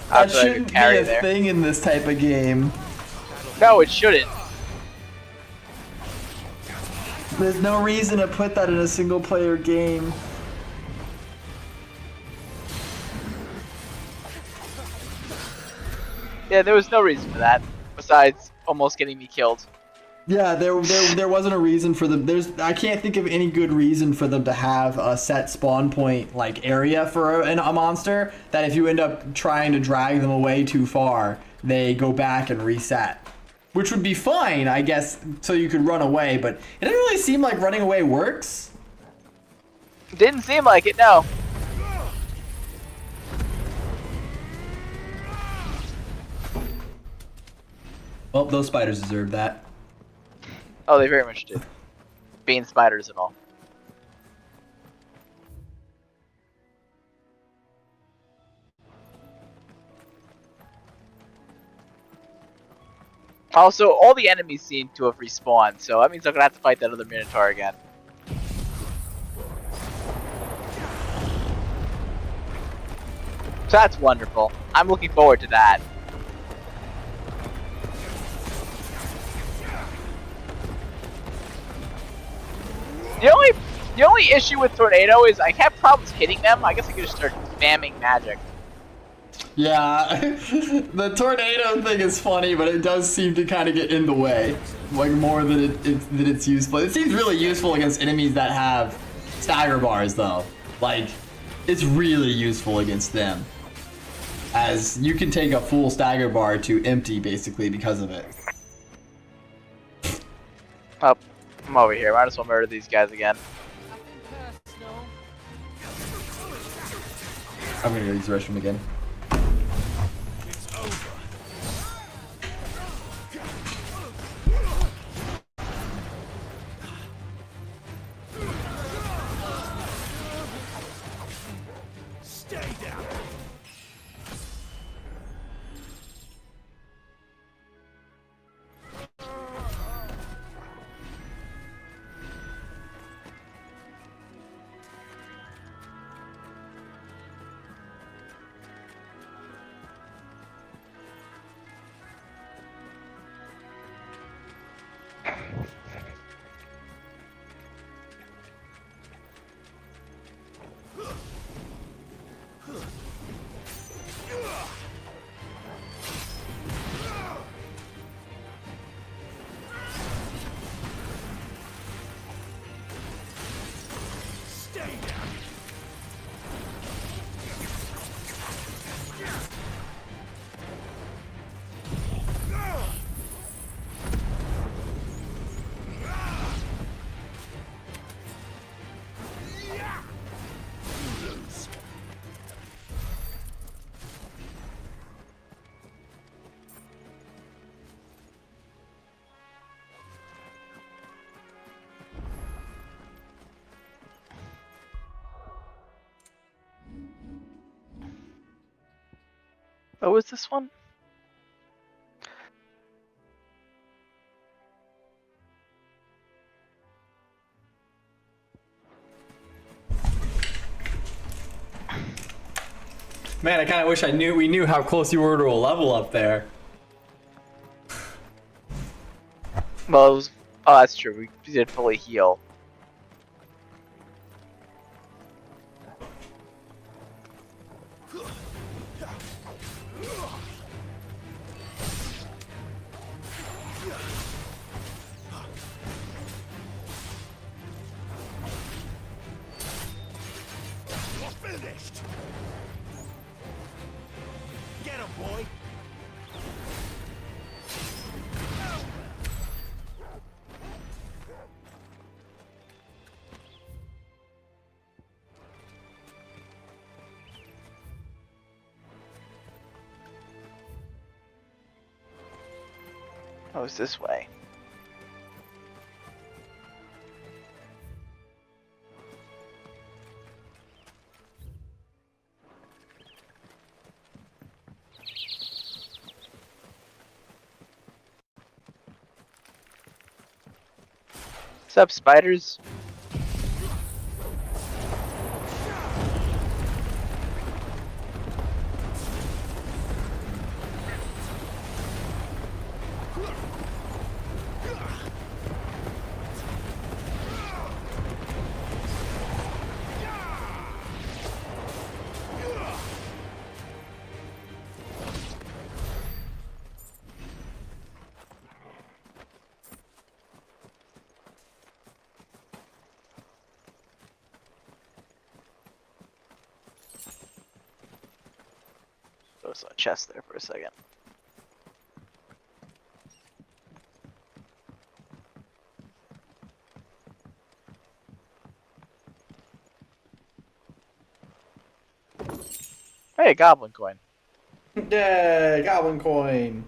That shouldn't be a thing in this type of game.
No, it shouldn't.
There's no reason to put that in a single player game.
Yeah, there was no reason for that, besides almost getting me killed.
Yeah, there wasn't a reason for them. I can't think of any good reason for them to have a set spawn point like area for a monster that if you end up trying to drag them away too far, they go back and reset. Which would be fine, I guess, so you could run away, but it doesn't really seem like running away works.
Didn't seem like it, no.
Well, those spiders deserve that.
Oh, they very much did. Being spiders and all. Also, all the enemies seem to have respawned, so that means I'm gonna have to fight that other Minotaur again. So that's wonderful. I'm looking forward to that. The only issue with Tornado is I have problems hitting them. I guess I could just start spamming magic.
Yeah, the tornado thing is funny, but it does seem to kind of get in the way, like more than it's useful. It seems really useful against enemies that have stagger bars, though. Like, it's really useful against them, as you can take a full stagger bar to empty basically because of it.
Oh, I'm over here. Might as well murder these guys again.
I'm gonna go use the restroom again.
Stay down.
What was this one?
Man, I kind of wish we knew how close you were to a level up there.
Well, it was. Oh, that's true. We did fully heal.
You're finished. Get him, boy.
Oh, it's this way. What's up, spiders? There was a chest there for a second. Hey, goblin coin.
Yay, goblin coin.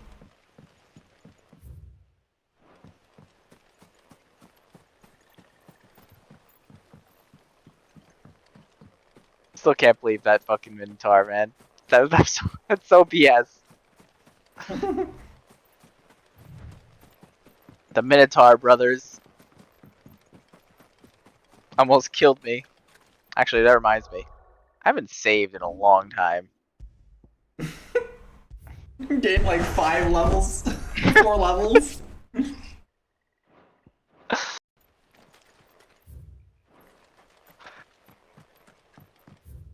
Still can't believe that fucking Minotaur, man. That's so BS. The Minotaur brothers almost killed me. Actually, that reminds me. I haven't saved in a long time.
Gained like 5 levels. 4 levels.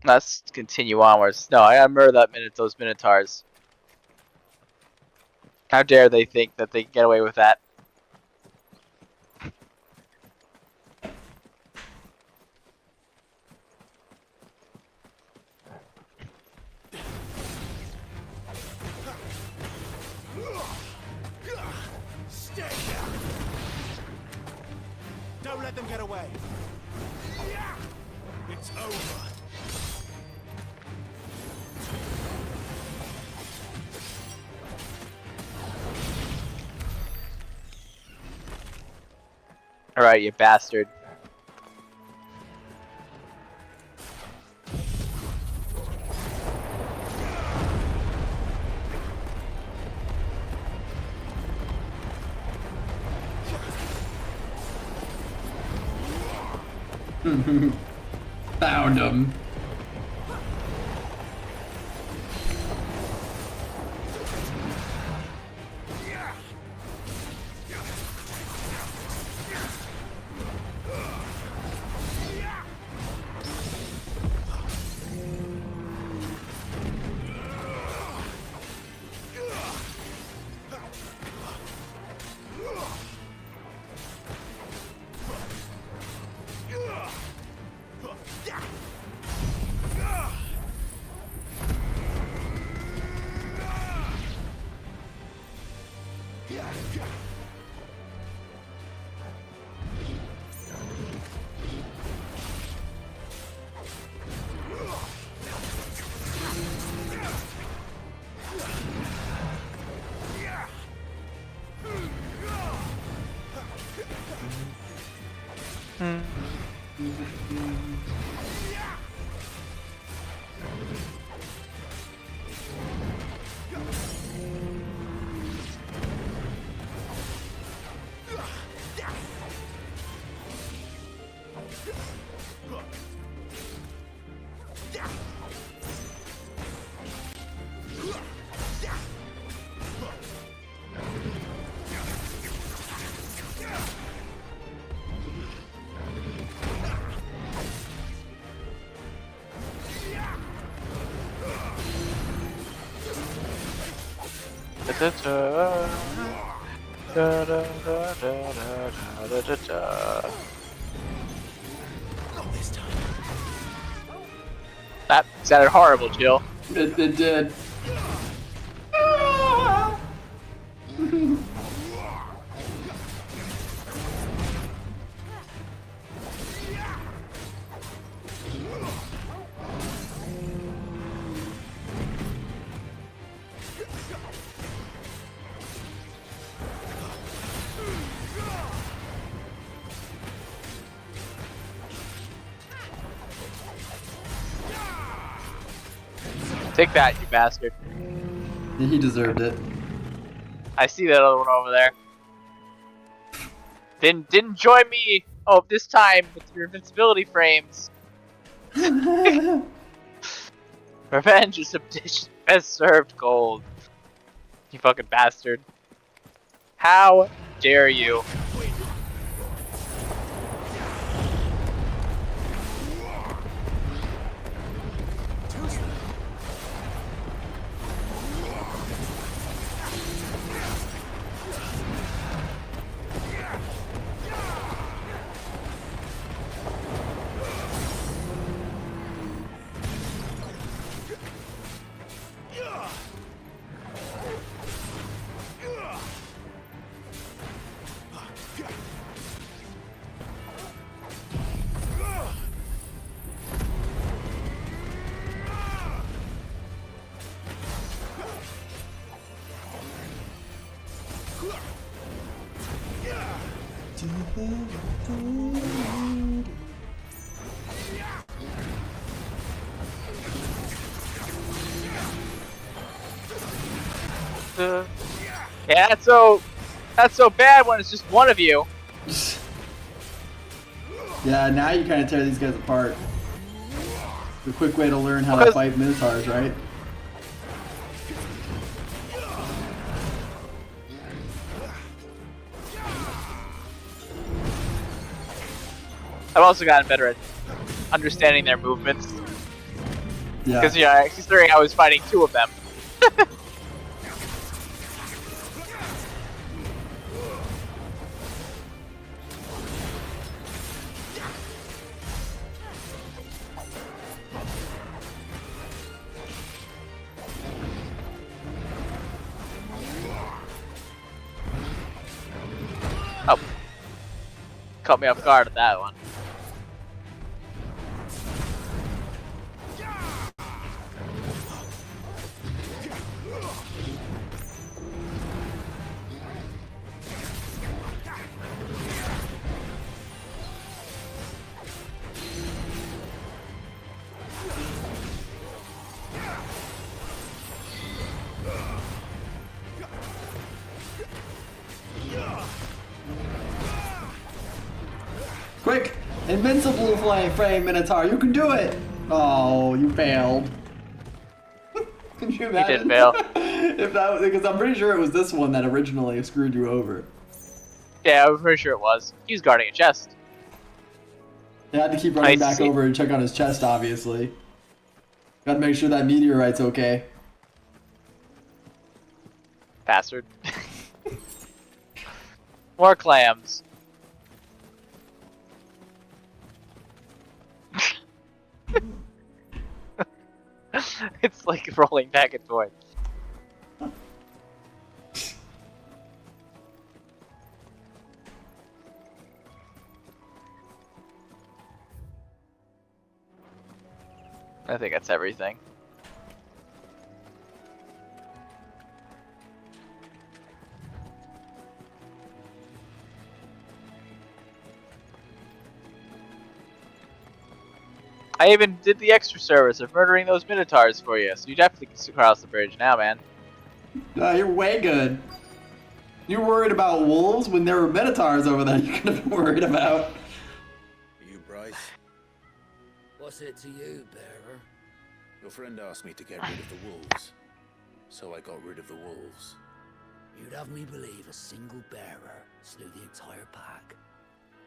Let's continue onwards. No, I gotta murder those Minotaurs. How dare they think that they can get away with that?
Stay down. Don't let them get away. It's over.
Alright, you bastard.
Found him.
That sounded horrible, Jill.
It did.
Take that, you bastard.
He deserved it.
I see that other one over there. Didn't join me. Oh, this time with your invincibility frames. Revenge is a dish best served cold. You fucking bastard. How dare you? Yeah, that's so bad when it's just one of you.
Yeah, now you kind of tear these guys apart. The quick way to learn how to fight Minotaurs, right?
I've also gotten better at understanding their movements.
Yeah.
Because considering I was fighting two of them. Oh. Caught me off guard at that one.
Quick! Invincible flying frame Minotaur, you can do it! Oh, you failed. Can you imagine?
You did fail.
If that, because I'm pretty sure it was this one that originally screwed you over.
Yeah, I'm pretty sure it was. He was guarding a chest.
You had to keep running back over and check on his chest, obviously. Gotta make sure that meteorite's okay.
Bastard. More clams. It's like rolling back and forth. I think that's everything. I even did the extra service of murdering those Minotaurs for you, so you definitely can cross the bridge now, man.
You're way good. You were worried about wolves when there were Minotaurs over there you could have been worried about.
You, Bryce?
What's it to you, bearer?
Your friend asked me to get rid of the wolves, so I got rid of the wolves.
You'd have me believe a single bearer slew the entire pack.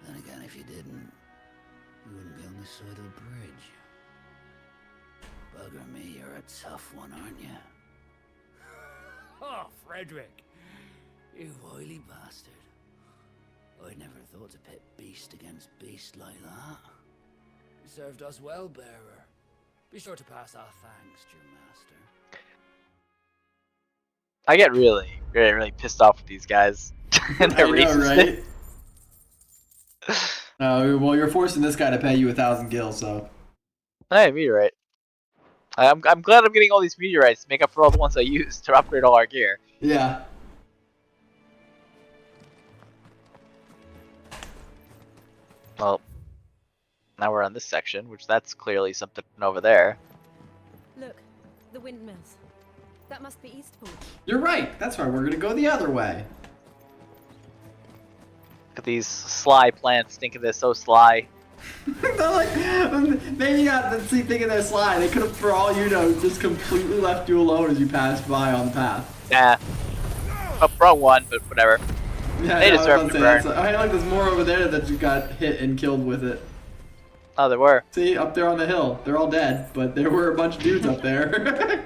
Then again, if you didn't, you wouldn't be on this side of the bridge. Bugger me, you're a tough one, aren't you? Oh, Frederick. You wily bastard. I never thought to pit beast against beast like that. You served us well, bearer. Be sure to pass our thanks to your master.
I get really pissed off with these guys. And their
I know,
races.
right? Well, you're forcing this guy to pay you 1,000 gil, so.
Hey, meteorite. I'm glad I'm getting all these meteorites to make up for all the ones I used to upgrade all our gear.
Yeah.
Well, now we're on this section, which that's clearly something over there.
Look, the windmills. That must be Eastpool.
You're right. That's why we're gonna go the other way.
Look at these sly plants thinking they're so sly.
They're like, maybe not thinking they're sly. They could have, for all you know, just completely left you alone as you passed by on the path.
Nah. Oh, wrong one, but whatever.
Yeah,
they deserve to burn.
I like there's more over there that just got hit and killed with it.
Oh, there were.
See, up there on the hill. They're all dead, but there were a bunch of dudes up there.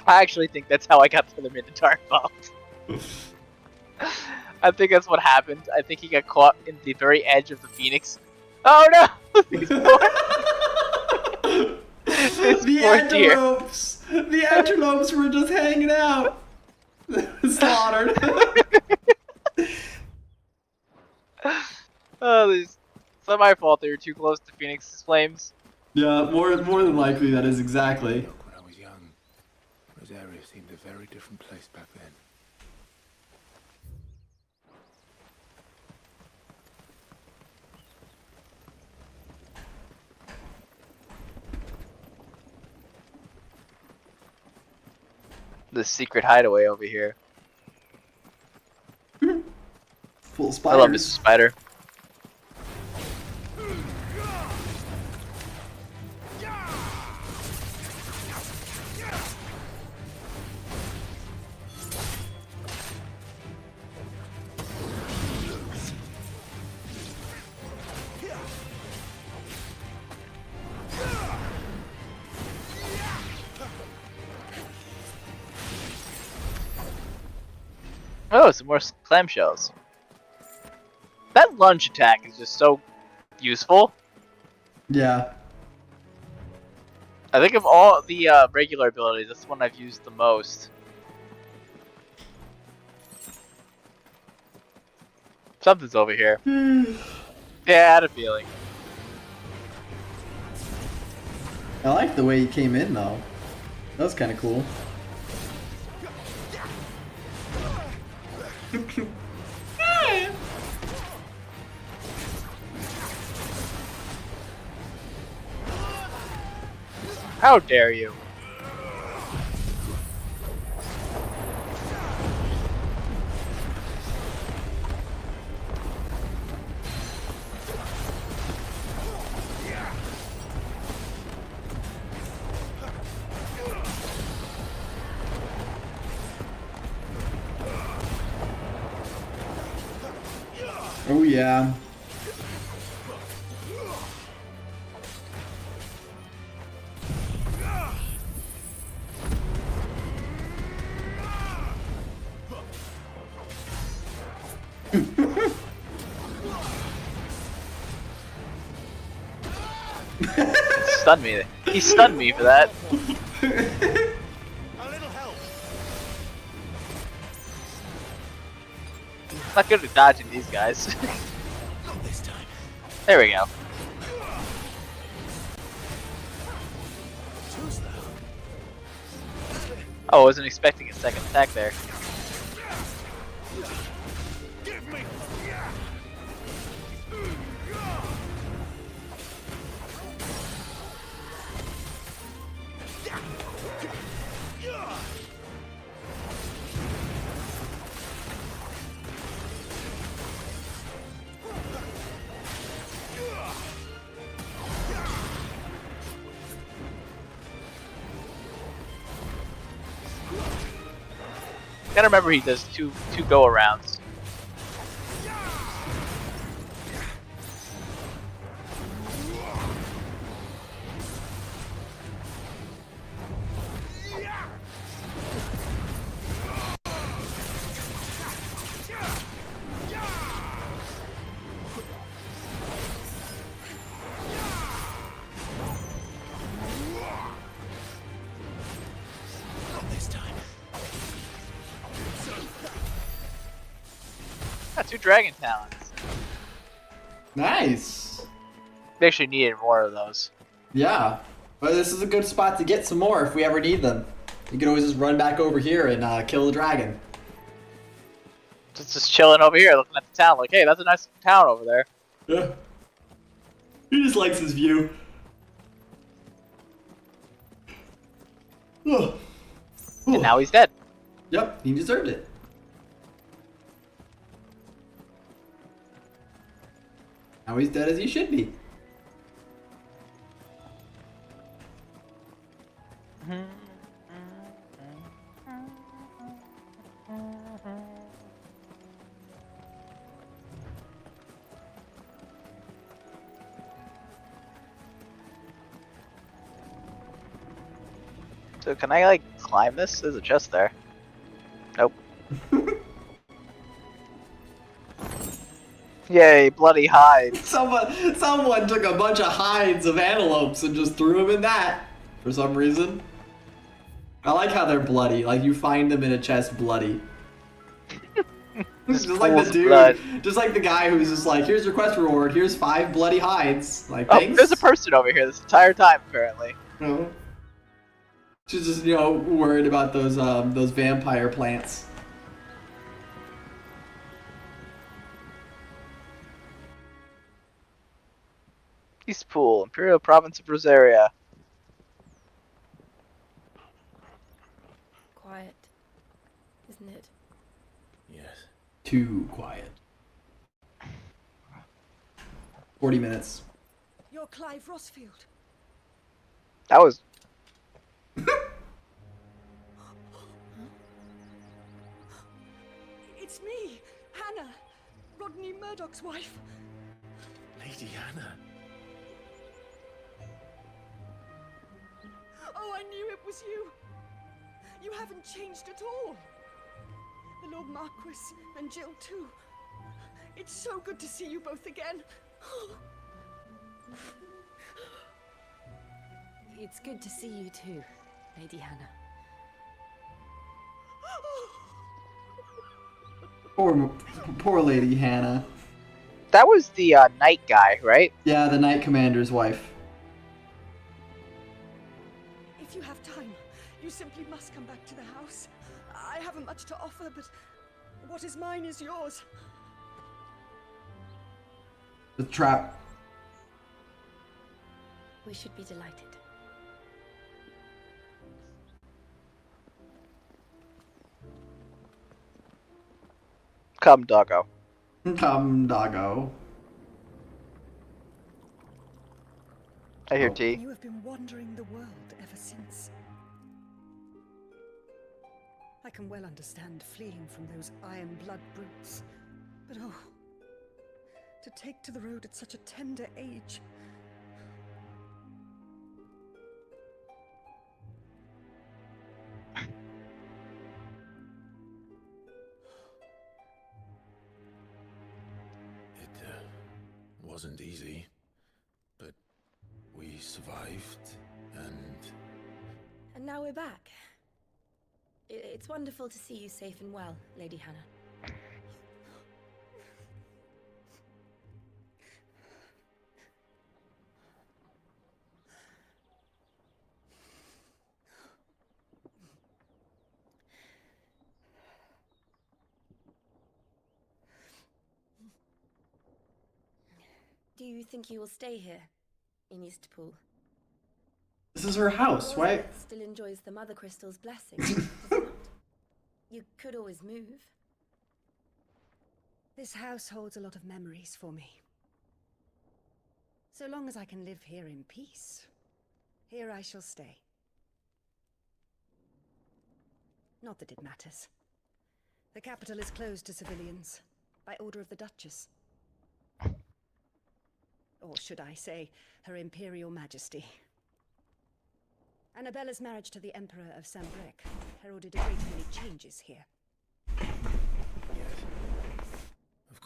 I actually think that's how I got the Minotaur involved. I think that's what happened. I think he got caught in the very edge of the Phoenix. Oh no!
The antelopes! The antelopes were just hanging out! Slaughtered.
Oh, it's not my fault they were too close to Phoenix's flames.
Yeah, more than likely that is exactly.
When I was young, Rosaria seemed a very different place back then.
The secret hideaway over here.
Full of spiders.
I love Mr. Spider. Oh, some more clamshells. That lunge attack is just so useful.
Yeah.
I think of all the regular abilities, that's the one I've used the most. Something's over here. Yeah, I had a feeling.
I like the way he came in, though. That was kind of cool.
How dare you?
Oh yeah.
Stunned me. He stunned me for that. Not good at dodging these guys. There we go. Oh, I wasn't expecting a second attack there. Gotta remember he does two go-arounds. got 2 dragon talons.
Nice.
We actually needed more of those.
Yeah. But this is a good spot to get some more if we ever need them. You can always just run back over here and kill the dragon.
Just chilling over here, looking at the town. Like, hey, that's a nice town over there.
Yeah. He just likes his view.
And now he's dead.
Yep, he deserved it. Now he's dead as he should be.
So can I like climb this? There's a chest there. Nope. Yay, bloody hides.
Someone took a bunch of hides of antelopes and just threw them in that for some reason. I like how they're bloody. Like you find them in a chest bloody. just like the dude,
blood.
just like the guy who's just like, here's your quest reward. Here's 5 bloody hides. Like,
Oh,
thanks.
there's a person over here this entire time apparently.
No. She's just, worried about those vampire plants.
East Pool, Imperial Province of Rosaria.
Quiet, isn't it?
Yes.
Too quiet. 40 minutes.
You're Clive Rossfield.
That was...
It's me, Hannah, Rodney Murdoch's wife.
Lady Hannah.
Oh, I knew it was you. You haven't changed at all. The Lord Marquis and Jill too. It's so good to see you both again.
It's good to see you too, Lady Hannah.
Poor Lady Hannah.
That was the knight guy, right?
Yeah, the Knight Commander's wife.
If you have time, you simply must come back to the house. I haven't much to offer, but what is mine is yours.
The trap.
We should be delighted.
Come, doggo.
Come, doggo.
I hear tea.
You have been wandering the world ever since. I can well understand fleeing from those iron blood brutes, but oh, to take to the road at such a tender age.
Wasn't easy, but we survived, and...
And now we're back. It's wonderful to see you safe and well, Lady Hannah. Do you think you will stay here, in Eastpool?
This is her house, right?
Still enjoys the Mother Crystal's blessing, does it not? You could always move.
This house holds a lot of memories for me. So long as I can live here in peace, here I shall stay. Not that it matters. The capital is closed to civilians, by order of the Duchess. Or should I say, Her Imperial Majesty. Annabella's marriage to the Emperor of Sambrec heralded a great many changes here.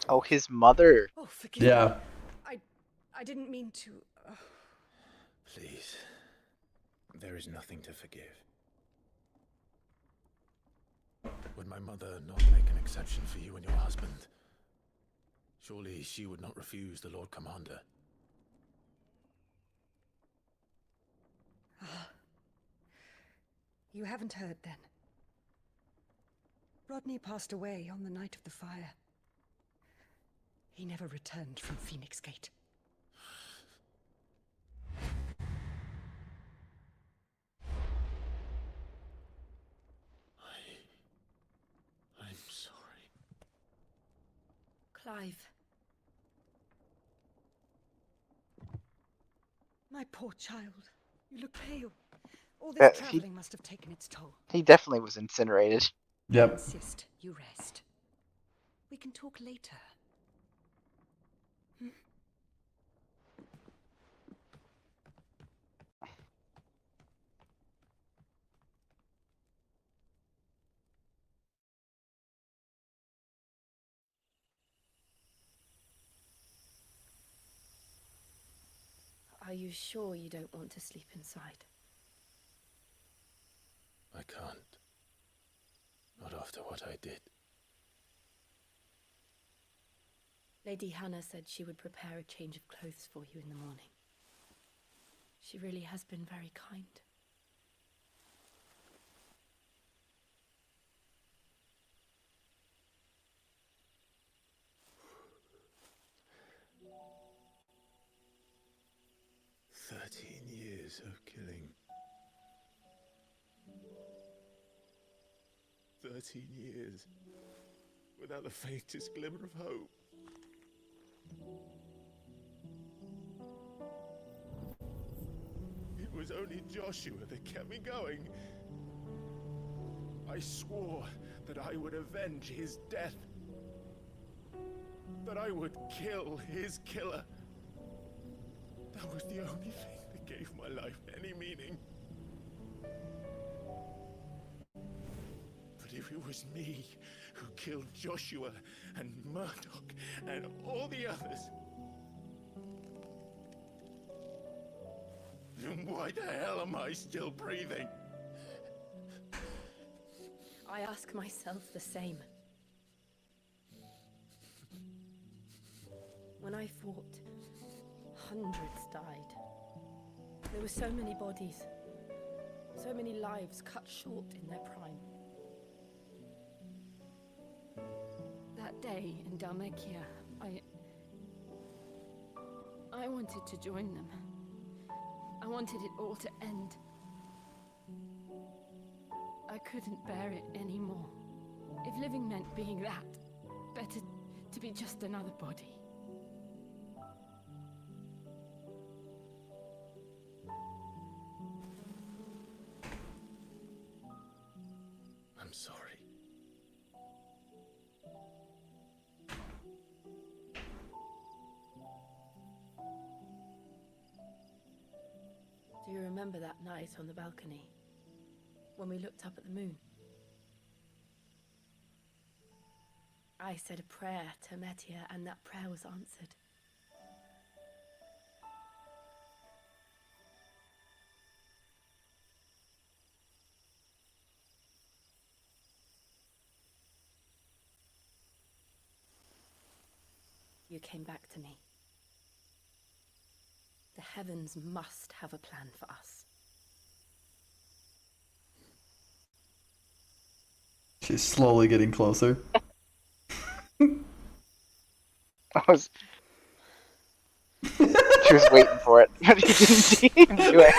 Oh, his mother.
Oh, forgive
Yeah.
me. I didn't mean to...
Please. There is nothing to forgive. Would my mother not make an exception for you and your husband? Surely she would not refuse the Lord Commander.
You haven't heard then. Rodney passed away on the night of the fire. He never returned from Phoenix Gate.
I'm sorry.
Clive. My poor child. You look pale. All this traveling must have taken its toll.
He definitely was incinerated.
I insist you rest. We can talk later. Hmm?
Are you sure you don't want to sleep inside?
I can't. Not after what I did.
Lady Hannah said she would prepare a change of clothes for you in the morning. She really has been very kind.
Years of killing. 13 years without the faintest glimmer of hope. It was only Joshua that kept me going. I swore that I would avenge his death. That I would kill his killer. That was the only thing that gave my life any meaning. But if it was me who killed Joshua and Murdoch and all the others, then why the hell am I still breathing?
I ask myself the same. When I fought, hundreds died. There were so many bodies, so many lives cut short in their prime. That day in Dalmekia, I wanted to join them. I wanted it all to end. I couldn't bear it anymore. If living meant being that, better to be just another body.
I'm sorry.
Do you remember that night on the balcony, when we looked up at the moon? I said a prayer to Metia, and that prayer was answered. You came back to me. The heavens must have a plan for us.
She's slowly getting closer.
She was waiting for it, but he didn't do it.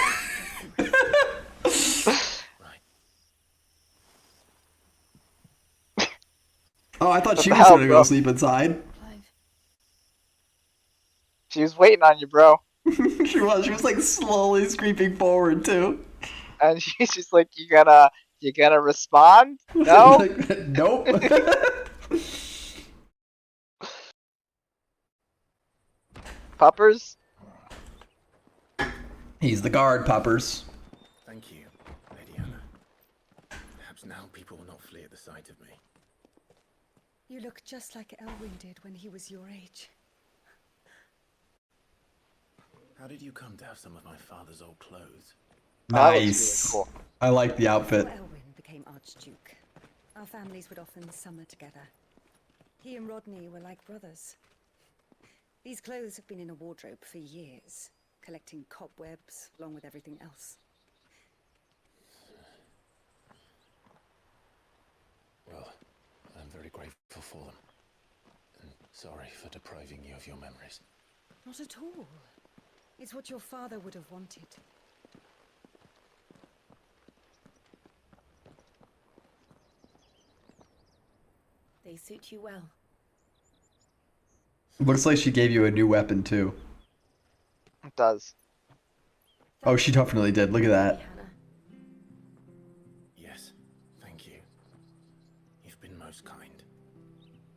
Oh, I thought
What
she
the
was
hell,
gonna
bro?
go sleep inside.
She was waiting on you, bro.
She was like slowly creeping forward too.
And she's just like, you gotta respond? No?
Like, nope.
Puppers?
He's the guard, Puppers.
Thank you, Lady Anna. Perhaps now people will not flee at the sight of me.
You look just like Elwyn did when he was your age.
How did you come to have some of my father's old clothes?
Nice. Really cool. I like the outfit.
Before Elwyn became Archduke, our families would often summer together. He and Rodney were like brothers. These clothes have been in a wardrobe for years, collecting cobwebs along with everything else.
Well, I'm very grateful for them. And sorry for depriving you of your memories.
Not at all. It's what your father would have wanted.
They suit you well.
Looks like she gave you a new weapon too.
It does.
Oh, she definitely did. Look at that.
Yes, thank you. You've been most kind.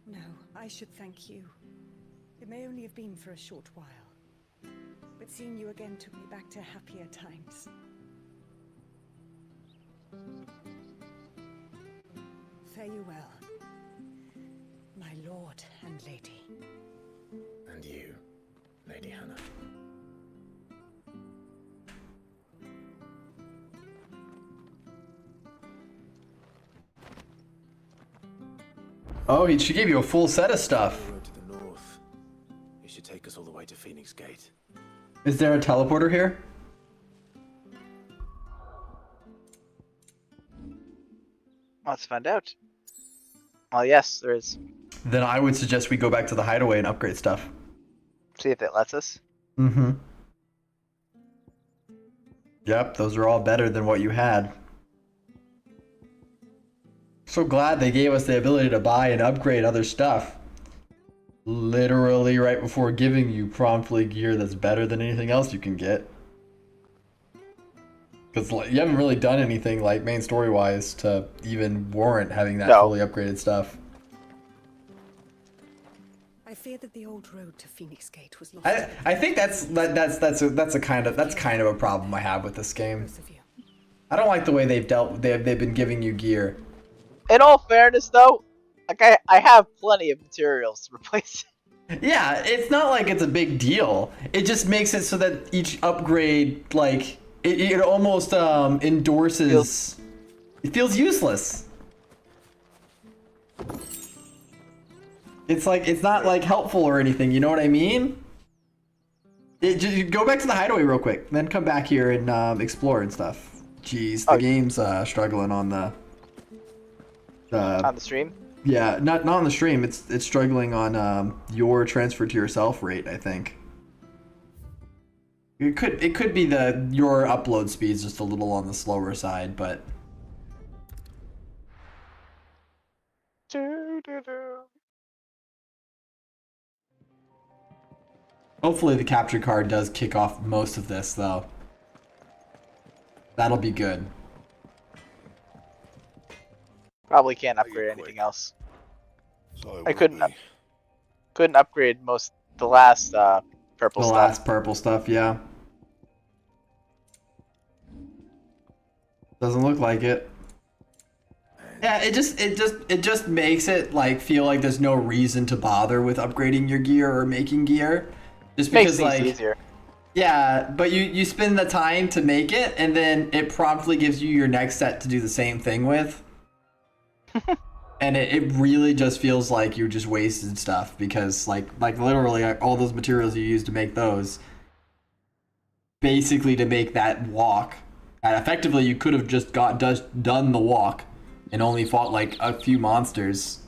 No, I should thank you. It may only have been for a short while, but seeing you again took me back to happier times. Fare you well, my lord and lady.
And you, Lady Hannah.
Oh, she gave you a full set of stuff.
The road to the north. It should take us all the way to Phoenix Gate.
Is there a teleporter here?
Let's find out. Well, yes, there is.
Then I would suggest we go back to the hideaway and upgrade stuff.
See if it lets us.
Mm-hmm. Yep, those are all better than what you had. So glad they gave us the ability to buy and upgrade other stuff. Literally right before giving you promptly gear that's better than anything else you can get. Because you haven't really done anything like main story wise to even warrant having that fully upgraded stuff.
I fear that the old road to Phoenix Gate was lost.
I think that's kind of a problem I have with this game. I don't like the way they've been giving you gear.
In all fairness, though, like I have plenty of materials to replace it.
Yeah, it's not like it's a big deal. It just makes it so that each upgrade, like, it almost endorses. It feels useless. It's like it's not like helpful or anything. You know what I mean? Just go back to the hideaway real quick, then come back here and explore and stuff. Jeez, the game's struggling on the.
On the stream?
Yeah, not on the stream. It's struggling on your transfer to yourself rate, I think. It could be your upload speed's just a little on the slower side, but hopefully the capture card does kick off most of this though. That'll be good.
Probably can't upgrade anything else. I couldn't upgrade the last purple stuff.
The last purple stuff, yeah. Doesn't look like it. Yeah, it just makes it like feel like there's no reason to bother with upgrading your gear or making gear. Just because
makes things easier.
Yeah, but you spend the time to make it and then it promptly gives you your next set to do the same thing with. And it really just feels like you just wasted stuff because like literally all those materials you used to make those basically to make that walk and effectively you could have just done the walk and only fought like a few monsters.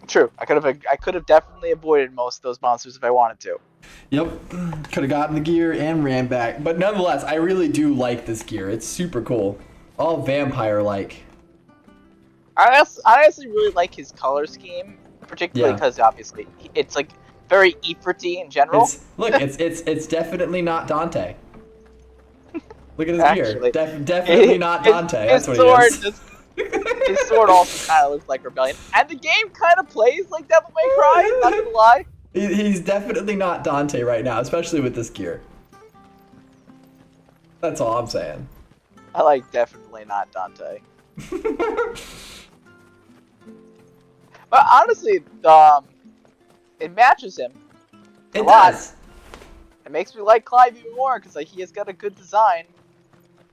True. I could have definitely avoided most of those monsters if I wanted to.
Yep. Could have gotten the gear and ran back. But nonetheless, I really do like this gear. It's super cool. All vampire like.
I honestly really like his color scheme, particularly because obviously it's like very Ifrit-y in general.
It's definitely not Dante. Look at his gear. Definitely not Dante. That's what he is.
His sword also kind of looks like Rebellion, and the game kind of plays like Devil May Cry. Not gonna lie.
He's definitely not Dante right now, especially with this gear. That's all I'm saying.
I like definitely not Dante. But honestly, it matches him.
It does.
It makes me like Clive even more because he has got a good design.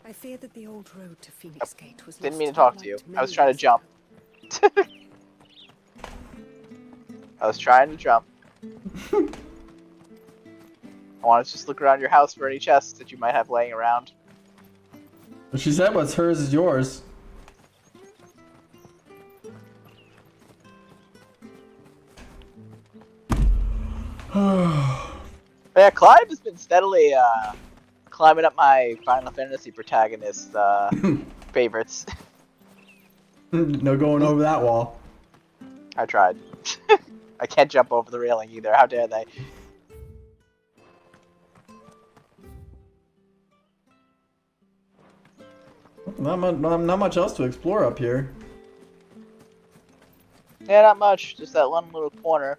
I fear that the old road to Phoenix Gate was
Didn't mean to talk to you. I was trying to jump. I was trying to jump. I want to just look around your house for any chests that you might have laying around.
She said what's hers is yours.
Yeah, Clive has been steadily climbing up my Final Fantasy protagonist favorites.
No going over that wall.
I tried. I can't jump over the railing either. How dare they?
Not much else to explore up here.
Yeah, not much. Just that one little corner.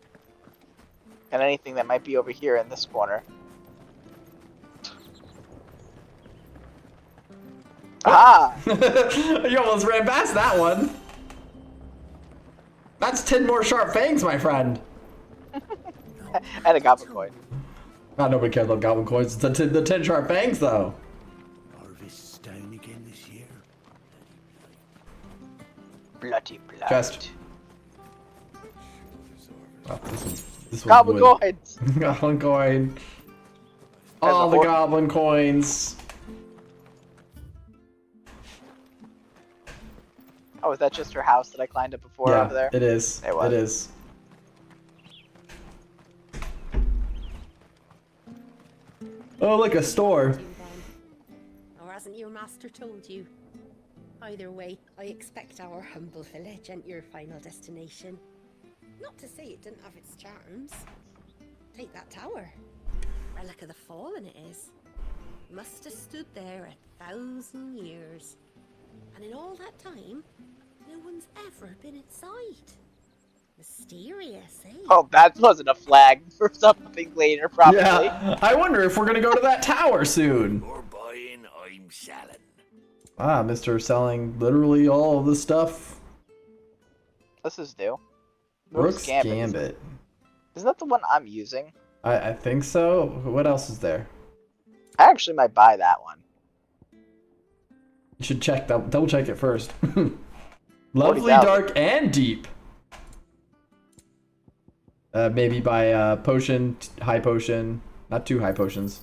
And anything that might be over here in this corner. Ah!
You almost ran past that one. That's 10 more sharp fangs, my friend.
And a goblin coin.
Not nobody cares about goblin coins. It's the 10 sharp fangs, though.
Harvest's down again this year.
Bloody blood.
Chest. Oh, this
Goblin coins!
Goblin coin. All the goblin coins.
Oh, is that just her house that I climbed up before over there?
It is.
It was.
It is. Oh, look, a store.
Or hasn't your master told you? Either way, I expect our humble village ain't your final destination. Not to say it didn't have its charms. Take that tower. Relic of the Fallen it is. Must have stood there 1,000 years. And in all that time, no one's ever been inside. Mysterious, eh?
Oh, that wasn't a flag for something later, probably.
Yeah, I wonder if we're gonna go to that tower soon.
You're buying, I'm selling.
Ah, Mr. Selling literally all of the stuff.
This is new.
Brooks Gambit.
Isn't that the one I'm using?
I think so. What else is there?
I actually might buy that one.
You should check that. Double check it first. Lovely,
40,000.
dark, and deep. Maybe buy potion, high potion, not two high potions.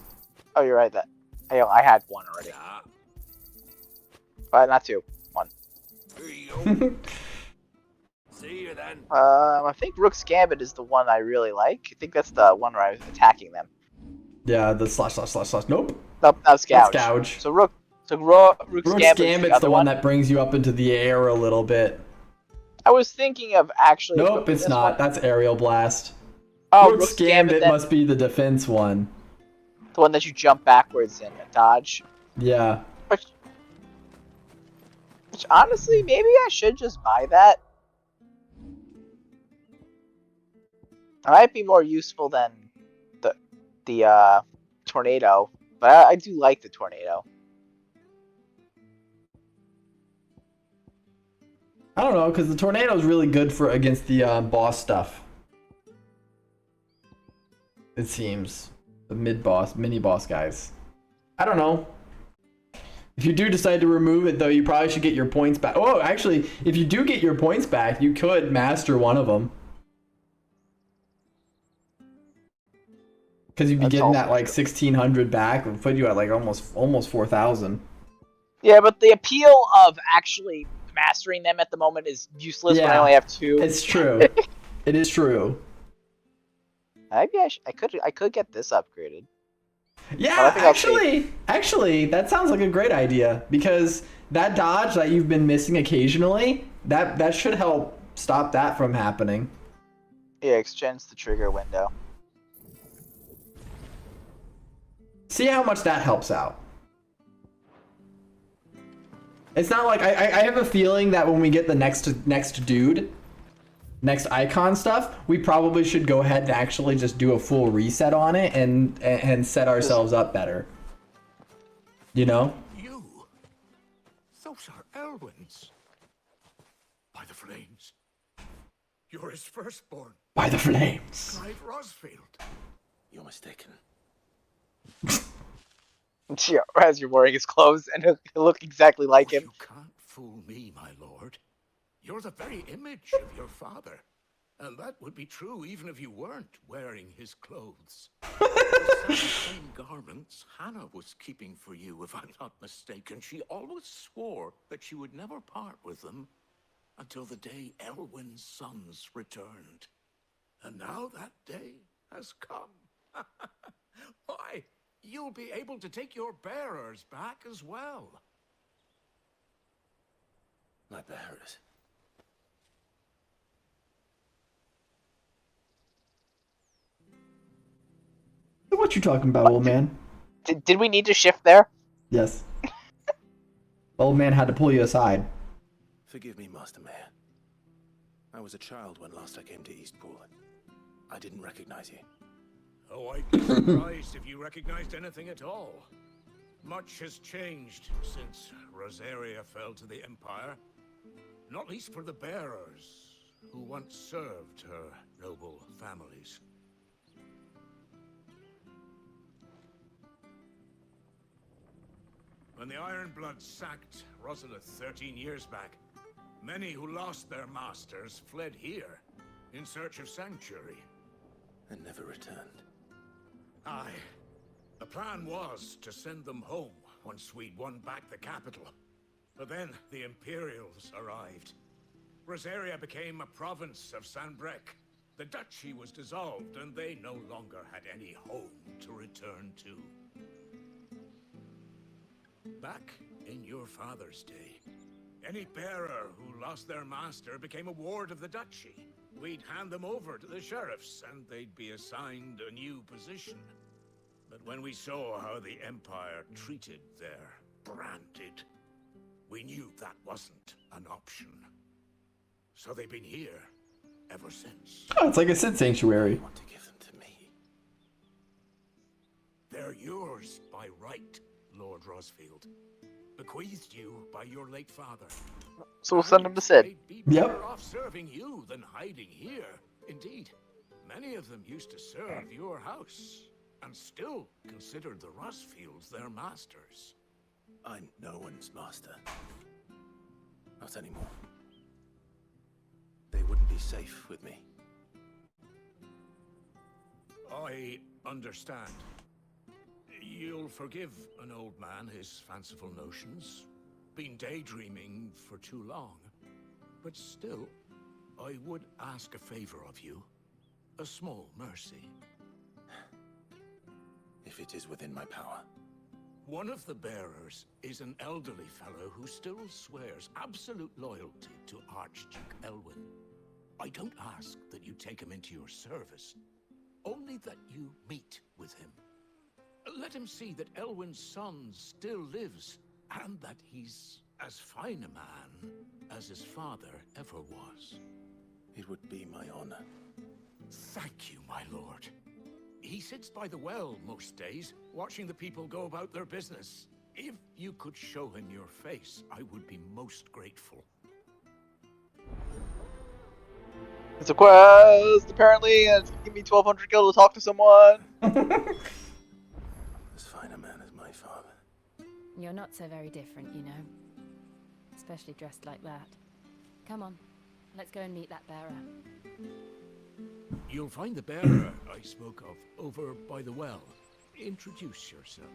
Oh, you're right. That I had one already. But not two. One.
Here you go. See you then.
I think Rook's Gambit is the one I really like. I think that's the one where I was attacking them.
Yeah, the slash. Nope.
Nope, that was Gouge.
That's Gouge.
So Rook's Gambit's
Gambit's the one that brings you up into the air a little bit.
I was thinking of actually.
Nope, it's not.
One.
That's Aerial Blast.
Oh,
Rook's Gambit must be the defense one.
The one that you jump backwards in and dodge.
Yeah.
Which honestly, maybe I should just buy that. It might be more useful than the tornado, but I do like the tornado.
I don't know, because the tornado is really good for against the boss stuff. It seems. The mid-boss, mini-boss guys. I don't know. If you do decide to remove it, though, you probably should get your points back. Oh, actually, if you do get your points back, you could master one of them. Because you'd be getting that, like, 1,600 back. It would put you at, like, almost 4,000.
Yeah, but the appeal of actually mastering them at the moment is useless when I only have two.
It's true. It is true.
Maybe I could get this upgraded.
Yeah, actually, that sounds like a great idea, because that dodge that you've been missing occasionally, that should help stop that from happening.
Yeah, extends the trigger window.
See how much that helps out. It's not like I have a feeling that when we get the next dude, next icon stuff, we probably should go ahead and actually just do a full reset on it and set ourselves up better. You know?
You? Those are Elwyn's. By the flames. You're his firstborn.
By the flames.
Clive Rosfield.
You're mistaken.
Yeah, as you're wearing his clothes and he'll look exactly like him.
You can't fool me, my lord. You're the very image of your father. And that would be true even if you weren't wearing his clothes. The garments Hannah was keeping for you, if I'm not mistaken. She always swore that she would never part with them until the day Elwyn's sons returned. And now that day has come. Why, you'll be able to take your bearers back as well.
My bearers?
What you talking about, old man?
Did we need to shift there?
Yes. Old man had to pull you aside.
Forgive me, Master Mayor. I was a child when last I came to Eastpool. I didn't recognize you.
Oh, I'd be surprised if you recognized anything at all. Much has changed since Rosaria fell to the Empire. Not least for the bearers, who once served her noble families. When the Ironbloods sacked Rosalith 13 years back, many who lost their masters fled here in search of sanctuary.
And never returned.
Aye. The plan was to send them home once we'd won back the capital. But then the Imperials arrived. Rosaria became a province of Sanbreque. The duchy was dissolved, and they no longer had any home to return to. Back in your father's day, any bearer who lost their master became a ward of the duchy. We'd hand them over to the sheriffs, and they'd be assigned a new position. But when we saw how the Empire treated their branded, we knew that wasn't an option. So they've been here ever since.
Oh, it's like a Sid sanctuary.
Want to give them to me?
They're yours by right, Lord Rosfield. Bequeathed you by your late father.
So we'll send them to Sid.
Better off serving you than hiding here. Indeed, many of them used to serve your house, and still considered the Rosfields their masters.
I'm no one's master. Not anymore. They wouldn't be safe with me.
I understand. You'll forgive an old man his fanciful notions. Been daydreaming for too long. But still, I would ask a favor of you. A small mercy.
If it is within my power.
One of the bearers is an elderly fellow who still swears absolute loyalty to Archduke Elwyn. I don't ask that you take him into your service, only that you meet with him. Let him see that Elwyn's son still lives, and that he's as fine a man as his father ever was.
It would be my honor.
Thank you, my lord. He sits by the well most days, watching the people go about their business. If you could show him your face, I would be most grateful.
It's a quest, apparently, and give me 1200 gil to talk to someone.
As fine a man as my father.
You're not so very different, you know. Especially dressed like that. Come on, let's go and meet that bearer.
You'll find the bearer I spoke of over by the well. Introduce yourself.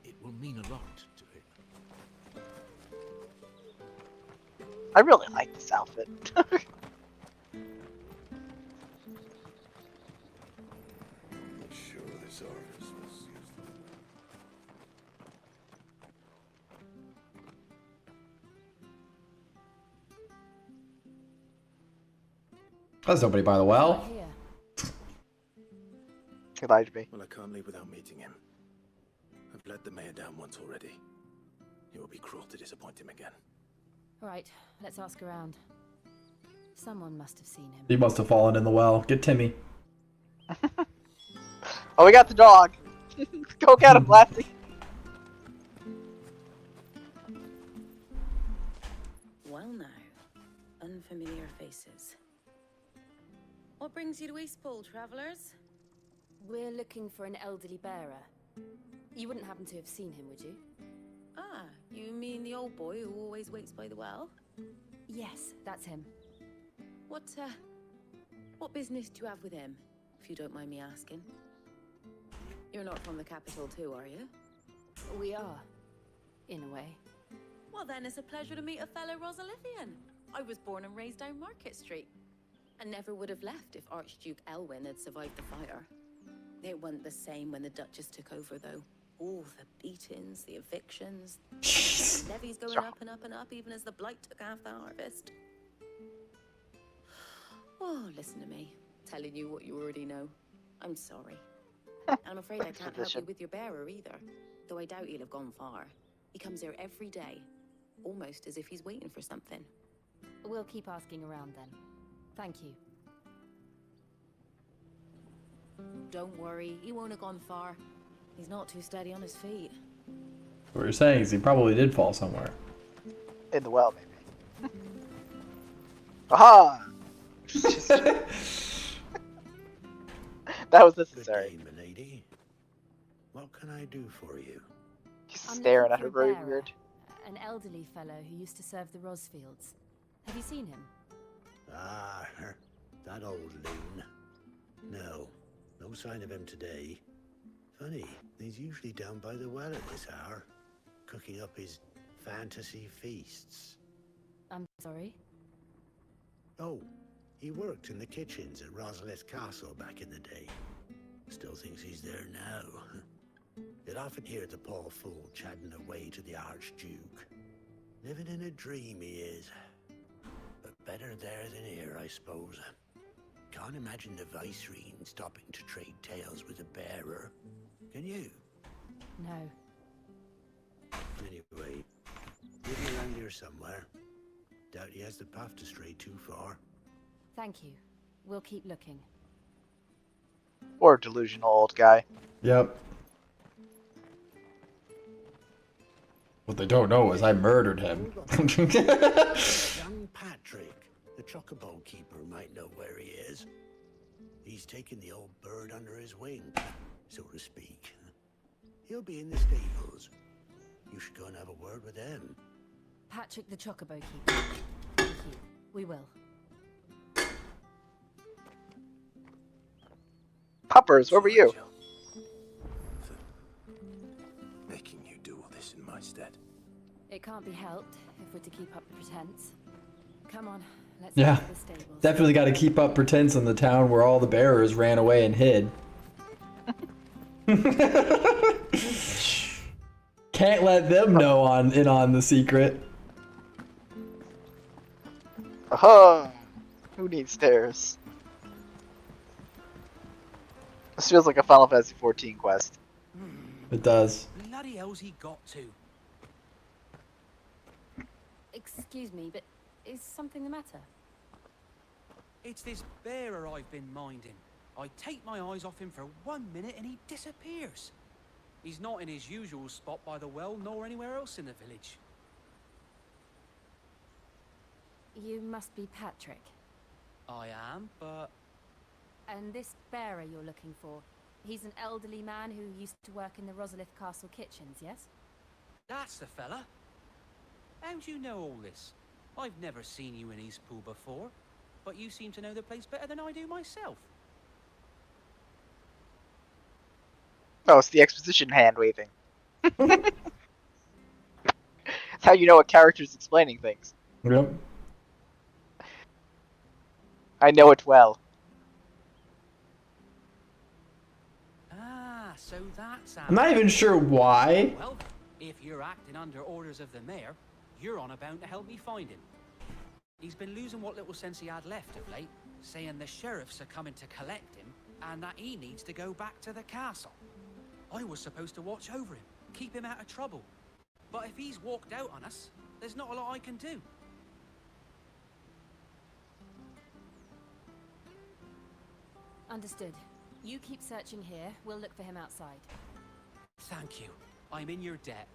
It will mean a lot to him.
I really like this outfit.
Sure, this orifice was used.
There's nobody by the well.
He lied to me.
Well, I can't leave without meeting him. I've let the mayor down once already. It would be cruel to disappoint him again.
Right, let's ask around. Someone must have seen him.
He must have fallen in the well. Get Timmy.
Oh, we got the dog. Go get him, Lassie.
Well now, unfamiliar faces. What brings you to Eastpool, travellers?
We're looking for an elderly bearer. You wouldn't happen to have seen him, would you?
Ah, you mean the old boy who always waits by the well?
Yes, that's him.
What business do you have with him, if you don't mind me asking? You're not from the capital too, are you?
We are, in a way.
Well, then it's a pleasure to meet a fellow Rosalithian. I was born and raised down Market Street, and never would have left if Archduke Elwyn had survived the fire. It wasn't the same when the Duchess took over, though. All the beatings, the evictions, the levies going up and up and up, even as the blight took half the harvest. Oh, listen to me, telling you what you already know. I'm sorry. I'm afraid I can't help you with your bearer either, though I doubt he'll have gone far. He comes here every day, almost as if he's waiting for something.
We'll keep asking around then. Thank you.
Don't worry, he won't have gone far. He's not too steady on his feet.
What you're saying is he probably did fall somewhere.
In the well, maybe. Aha! That was necessary.
Good day, milady. What can I do for you?
He's
I'm
staring
looking
at
for
her
a
very
bearer,
weird.
An elderly fellow who used to serve the Rosfields. Have you seen him?
Ah, that old loon. No sign of him today. Funny, he's usually down by the well at this hour, cooking up his fantasy feasts.
I'm sorry?
Oh, he worked in the kitchens at Rosalith Castle back in the day. Still thinks he's there now. You'd often hear the poor fool chatting away to the Archduke. Living in a dream he is. But better there than here, I suppose. Can't imagine the Vicereine stopping to trade tales with a bearer. Can you?
No.
Anyway, maybe around here somewhere. Doubt he has the path to stray too far.
Thank you. We'll keep looking.
Or delusional old guy.
Yep. What they don't know is I murdered him.
Young Patrick, the chocobo keeper, might know where he is. He's taken the old bird under his wing, so to speak. He'll be in the stables. You should go and have a word with him.
Patrick the Chocobo Keeper. Thank you. We will.
Puppers, where were you?
Making you do all this in my stead.
It can't be helped if we're to keep up the pretense. Come on, let's
Yeah.
go to the stables.
Definitely got to keep up pretense in the town where all the bearers ran away and hid. Can't let them know on the secret.
Aha! Who needs stairs? This feels like a Final Fantasy XIV quest.
It does.
Bloody hell's he got to?
Excuse me, but is something the matter?
It's this bearer I've been minding. I take my eyes off him for 1 minute and he disappears. He's not in his usual spot by the well, nor anywhere else in the village.
You must be Patrick.
I am, but...
And this bearer you're looking for, he's an elderly man who used to work in the Rosalith Castle kitchens, yes?
That's the fella. How do you know all this? I've never seen you in Eastpool before, but you seem to know the place better than I do myself.
Oh, it's the exposition hand waving. That's how you know a character's explaining things.
Yep.
I know it well.
Ah, so that's how...
I'm not even sure why.
Well, if you're acting under orders of the mayor, you're on about to help me find him. He's been losing what little sense he had left of late, saying the sheriffs are coming to collect him, and that he needs to go back to the castle. I was supposed to watch over him, keep him out of trouble. But if he's walked out on us, there's not a lot I can do.
Understood. You keep searching here, we'll look for him outside.
Thank you. I'm in your debt.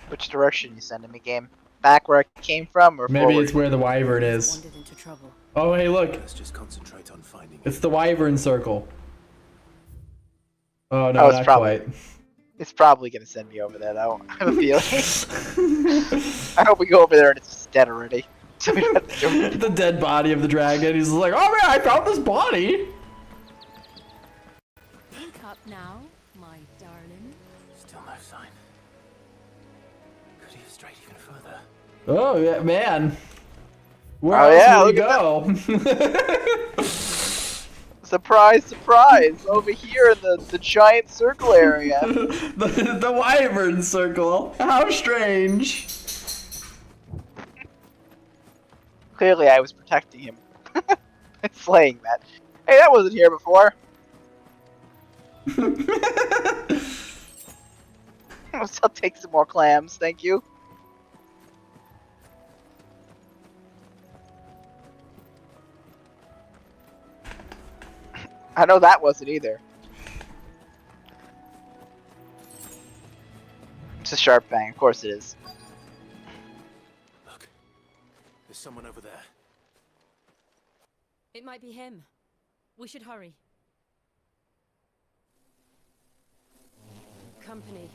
Which direction you sending me, game? Back where I came from, or
Maybe
forward?
it's where the wyvern is.
Wandered into trouble.
Oh, hey, look.
Let's just concentrate on finding
It's the wyvern circle. Oh, no,
Oh, it's
not
probably-
quite.
It's probably gonna send me over there, though. I have a feeling. I hope we go over there and it's just dead already. So we don't have to do it.
The dead body of the dragon. He's like, oh man, I found this body.
Wake up now, my darling.
Still no sign. Could he have strayed even further?
Oh yeah, man. Where
Oh,
else
yeah,
would he
look
go?
Surprise, surprise! Over here in the giant circle area.
the wyvern circle. How strange.
Clearly, I was protecting him. Slaying that. Hey, that wasn't here before. I'll take some more clams, thank you. I know that wasn't either. It's a sharp fang, of course it is.
Look, there's someone over there.
It might be him. We should hurry. Company.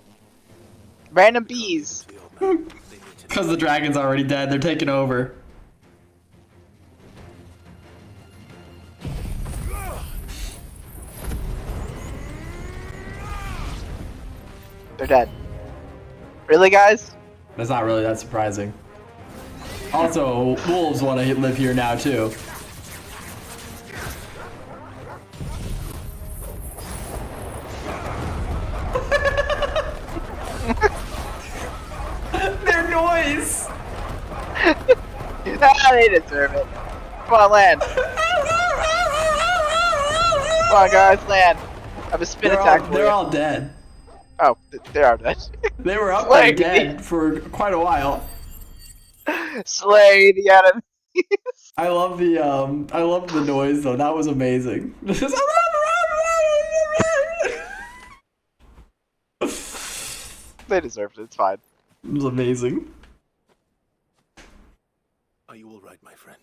Random bees.
Because the dragon's already dead, they're taking over.
They're dead. Really, guys?
That's not really that surprising. Also, wolves want to live here now, too. Their noise!
They deserve it. Come on, land. Come on, guys, land. I have a spin attack for you.
They're all dead.
Oh, they are dead.
They were up there dead for quite a while.
Slay the enemy.
I love the noise though. That was amazing.
They deserved it. It's fine.
It was amazing.
Are you all right, my friend?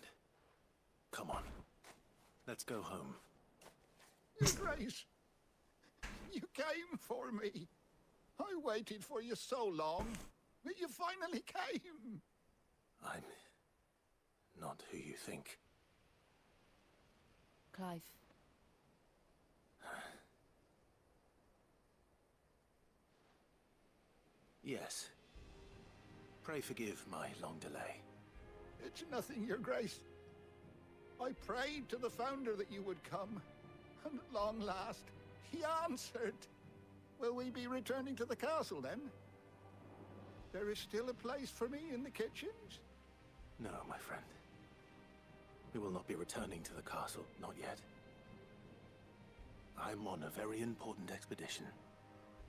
Come on. Let's go home.
Grace, you came for me. I waited for you so long, but you finally came.
I'm not who you think.
Clive.
Yes. Pray forgive my long delay.
It's nothing, Your Grace. I prayed to the Founder that you would come, and at long last, he answered. Will we be returning to the castle then? There is still a place for me in the kitchens?
No, my friend. We will not be returning to the castle, not yet. I'm on a very important expedition,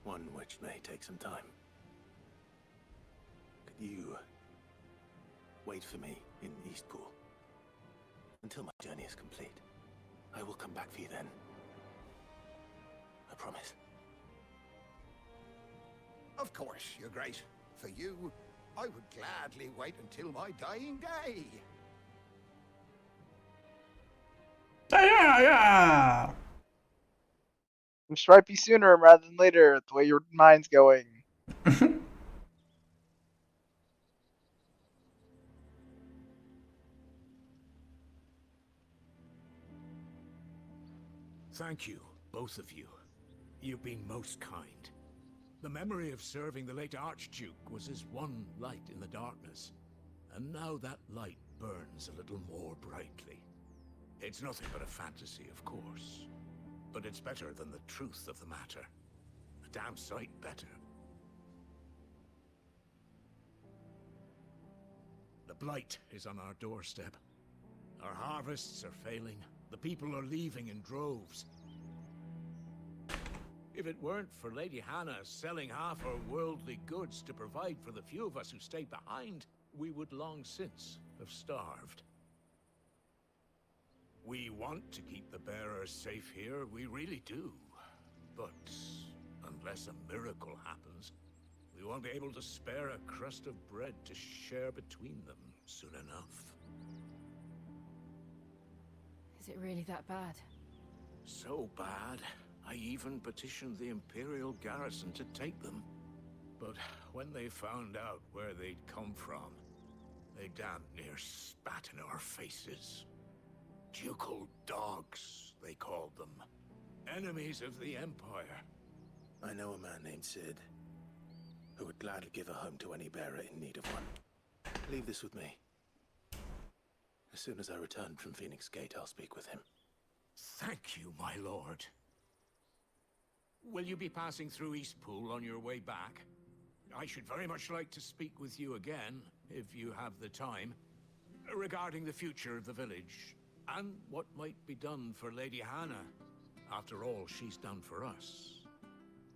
one which may take some time. Could you wait for me in Eastpool until my journey is complete? I will come back for you then. I promise.
Of course, Your Grace. For you, I would gladly wait until my dying day.
Yeah.
Strike me sooner rather than later, the way your mind's going.
Thank you, both of you. You've been most kind. The memory of serving the late Archduke was as one light in the darkness, and now that light burns a little more brightly. It's nothing but a fantasy, of course, but it's better than the truth of the matter. A damn sight better. The blight is on our doorstep. Our harvests are failing. The people are leaving in droves. If it weren't for Lady Hannah selling half her worldly goods to provide for the few of us who stayed behind, we would long since have starved. We want to keep the bearers safe here, we really do. But unless a miracle happens, we won't be able to spare a crust of bread to share between them soon enough.
Is it really that bad?
So bad, I even petitioned the Imperial garrison to take them. But when they found out where they'd come from, they damn near spat in our faces. Ducal dogs, they called them. Enemies of the Empire.
I know a man named Sid who would gladly give a home to any bearer in need of one. Leave this with me. As soon as I return from Phoenix Gate, I'll speak with him.
Thank you, my lord. Will you be passing through Eastpool on your way back? I should very much like to speak with you again, if you have the time, regarding the future of the village, and what might be done for Lady Hannah, after all she's done for us.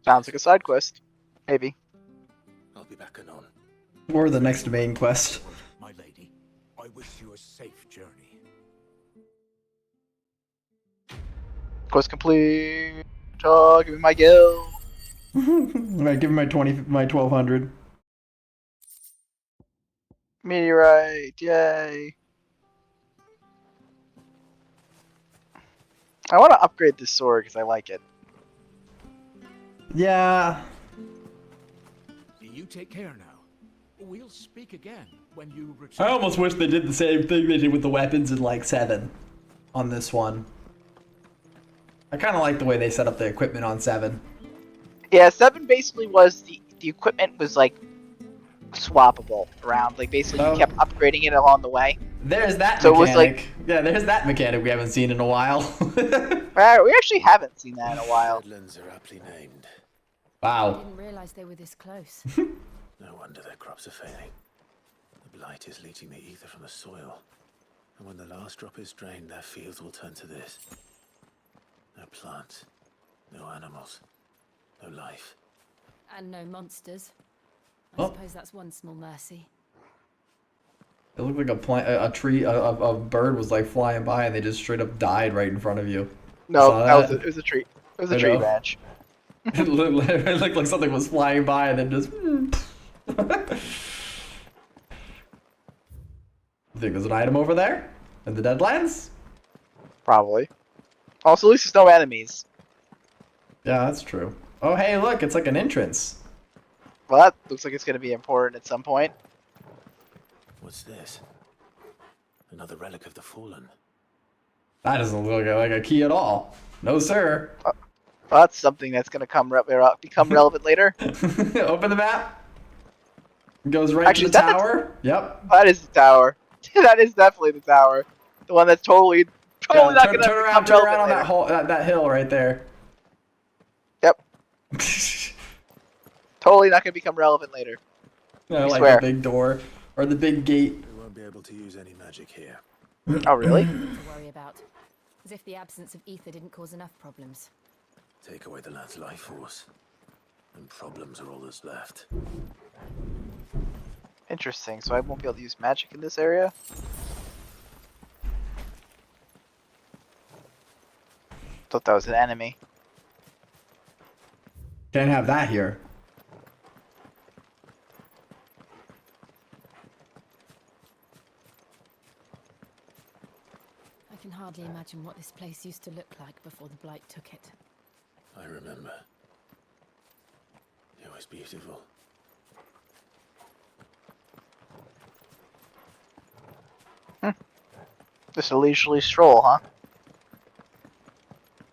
Sounds like a side quest. Maybe.
I'll be back anon.
Or the next main quest.
My lady, I wish you a safe journey.
Quest complete. Oh, give me my gil.
Alright, give me my 1200.
Meteorite, yay. I want to upgrade this sword because I like it.
Yeah.
You take care now. We'll speak again when you return.
I almost wish they did the same thing they did with the weapons in like 7 on this one. I kind of like the way they set up the equipment on 7.
Yeah, 7 basically was the equipment was like swappable around. Like basically you kept upgrading it along the way.
There's that
so
mechanic.
It was like,
yeah, there's that mechanic we haven't seen in a while.
We actually haven't seen that in a while.
Woodlands are aptly named.
Wow.
I didn't realize they were this close.
No wonder their crops are failing. The blight is leaching the ether from the soil. And when the last drop is drained, their fields will turn to this. No plants, no animals, no life.
And no monsters. I suppose that's one small mercy.
It looked like a tree, a bird was like flying by and they just straight up died right in front of you.
No, it was a tree. It was a tree branch.
It looked like something was flying by and then just... You think there's an item over there? In the Deadlands?
Probably. Also, at least there's no enemies.
Yeah, that's true. Oh, hey, look, it's like an entrance.
Well, that looks like it's going to be important at some point.
What's this? Another relic of the fallen.
That doesn't look like a key at all. No, sir.
Well, that's something that's going to become relevant later.
Open the map. Goes right to the tower. Yep.
That is the tower. That is definitely the tower. The one that's totally not going to
turn around on that whole that hill right there.
Yep. Totally not going to become relevant later.
No, like the big door or the big gate.
We won't be able to use any magic here.
Oh, really?
Nothing to worry about. As if the absence of ether didn't cause enough problems.
Take away the lad's life force, and problems are all that's left.
Interesting. So I won't be able to use magic in this area? Thought that was an enemy.
Can't have that here.
I can hardly imagine what this place used to look like before the Blight took it.
I remember. It was beautiful.
Just a leisurely stroll, huh?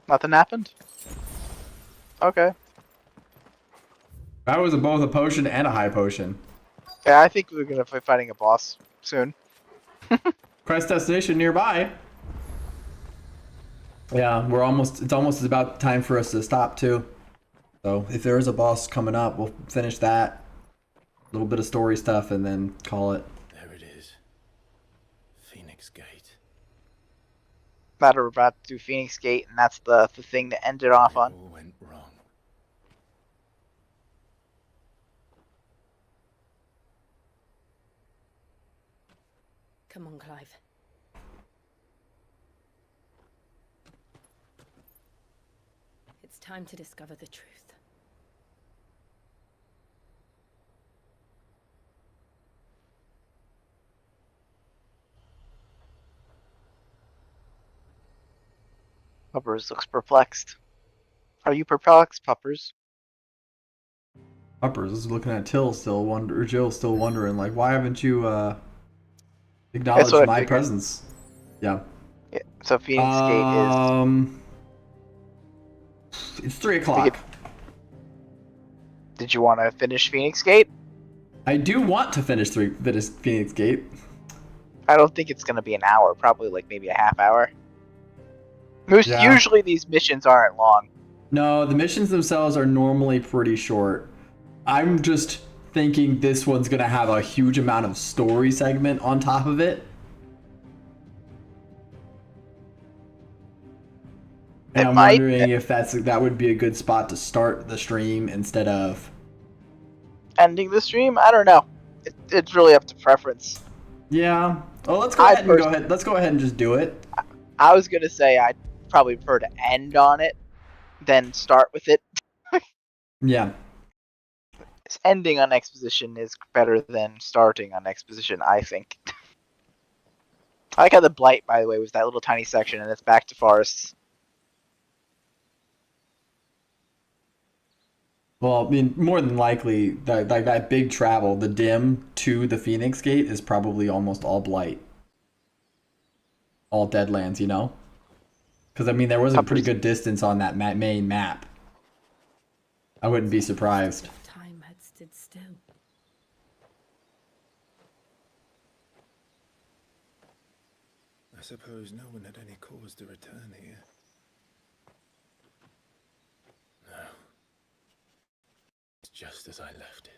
Nothing happened? Okay.
That was both a potion and a high potion.
Yeah, I think we're gonna be fighting a boss soon.
Quest destination nearby. Yeah, it's almost about time for us to stop too. So if there is a boss coming up, we'll finish that. A little bit of story stuff and then call it.
There it is. Phoenix Gate.
That we're about to do Phoenix Gate, and that's the thing that ended off on.
All went wrong.
Come on, Clive. It's time to discover the truth.
Puppers looks perplexed. Are you perplexed, Puppers?
Uppers is looking at Jill still wondering like, why haven't you acknowledged my presence? Yeah.
Yeah. So Phoenix Gate is.
It's 3 o'clock.
Did you want to finish Phoenix Gate?
I do want to finish Phoenix Gate.
I don't think it's going to be an hour. Probably like maybe a half hour.
Yeah.
Usually these missions aren't long.
No, the missions themselves are normally pretty short. I'm just thinking this one's going to have a huge amount of story segment on top of it. And I'm wondering if that would be a good spot to start the stream instead of
ending the stream. I don't know. It's really up to preference.
Yeah. Well, let's go ahead and go ahead. Let's go ahead and just do it.
I was gonna say I'd probably prefer to end on it, then start with it.
Yeah.
Ending on exposition is better than starting on exposition, I think. I like how the Blight, by the way, was that little tiny section, and it's back to forests.
Well, I mean, more than likely, that big travel, the dim to the Phoenix Gate, is probably almost all Blight. All Deadlands, you know? Because, I mean, there was a pretty good distance on that main map. I wouldn't be surprised.
Time had stood still.
I suppose no one had any cause to return here. No. It's just as I left it.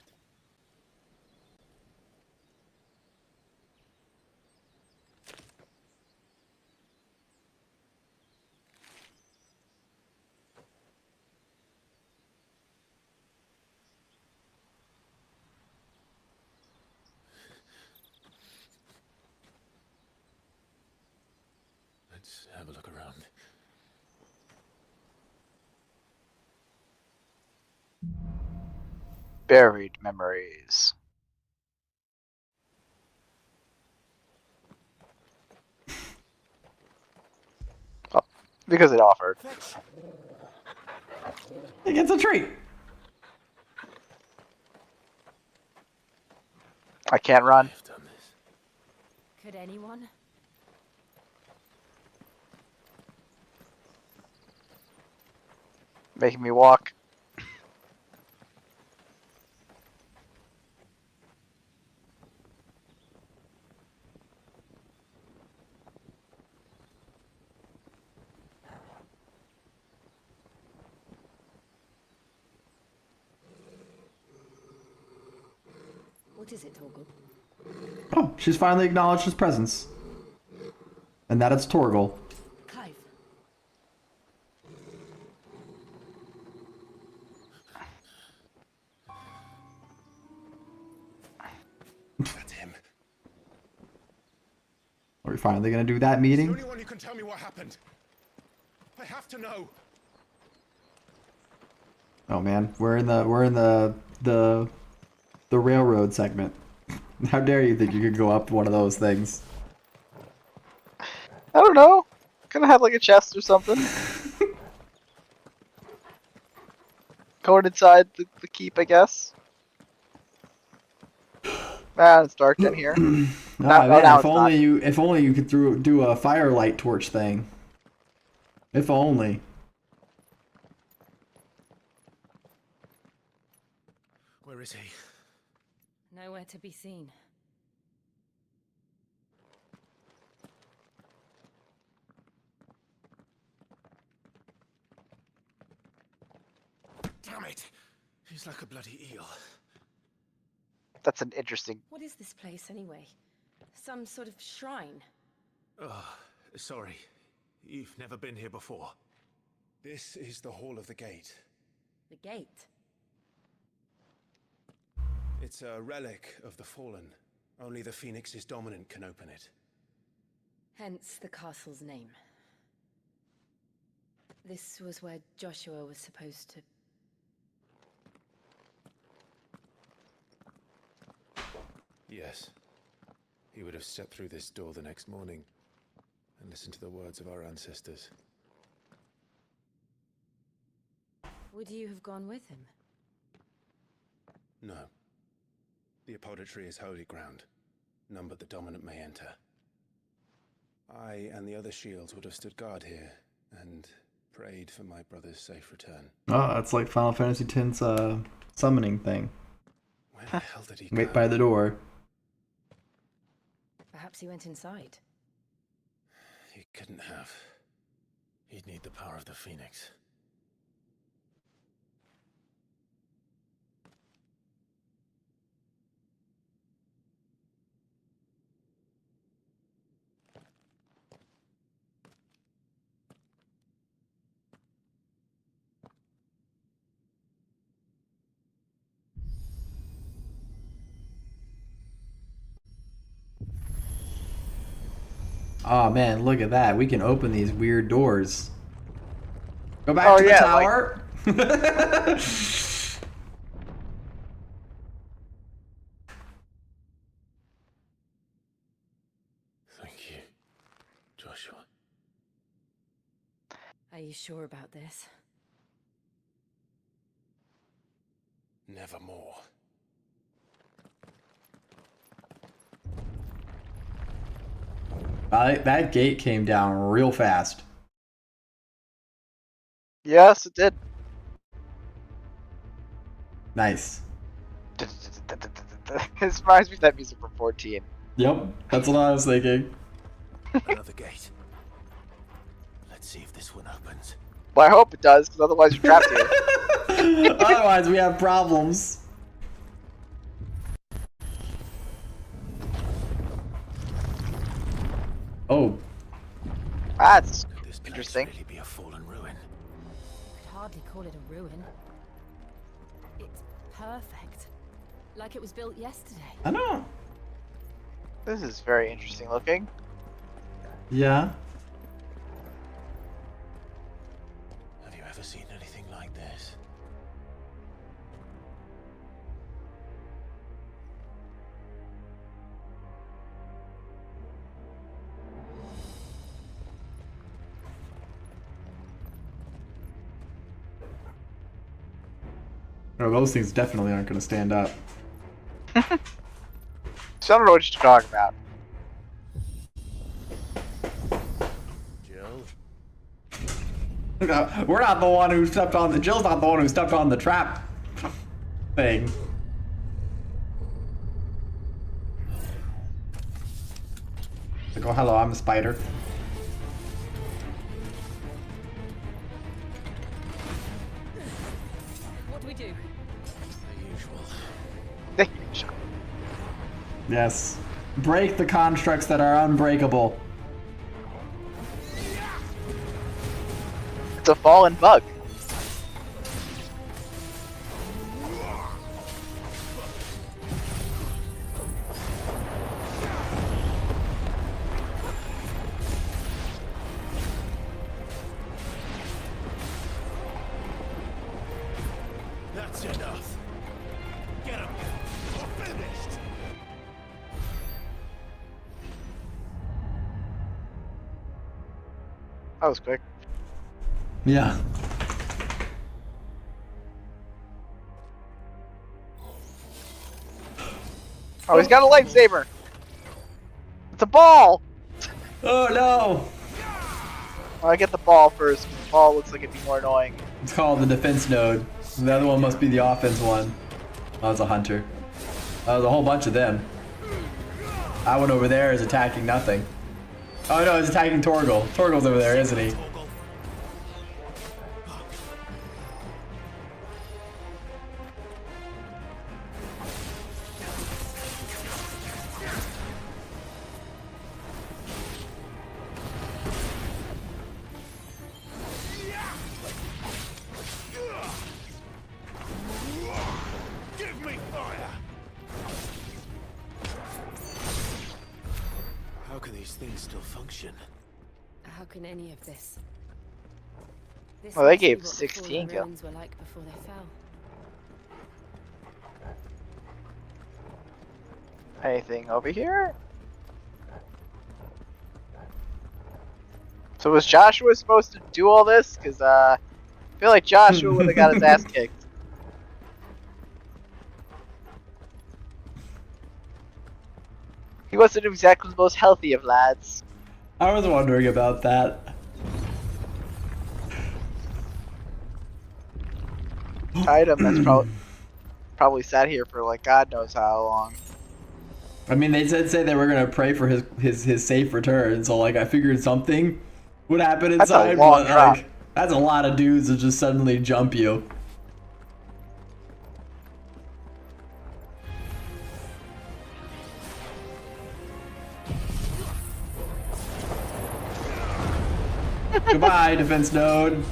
Let's have a look around.
Buried memories. Oh, because it offered.
He gets a treat.
I can't run.
Could anyone?
Making me walk.
What is it, Torgal?
Oh, she's finally acknowledged his presence. And that it's Torgal.
Clive.
That's him.
Are we finally going to do that meeting?
He's the only one who can tell me what happened. I have to know.
Oh man, we're in the railroad segment. How dare you think you could go up one of those things?
I don't know. Could have like a chest or something. Going inside the keep, I guess. Man, it's dark in here.
If only you could do a firelight torch thing. If only.
Where is he?
Nowhere to be seen.
Damn it! He's like a bloody eel.
That's an interesting...
What is this place, anyway? Some sort of shrine?
Oh, sorry. You've never been here before. This is the Hall of the Gate.
The gate?
It's a relic of the Fallen. Only the Phoenix's dominant can open it.
Hence the castle's name. This was where Joshua was supposed to...
Yes. He would have stepped through this door the next morning and listened to the words of our ancestors.
Would you have gone with him?
No. The apodatory is holy ground. None but the dominant may enter. I and the other shields would have stood guard here, and Prayed for my brother's safe return.
Oh, that's like Final Fantasy X's summoning thing.
Where the hell did he go?
Wait by the door.
Perhaps he went inside.
He couldn't have. He'd need the power of the Phoenix.
Oh man, look at that. We can open these weird doors. Go back to the tower.
Thank you, Joshua.
Are you sure about this?
Nevermore.
That gate came down real fast.
Yes, it did.
Nice.
This reminds me of that music from 14.
Yep, that's what I was thinking.
Another gate. Let's see if this one opens.
Well, I hope it does, because otherwise you're trapped here.
Otherwise, we have problems. Oh.
That's interesting.
Really be a fallen ruin.
Could hardly call it a ruin. It's perfect. Like it was built yesterday.
I know.
This is very interesting looking.
Yeah.
Have you ever seen anything like this?
No, those things definitely aren't going to stand up.
So I don't know what you're talking about.
No, we're not the one who stepped on the... Jill's not the one who stepped on the trap thing. Like, oh, hello, I'm a spider.
What do we do?
The usual.
Yes. Break the constructs that are unbreakable.
It's a fallen bug.
That's enough. Get him. We're finished.
That was quick.
Yeah.
Oh, he's got a lightsaber. It's a ball.
Oh no.
Oh, I get the ball first. The ball looks like it'd be more annoying.
It's called the defense node. The other one must be the offense one. That was a hunter. That was a whole bunch of them. That one over there is attacking nothing. Oh no, he's attacking Torgal. Torgal's over there, isn't he?
Give me fire.
How can these things still function?
How can any of this? This
Well, they
must be
gave
what the
16
fallen
kill.
ruins were like before they fell.
Anything over here? So was Joshua supposed to do all this? Because I feel like Joshua would have got his ass kicked. He wasn't exactly the most healthy of lads.
I was wondering about that.
item that's probably sat here for like God knows how long.
I mean, they say they were gonna pray for his safe return, so like I figured something would happen inside, but like that's a lot of dudes that just suddenly jump you. Goodbye, defense node.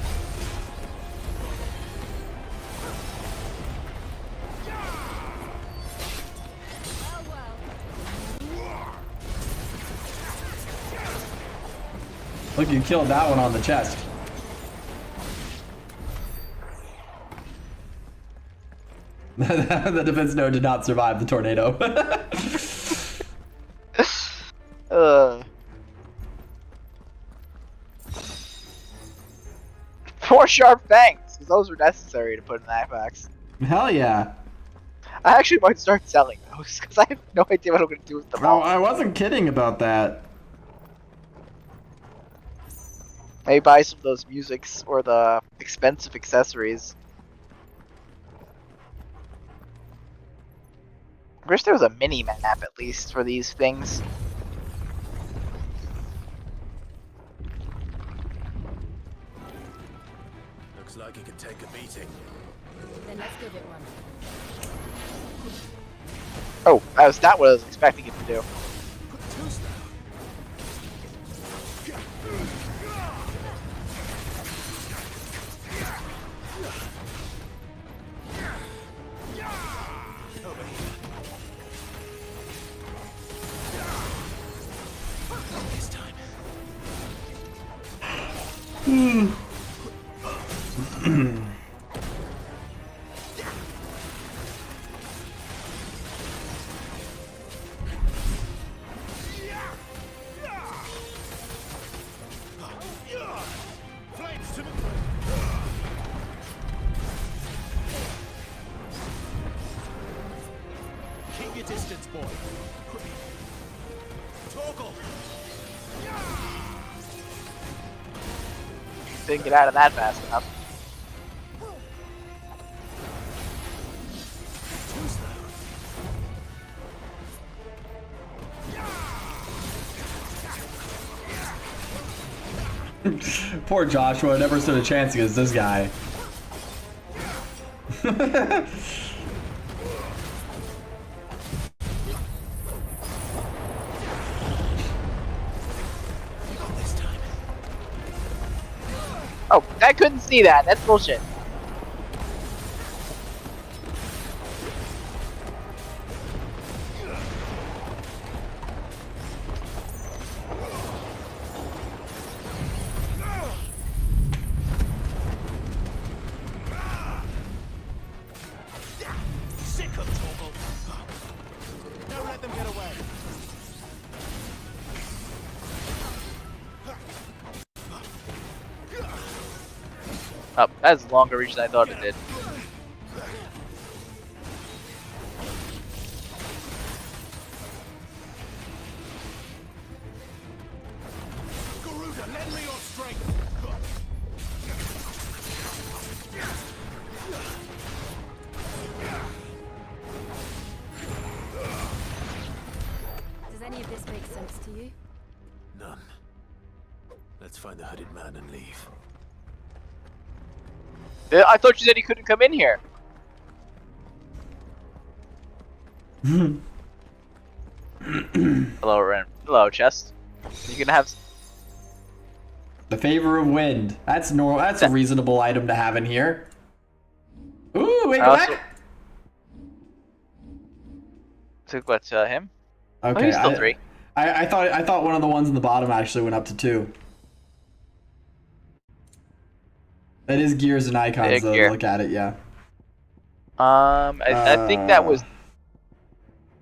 Look, you killed that one on the chest. The defense node did not survive the tornado.
Four sharp fangs, because those were necessary to put in that box.
Hell yeah.
I actually might start selling those, because I have no idea what I'm going to do with them all.
I wasn't kidding about that.
Maybe buy some of those musics or the expensive accessories. I wish there was a mini map at least for these things.
Looks like he could take a beating.
Then let's give it one.
Oh, that was not what I was expecting it to do.
Keep your distance, boy. Toggle.
Didn't get out of that fast enough.
Poor Joshua never stood a chance against this guy.
Oh, I couldn't see that. That's bullshit.
Sick of Toggle. Don't let them get away.
Oh, that's longer reach than I thought it did.
Garuda, lend me your strength.
Does any of this make sense to you?
None. Let's find the hooded man and leave.
I thought you said he couldn't come in here. Hello, Ren. Hello, chest. You can have
The favor of wind. That's normal. That's a reasonable item to have in here. Ooh, wait, go back.
Took what, him?
Okay,
Oh, he's still 3.
I thought one of the ones in the bottom actually went up to 2. That is gears and icons though.
Gear.
Look at it, yeah.
I think that was.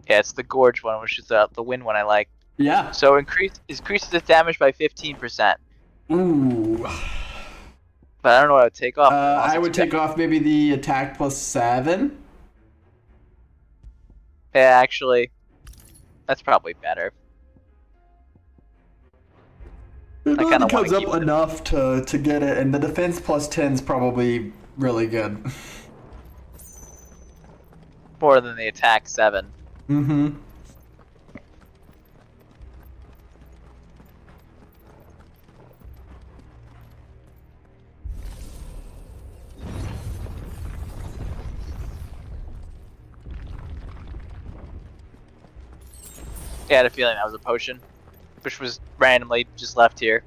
Yeah, it's the gorge one, which is the wind one I like.
Yeah.
So increases its damage by 15%.
Ooh.
But I don't know what I would take off.
I would take off maybe the attack plus 7.
Yeah, actually, that's probably better.
It
I kind
only
of want
comes
to
up
keep
enough to get it, and the defense plus 10 is probably really good.
More than the attack 7.
Mm-hmm.
Yeah, I had a feeling that was a potion, which was randomly just left here.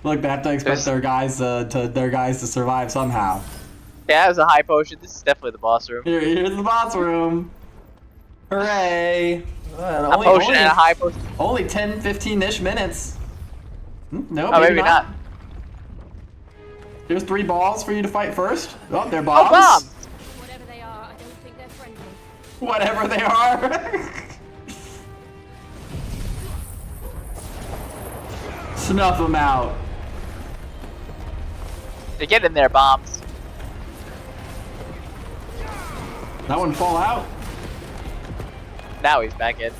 Look, they have to expect their guys to survive somehow.
Yeah, it was a high potion. This is definitely the boss room.
Here's the boss room. Hooray!
A potion and a high potion.
Only 10, 15-ish minutes. No,
Oh, maybe not.
There's 3 balls for you to fight first. Oh, they're bombs.
Oh, bombs!
Whatever they are, I don't think they're friendly.
Whatever they are. Snuff them out.
They get in there, bombs.
That one fall out?
Now he's back in.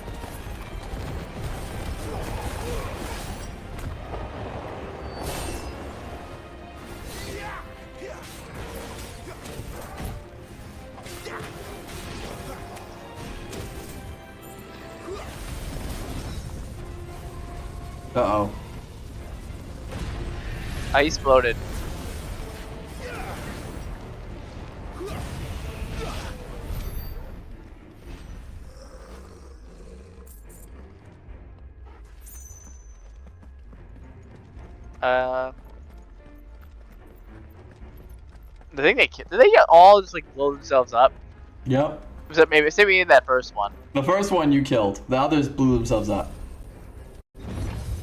Uh-oh.
I exploded. Did they get all just like blow themselves up?
Yep.
Was that maybe in that first one?
The first one you killed. The others blew themselves up.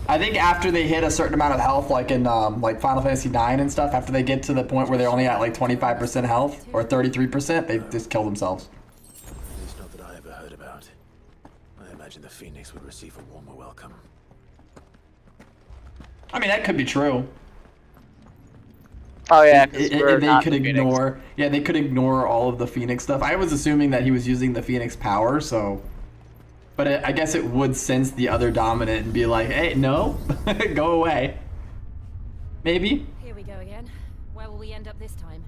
I think after they hit a certain amount of health, like in like Final Fantasy IX and stuff, after they get to the point where they're only at like 25% health or 33%, they just kill themselves.
At least not that I ever heard about. I imagine the Phoenix would receive a warmer welcome.
I mean, that could be true.
Oh yeah,
they could ignore. Yeah, they could ignore all of the Phoenix stuff. I was assuming that he was using the Phoenix power, so. But I guess it would sense the other dominant and be like, "Hey, no, go away." Maybe.
Here we go again. Where will we end up this time?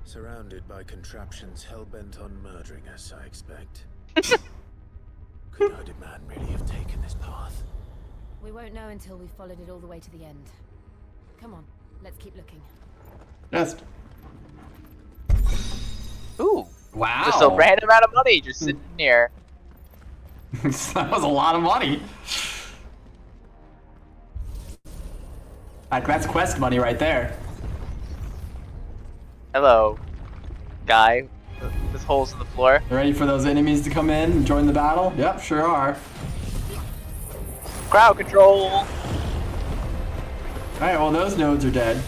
Surrounded by contraptions hell-bent on murdering us, I expect. Could a man really have taken this path?
We won't know until we've followed it all the way to the end. Come on, let's keep looking.
Just.
Ooh.
Wow.
Just a random amount of money just sitting here.
That was a lot of money. Like, that's quest money right there.
Hello, guy with holes in the floor.
You ready for those enemies to come in and join the battle? Yep, sure are.
Crowd control.
Alright, well those nodes are dead.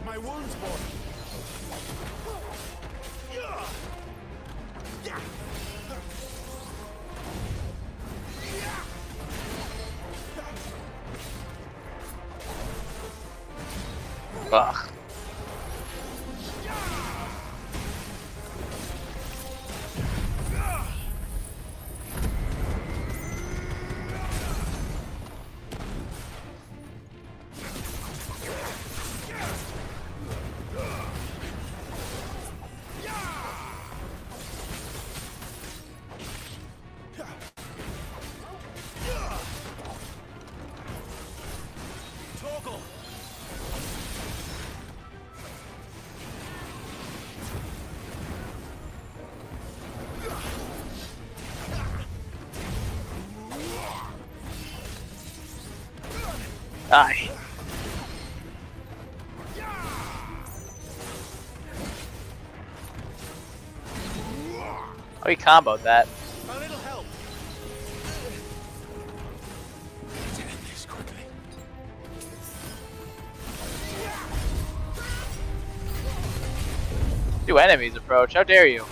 My wounds, boy.
Ugh.
Toggle.
Die. Oh, he comboed that.
A little help.
Let's end this quickly.
Two enemies approach. How dare you?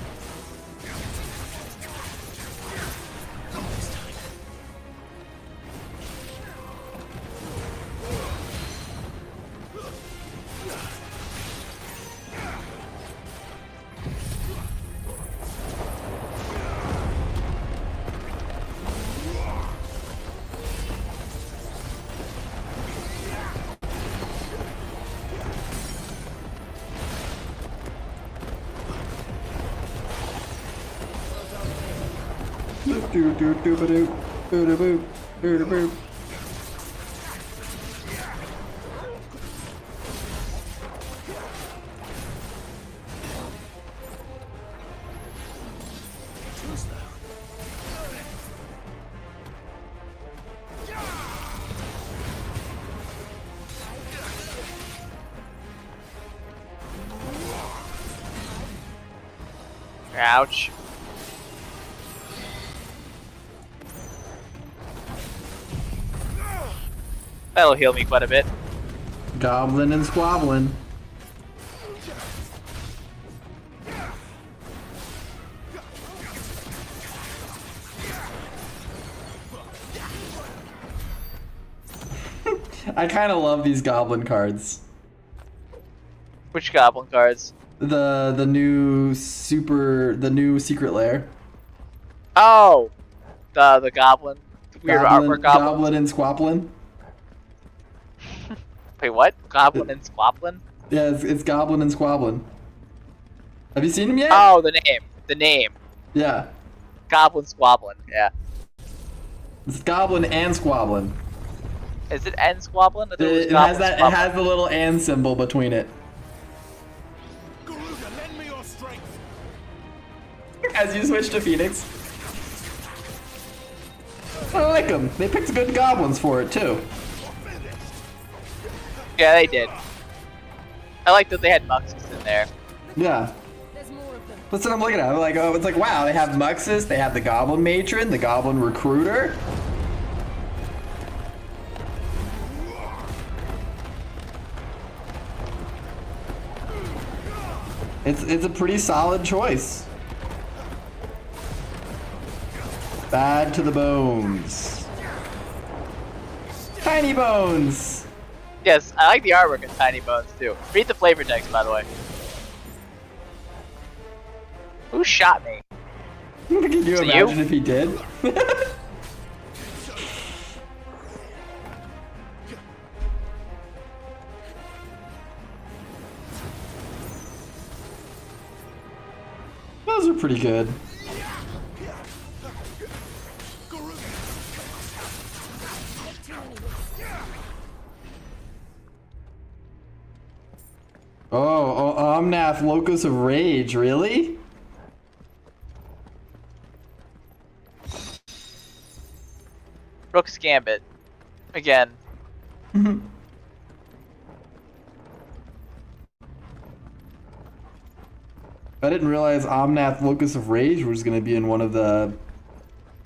Doo doo doo ba doo. Boo doo boo. Boo doo boo.
Ouch. That'll heal me quite a bit.
Goblin and squabbling. I kind of love these goblin cards.
Which goblin cards?
The new secret lair.
Oh, the goblin, the weird artwork goblin.
Goblin and squablin.
Wait, what? Goblin and squablin?
Yeah, it's goblin and squablin. Have you seen him yet?
Oh, the name.
Yeah.
Goblin squablin. Yeah.
It's goblin and squablin.
Is it and squablin?
It has that. It has the little and symbol between it. As you switch to Phoenix. I like them. They picked good goblins for it too.
Yeah, they did. I like that they had Muxus in there.
Yeah. That's what I'm looking at. I'm like, oh, it's like, wow, they have Muxus, they have the Goblin Matron, the Goblin Recruiter. It's a pretty solid choice. Bad to the bones. Tiny Bones.
Yes, I like the artwork of Tiny Bones too. Read the flavor text, by the way. Who shot me?
Can you imagine if he did? Those are pretty good. Oh, Omnath Locus of Rage, really?
Rook's Gambit. Again.
I didn't realize Omnath Locus of Rage was going to be in one of the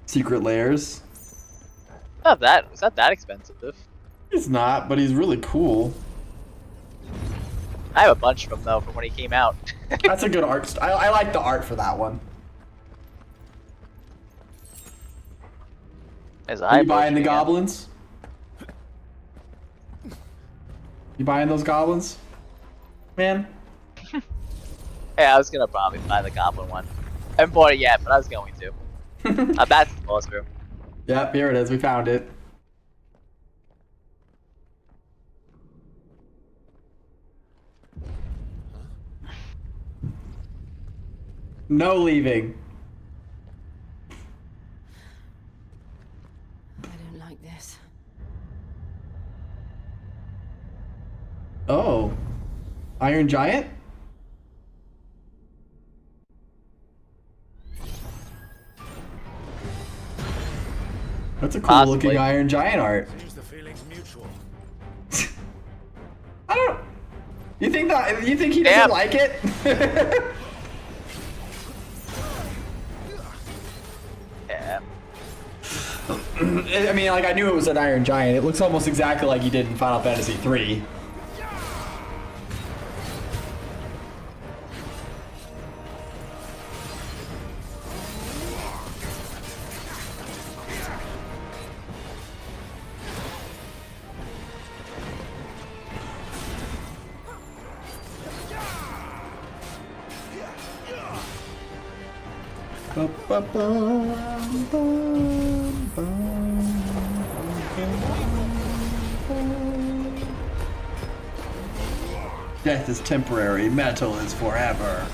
secret lairs.
It's not that expensive.
It's not, but he's really cool.
I have a bunch of them though from when he came out.
That's a good art. I like the art for that one. Are you buying the goblins? You buying those goblins, man?
Yeah, I was gonna probably buy the goblin one. I haven't bought it yet, but I was going to. That's the boss room.
Yep, here it is. We found it. No leaving.
I don't like this.
Oh. Iron Giant? That's a cool looking Iron Giant art.
Seems the feeling's mutual.
I don't. You think he doesn't like it?
Yeah.
I mean, like, I knew it was an Iron Giant. It looks almost exactly like he did in Final Fantasy III. Death is temporary, metal is forever.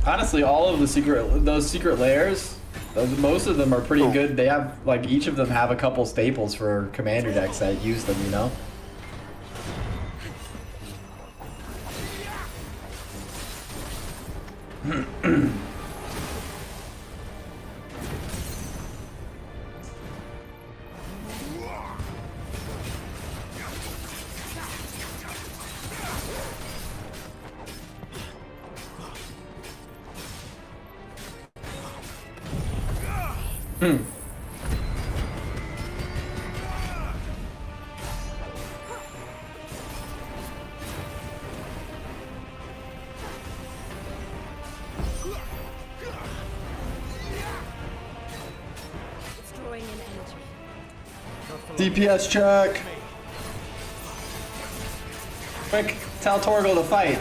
Honestly, all of those secret layers, most of them are pretty good. They have, like, each of them have a couple staples for commander decks that use them, you know?
It's drawing in energy.
DPS check! Quick, tell Torgal to fight.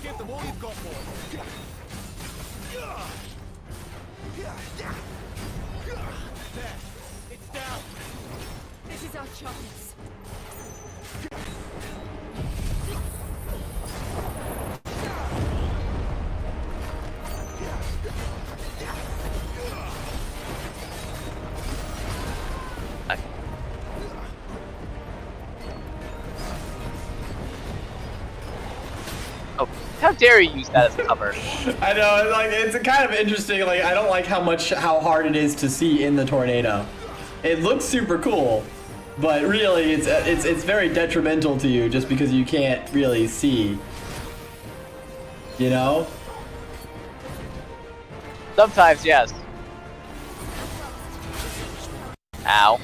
Give them all you've got, boy. There. It's down.
This is our chance.
Oh, how dare you use that as cover?
I know, like, it's kind of interesting. Like, I don't like how hard it is to see in the tornado. It looks super cool, but really, it's very detrimental to you just because you can't really see. You know?
Sometimes, yes. Ow.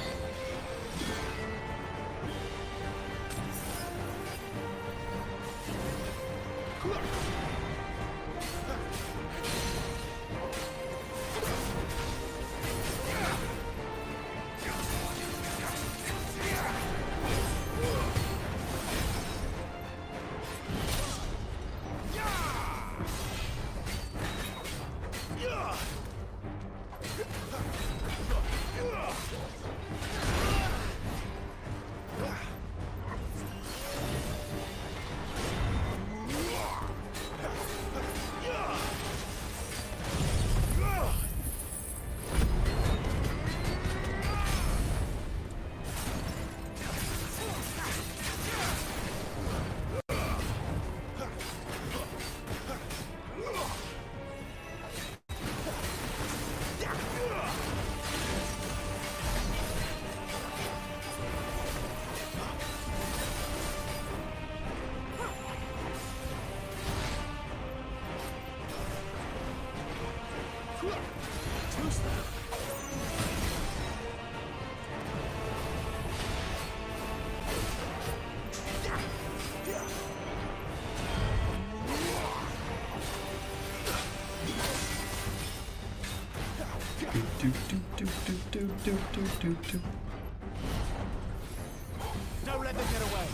Don't let them get away.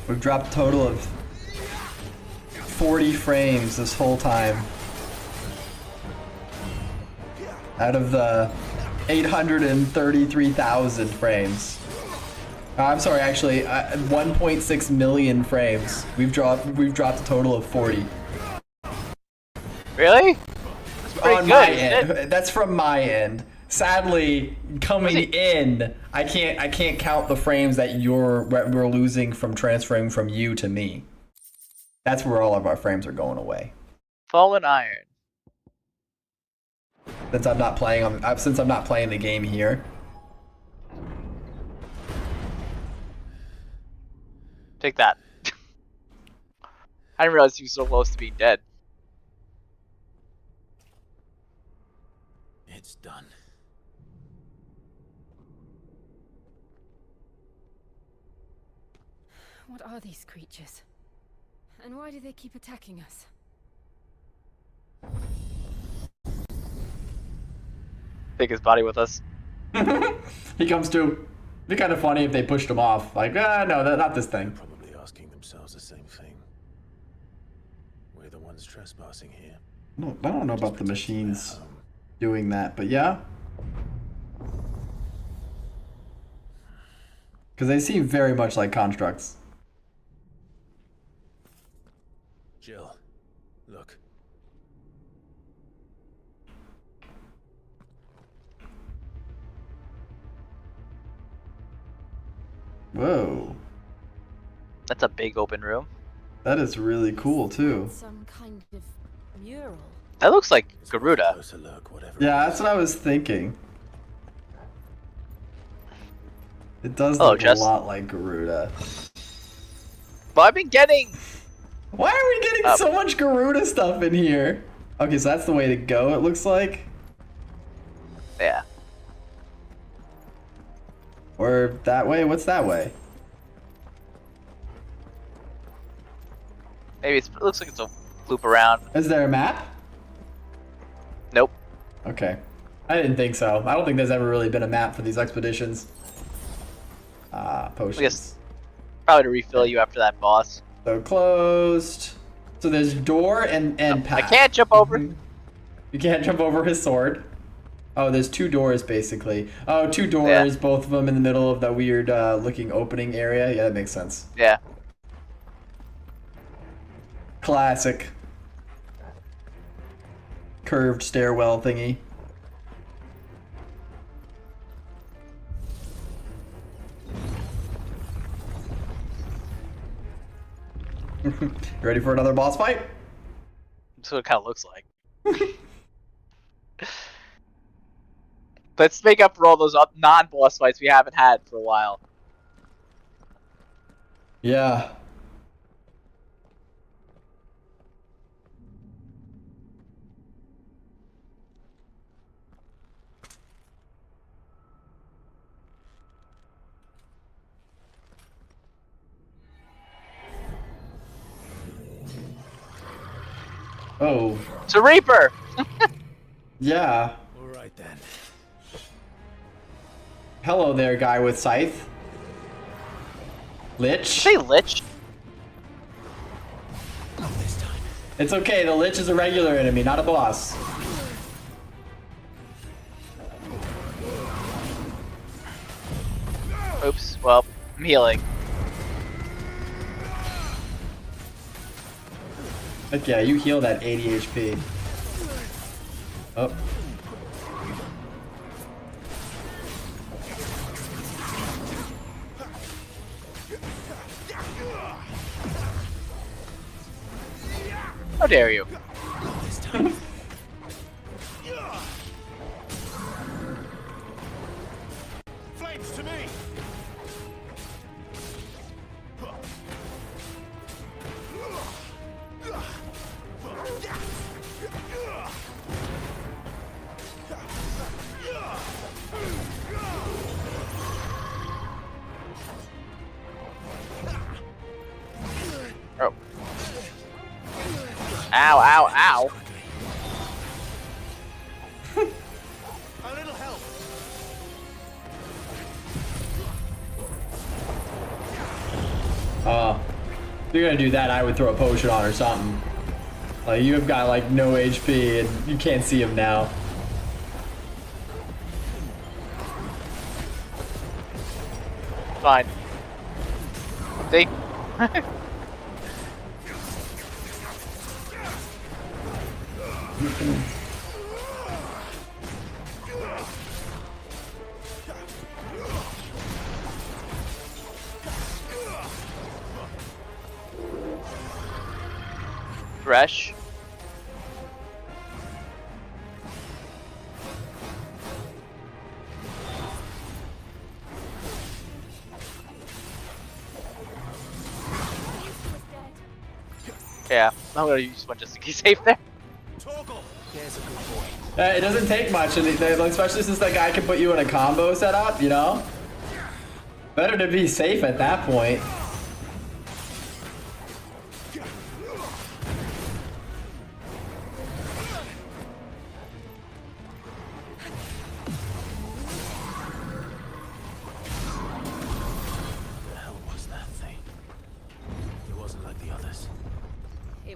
We've dropped a total of 40 frames this whole time. Out of the 833,000 frames. I'm sorry, actually, 1.6 million frames. We've dropped a total of 40.
Really? That's pretty
On
good,
my
isn't
end.
it?
That's from my end. Sadly, coming in, I can't count the frames that we're losing from transferring from you to me. That's where all of our frames are going away.
Fallen Iron.
Since I'm not playing the game here.
Take that. I didn't realize he was so close to being dead.
It's done.
What are these creatures? And why do they keep attacking us?
Take his body with us.
He comes to. It'd be kind of funny if they pushed him off. Like, no, not this thing.
Probably asking themselves the same thing. We're the ones trespassing here.
No, I don't know about the machines doing that, but yeah. Because they seem very much like constructs.
Jill, look.
Whoa.
That's a big open room.
That is really cool too.
Some kind of mural.
That looks like Garuda.
Yeah, that's what I was thinking. It does
Hello,
look
Jess.
a lot like Garuda.
Well, I've been getting.
Why are we getting so much Garuda stuff in here? Okay, so that's the way to go, it looks like.
Yeah.
Or that way? What's that way?
Maybe it looks like it's a loop around.
Is there a map?
Nope.
Okay. I didn't think so. I don't think there's ever really been a map for these expeditions. Potions.
I guess probably to refill you after that boss.
So closed. So there's door and path.
I can't jump over.
You can't jump over his sword. Oh, there's two doors basically. Oh, two doors, both of them in the middle of that weird looking opening area. Yeah, that makes sense.
Yeah.
Classic. Curved stairwell thingy. You ready for another boss fight?
That's what it kind of looks like. Let's make up for all those non-boss fights we haven't had for a while.
Yeah. Oh.
It's a Reaper!
Yeah.
Alright then.
Hello there, guy with scythe. Lich?
Say Lich?
It's okay, the Lich is a regular enemy, not a boss.
Oops, well, I'm healing.
Heck yeah, you heal that 80 HP. Oh.
How dare you?
Flames to me!
Oh. Ow, ow, ow.
A little help.
If you're gonna do that, I would throw a potion on or something. Like, you have got like no HP and you can't see him now.
Fine. See? Thresh. Yeah, I'm gonna use one just to be safe there.
It doesn't take much, and especially since that guy can put you in a combo setup, you know? Better to be safe at that point.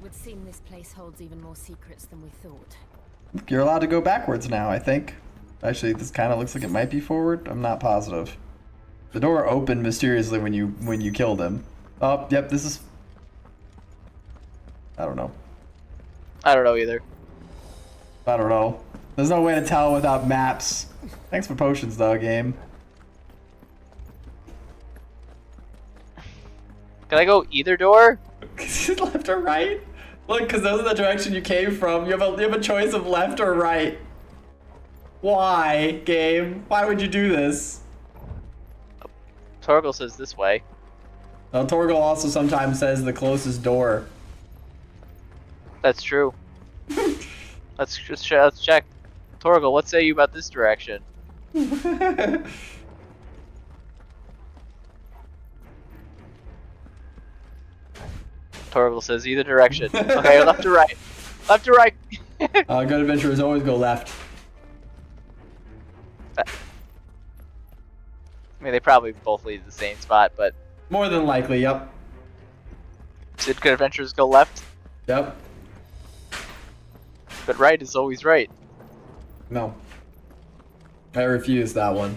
would seem this place holds even more secrets than we thought.
You're allowed to go backwards now, I think. Actually, this kind of looks like it might be forward. I'm not positive. The door opened mysteriously when you killed him. Oh, yep, this is... I don't know.
I don't know either.
I don't know. There's no way to tell without maps. Thanks for potions, though, game.
Can I go either door?
Left or right? Look, because those are the direction you came from. You have a choice of left or right. Why, game? Why would you do this?
Torgal says this way.
Well, Torgal also sometimes says the closest door.
That's true. let's check. Torgal, what say you about this direction? Torgal says either direction. Okay, left to right. Left to right.
Good adventurers always go left.
I mean, they probably both lead to the same spot, but...
More than likely, yep.
Did good adventurers go left?
Yep.
But right is always right.
No. I refuse that one.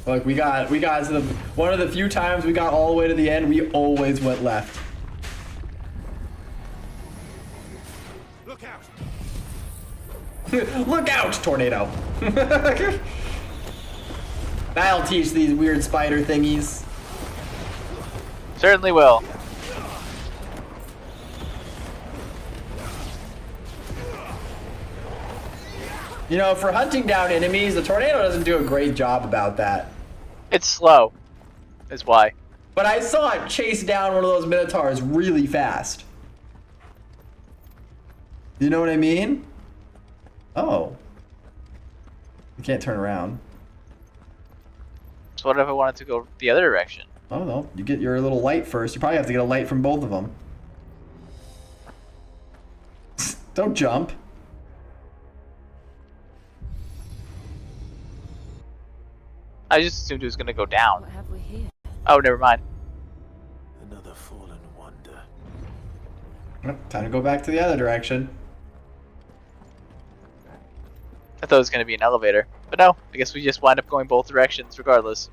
Look, we got to the... One of the few times we got all the way to the end, we always went left.
Look out!
Look out, tornado! That'll teach these weird spider thingies.
Certainly will.
You know, for hunting down enemies, the tornado doesn't do a great job about that.
It's slow, is why.
But I saw it chase down one of those minotaurs really fast. You know what I mean? Oh. You can't turn around.
So what if I wanted to go the other direction?
Oh no, you get your little light first. You probably have to get a light from both of them. Don't jump.
I just assumed it was gonna go down.
What have we here?
Oh, never mind.
Another fallen wonder.
Yep, time to go back to the other direction.
I thought it was gonna be an elevator. But no, I guess we just wind up going both directions regardless.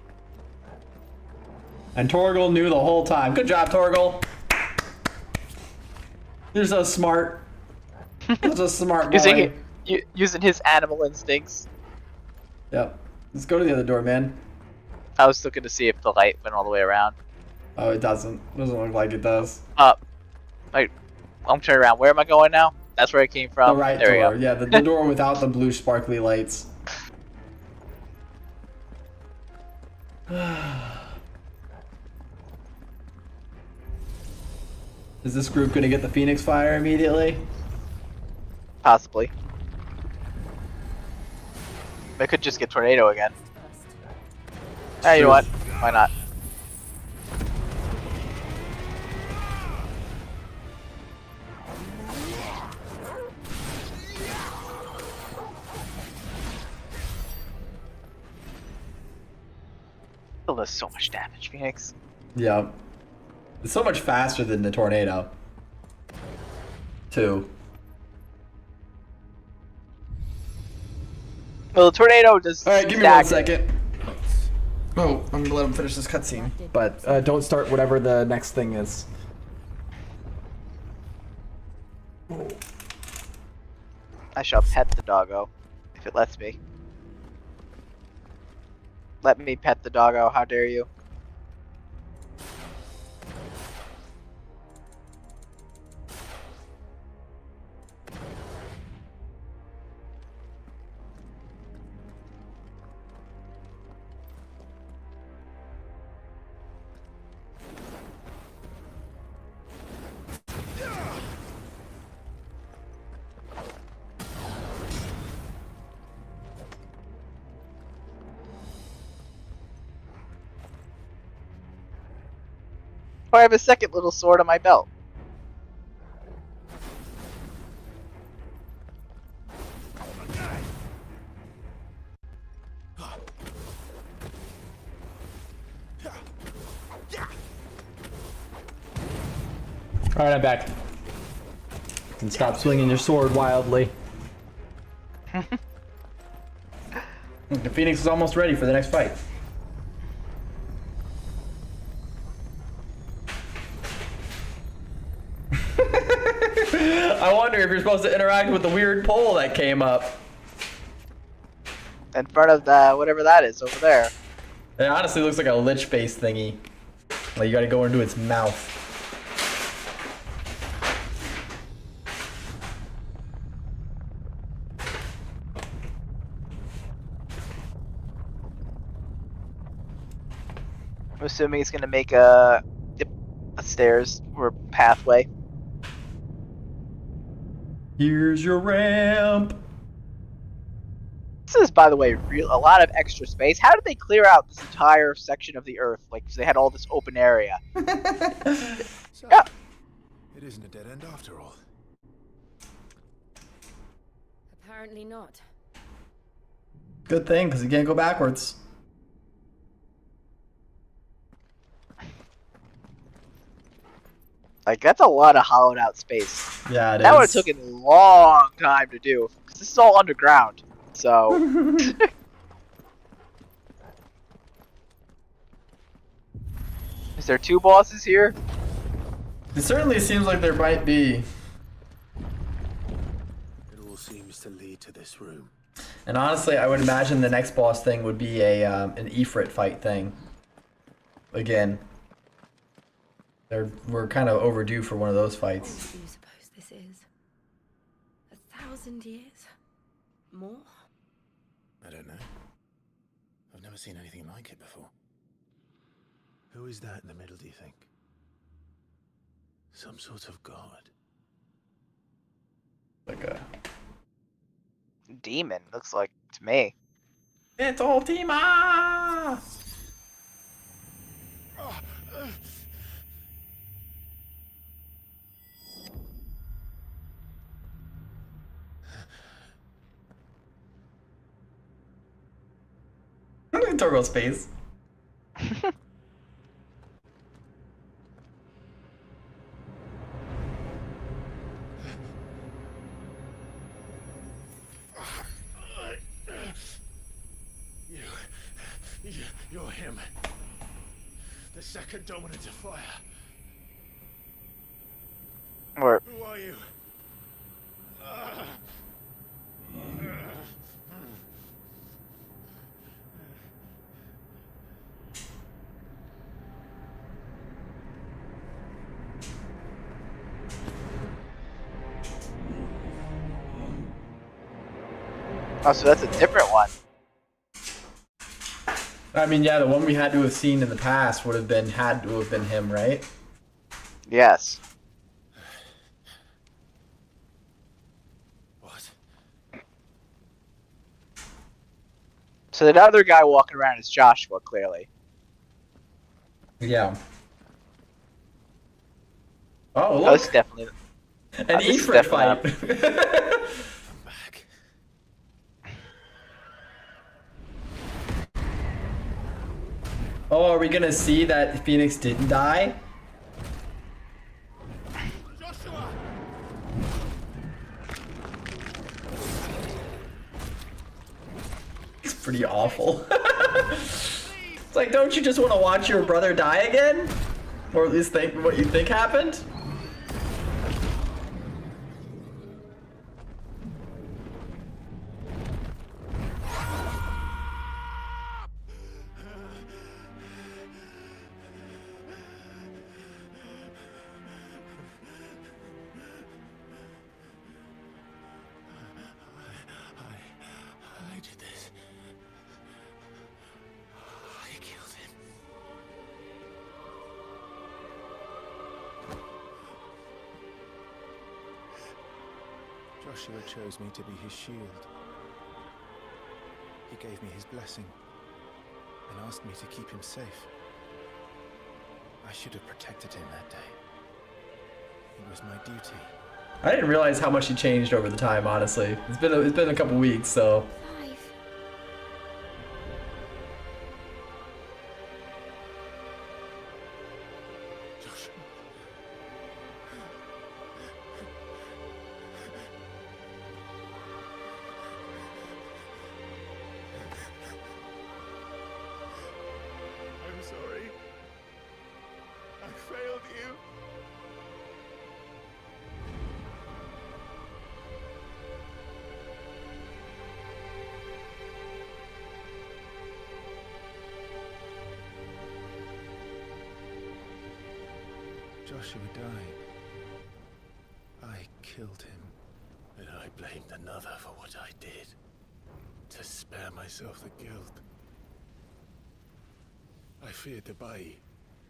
And Torgal knew the whole time. Good job, Torgal. You're so smart. You're so smart boy.
Using his animal instincts.
Yep. Let's go to the other door, man.
I was looking to see if the light went all the way around.
Oh, it doesn't. Doesn't look like it does.
Up. Wait, I'm turning around. Where am I going now? That's where I came from.
The right
there
door.
We go.
Yeah, the door without the blue sparkly lights. Is this group gonna get the Phoenix Fire immediately?
Possibly. They could just get Tornado again. Hey, you know what? Why not? Still does so much damage, Phoenix.
Yeah. It's so much faster than the tornado. Too.
Well, the tornado does.
Alright, give me 1 second. Oh, I'm gonna let him finish this cutscene. But don't start whatever the next thing is.
I shall pet the doggo, if it lets me. Let me pet the doggo, how dare you? Oh, I have a second little sword on my belt.
Alright, I'm back.
And stop swinging your sword wildly. The Phoenix is almost ready for the next fight. I wonder if you're supposed to interact with the weird pole that came up.
In front of the whatever that is over there.
It honestly looks like a lich face thingy. Like you gotta go into its mouth.
I'm assuming it's gonna make a stairs or pathway.
Here's your ramp.
This is, by the way, a lot of extra space. How did they clear out this entire section of the Earth? Like, they had all this open area.
So,
Yeah.
it isn't a dead end after all.
Apparently not.
Good thing, because you can't go backwards.
Like, that's a lot of hollowed out space.
Yeah, it
that would have
is.
taken a long time to do, because this is all underground. So... Is there 2 bosses here?
It certainly seems like there might be.
It all seems to lead to this room.
And honestly, I would imagine the next boss thing would be a an Ifrit fight thing. Again. We're kind of overdue for one of those fights.
What do you suppose this is? 1,000 years? More?
I don't know. I've never seen anything like it before. Who is that in the middle, do you think? Some sort of god.
Like a
demon, looks like to me.
It's Ultima! Turbo space.
You're him. The second dominant of fire.
Or
Who are you?
oh, so that's a different one.
I mean, yeah, the one we had to have seen in the past would have been had to have been him, right?
Yes.
What?
So the other guy walking around is Joshua, clearly.
Yeah. Oh, look.
Oh, this is definitely
an
this is
Ifrit
definitely
fight. Oh, are we gonna see that Phoenix didn't die? It's pretty awful. It's like, don't you just want to watch your brother die again? Or at least think what you think happened?
I did this. I killed him. Joshua chose me to be his shield. He gave me his blessing and asked me to keep him safe. I should have protected him that day. It was my duty.
I didn't realize how much he changed over the time, honestly. It's been a couple weeks, so.
failed you.
Joshua died. I killed him. And I blamed another for what I did. To spare myself the guilt. I feared that by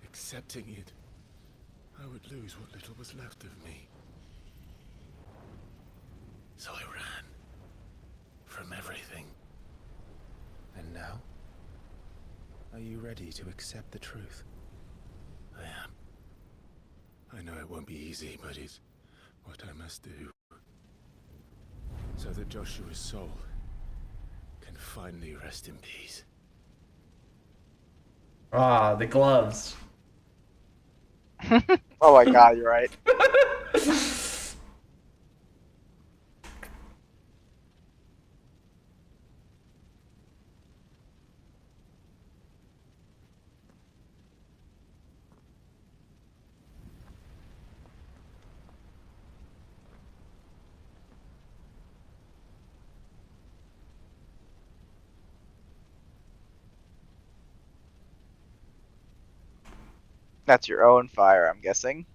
accepting it, I would lose what little was left of me. So I ran. From everything. And now? Are you ready to accept the truth? I am. I know it won't be easy, but it's what I must do. So that Joshua's soul can finally rest in peace.
Ah, the gloves.
Oh my god, you're right. That's your own fire, I'm guessing.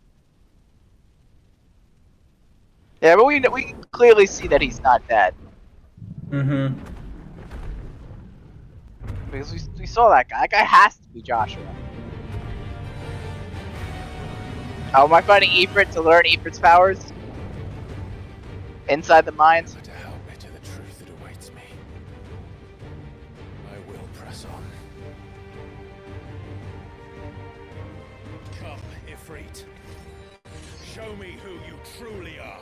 Yeah, but we can clearly see that he's not dead.
Mm-hmm.
Because we saw that guy. That guy has to be Joshua. Oh, am I fighting Ifrit to learn Ifrit's powers? Inside the mines?
To how better the truth that awaits me. I will press on.
Come, Ifrit. Show me who you truly are.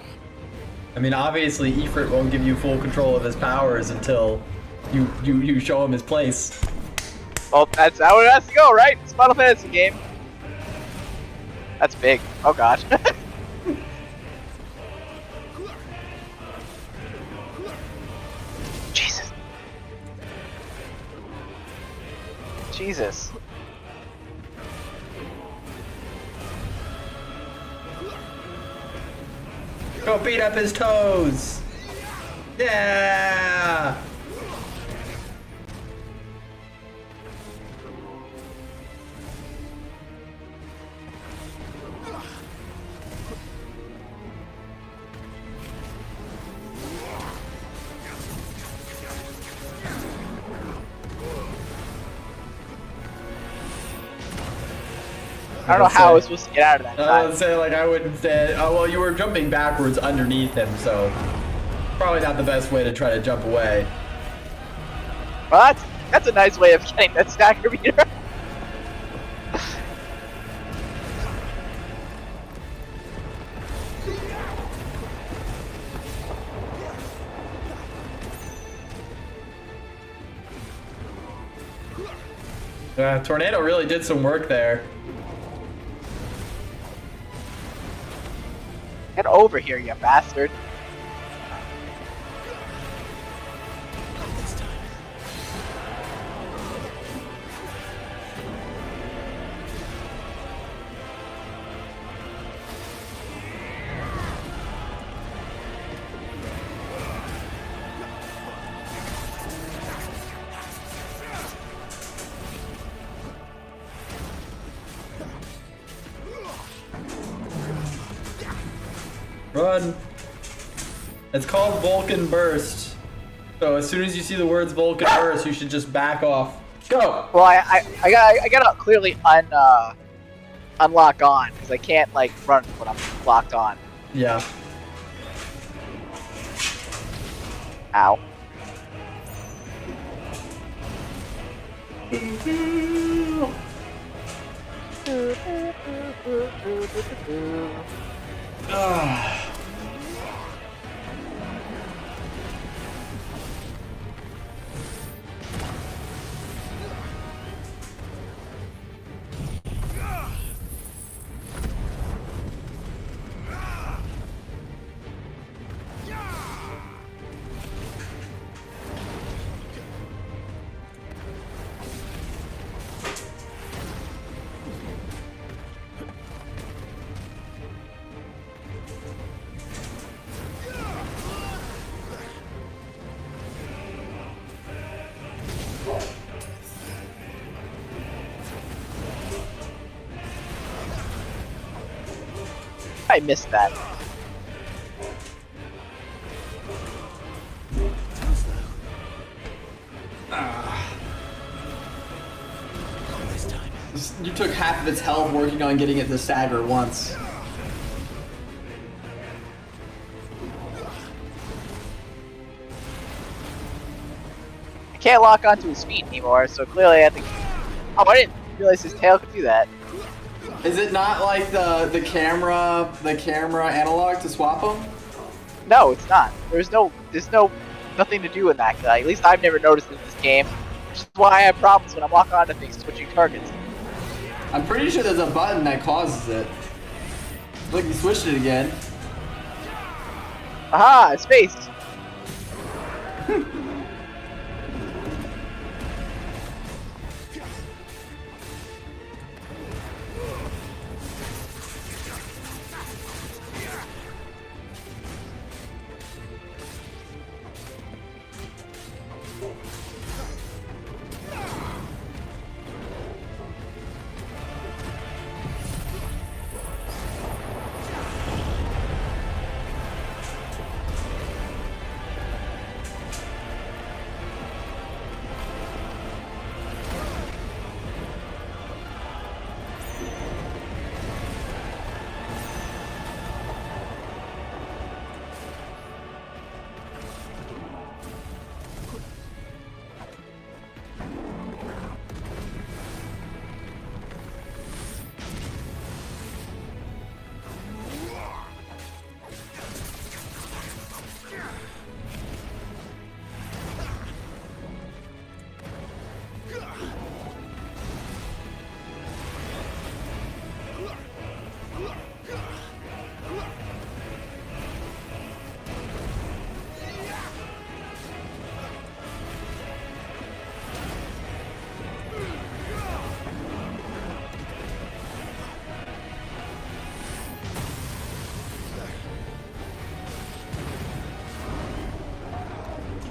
I mean, obviously, Ifrit won't give you full control of his powers until you show him his place.
Well, that's how it has to go, right? It's a Final Fantasy game. That's big. Oh god. Jesus. Jesus.
Go beat up his toes! Yeah!
I don't know how I was supposed to get out of that.
I would say, like, I wouldn't say, oh, well, you were jumping backwards underneath him, so probably not the best way to try to jump away.
Well, that's a nice way of getting that stagger meter.
Tornado really did some work there.
Get over here, you bastard.
Run. It's called Vulcan Burst. So as soon as you see the words Vulcan Burst, you should just back off. Go.
Well, I gotta clearly unlock on because I can't like run when I'm locked on.
Yeah.
Ow. I missed that.
You took half of its health working on getting it to stagger once.
I can't lock onto his feet anymore, so clearly I have to... Oh, I didn't realize his tail could do that.
Is it not like the camera analog to swap them?
No, it's not. There's nothing to do in that guy. At least I've never noticed in this game. Which is why I have problems when I walk onto things switching targets.
I'm pretty sure there's a button that causes it. Look, you switched it again.
Aha, space.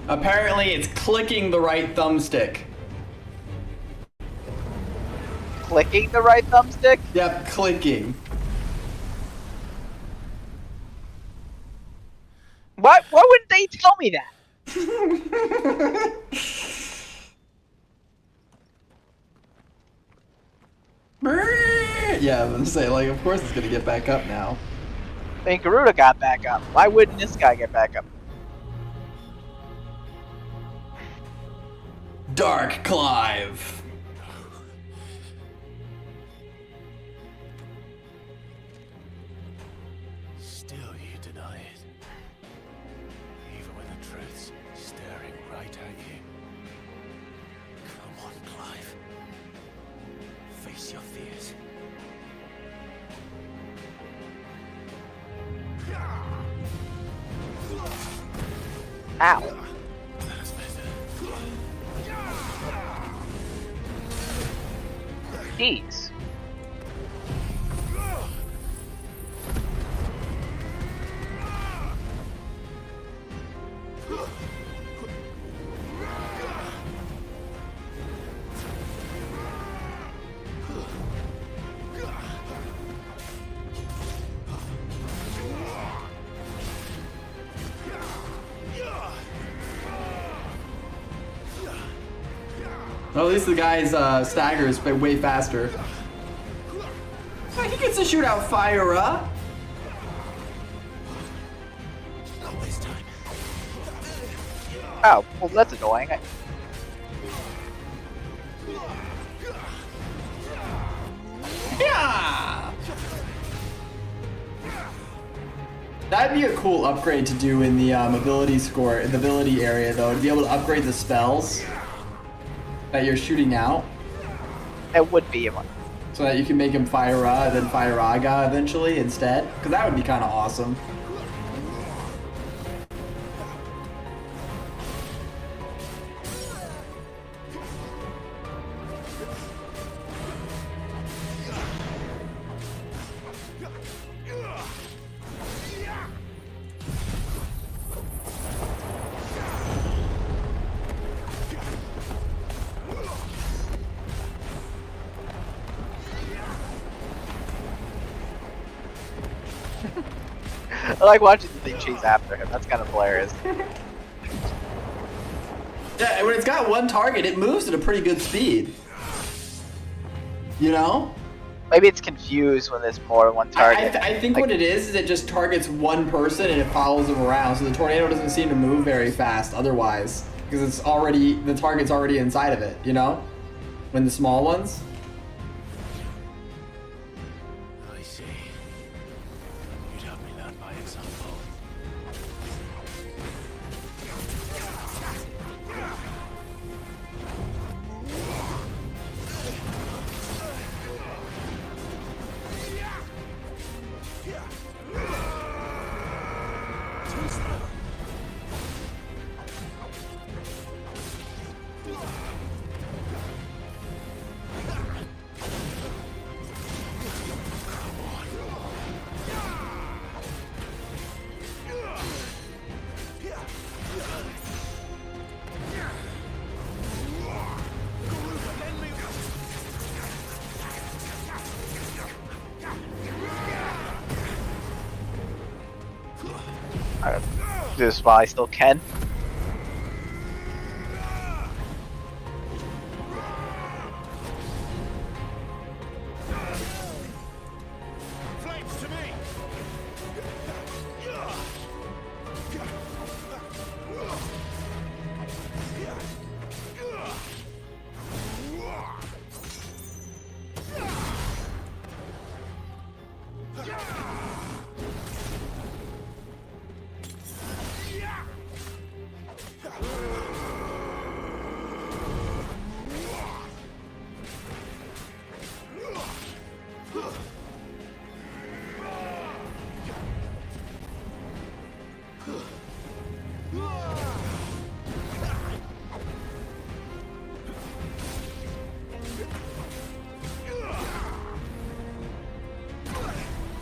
Apparently, it's clicking the right thumbstick.
Clicking the right thumbstick?
Yep, clicking.
Why wouldn't they tell me that?
Yeah, I'm gonna say, like, of course it's gonna get back up now.
I mean, Garuda got back up. Why wouldn't this guy get back up?
Dark Clive.
Still you deny it. Even when the truth's staring right at you. Come on, Clive. Face your fears.
Ow.
That's better.
Jeez.
Well, at least the guy's stagger is way faster. Oh, he gets to shoot out fire up.
Not this time.
Oh, well that's annoying.
Yeah. That'd be a cool upgrade to do in the ability score, the ability area though, to be able to upgrade the spells that you're shooting out.
It would be one.
So that you can make him Fire-Ra, then Fire-Aga eventually instead. Because that would be kind of awesome.
I like watching the thing chase after him. That's kind of hilarious.
Yeah, when it's got one target, it moves at a pretty good speed. You know?
Maybe it's confused when there's more than one target.
I think what it is it just targets one person and it follows them around. So the tornado doesn't seem to move very fast otherwise. Because it's already, the target's already inside of it, you know? When the small ones.
I see. You'd have me learn by example.
I'll do this while I still can.
Flames to me!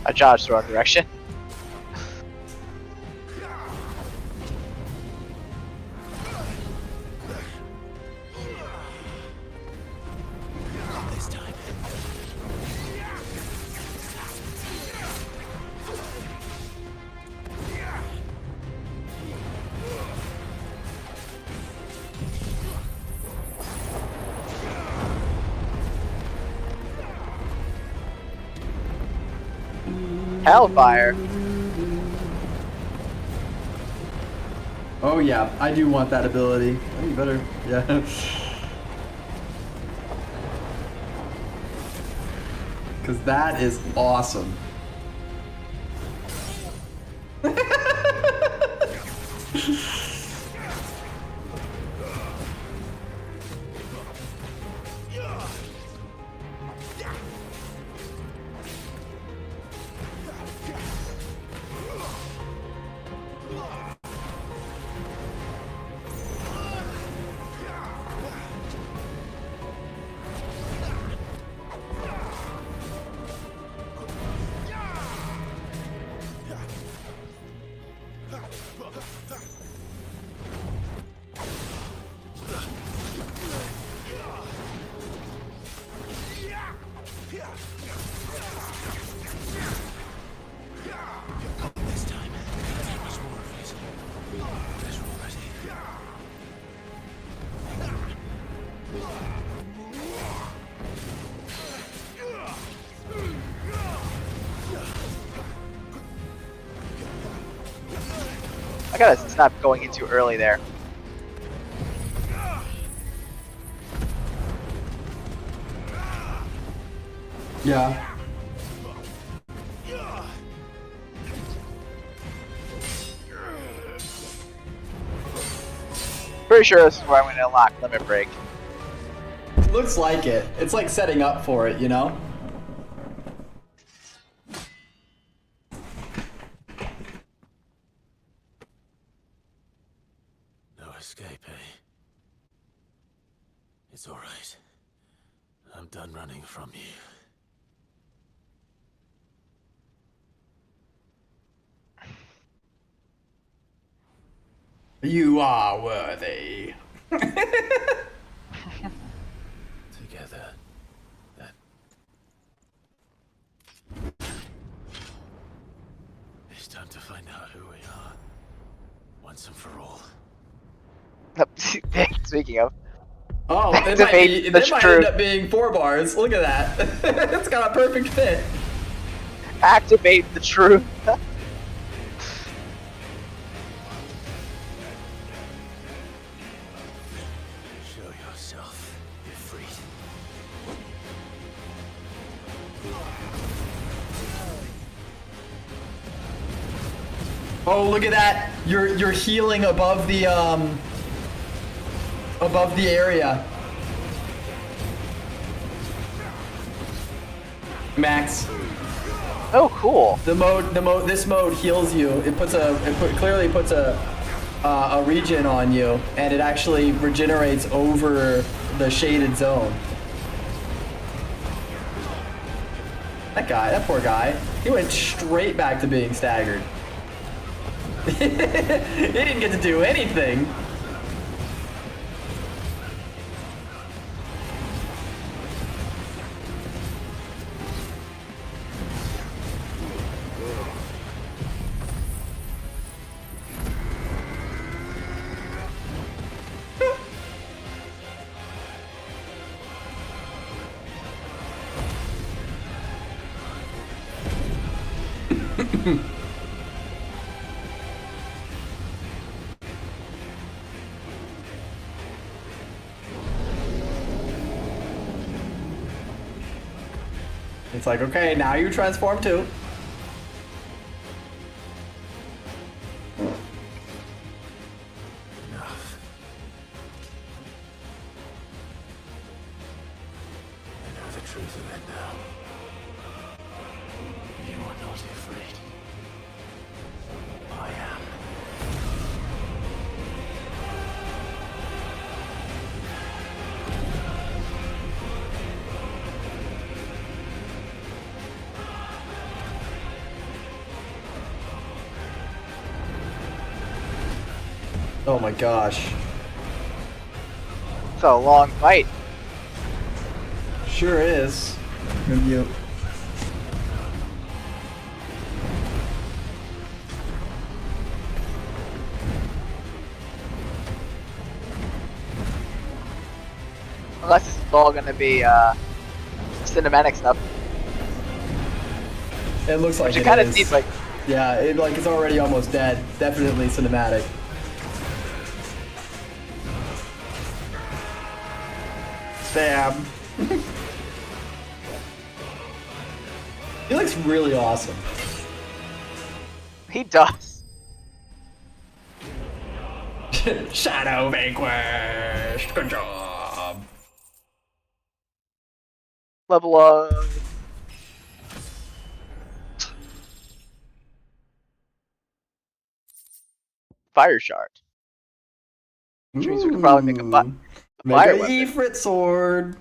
I charged the wrong direction.
This time.
Hellfire.
Oh yeah, I do want that ability. Oh, you better, yeah. Because that is awesome.
I gotta stop going in too early there.
Yeah.
Pretty sure this is where I'm gonna unlock Limit Break.
Looks like it. It's like setting up for it, you know?
No escape, eh? It's all right. I'm done running from you.
You are worthy.
Together. That... This
time to find out who we are. Once and for all.
Speaking of.
Oh,
Activate
it
the
might
truth.
end up being 4 bars. Look at that. It's got a perfect fit.
Activate the truth.
Show yourself, Ifrit.
Oh, look at that. You're healing above the area. Max.
Oh, cool.
This mode heals you. It clearly puts a regen on you, and it actually regenerates over the shaded zone. That poor guy, he went straight back to being staggered. He didn't get to do anything. It's like, okay, now you transform too.
Enough. I know the truth of it now. You are not afraid. I am.
Oh my gosh.
It's a long fight.
Sure is. You.
Unless it's all gonna be cinematic stuff.
It looks like
Which it
it
kind of
is.
seems like.
Yeah, it's already almost dead. Definitely cinematic.
Stab.
He looks really awesome.
He does.
Shadow vanquished. Good job.
Level up. Fire shard. Which means we can probably make a
Make
fire
a
weapon.
Ifrit sword.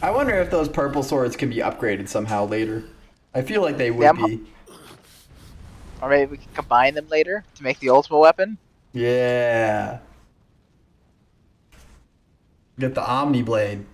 I wonder if those purple swords can be upgraded somehow later. I feel like they would be.
Or maybe we can combine them later to make the ultimate weapon.
Yeah. Get the Omni Blade.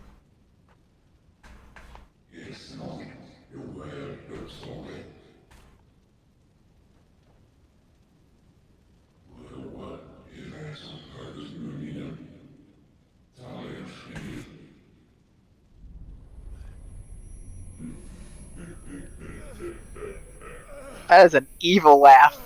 That is an evil laugh.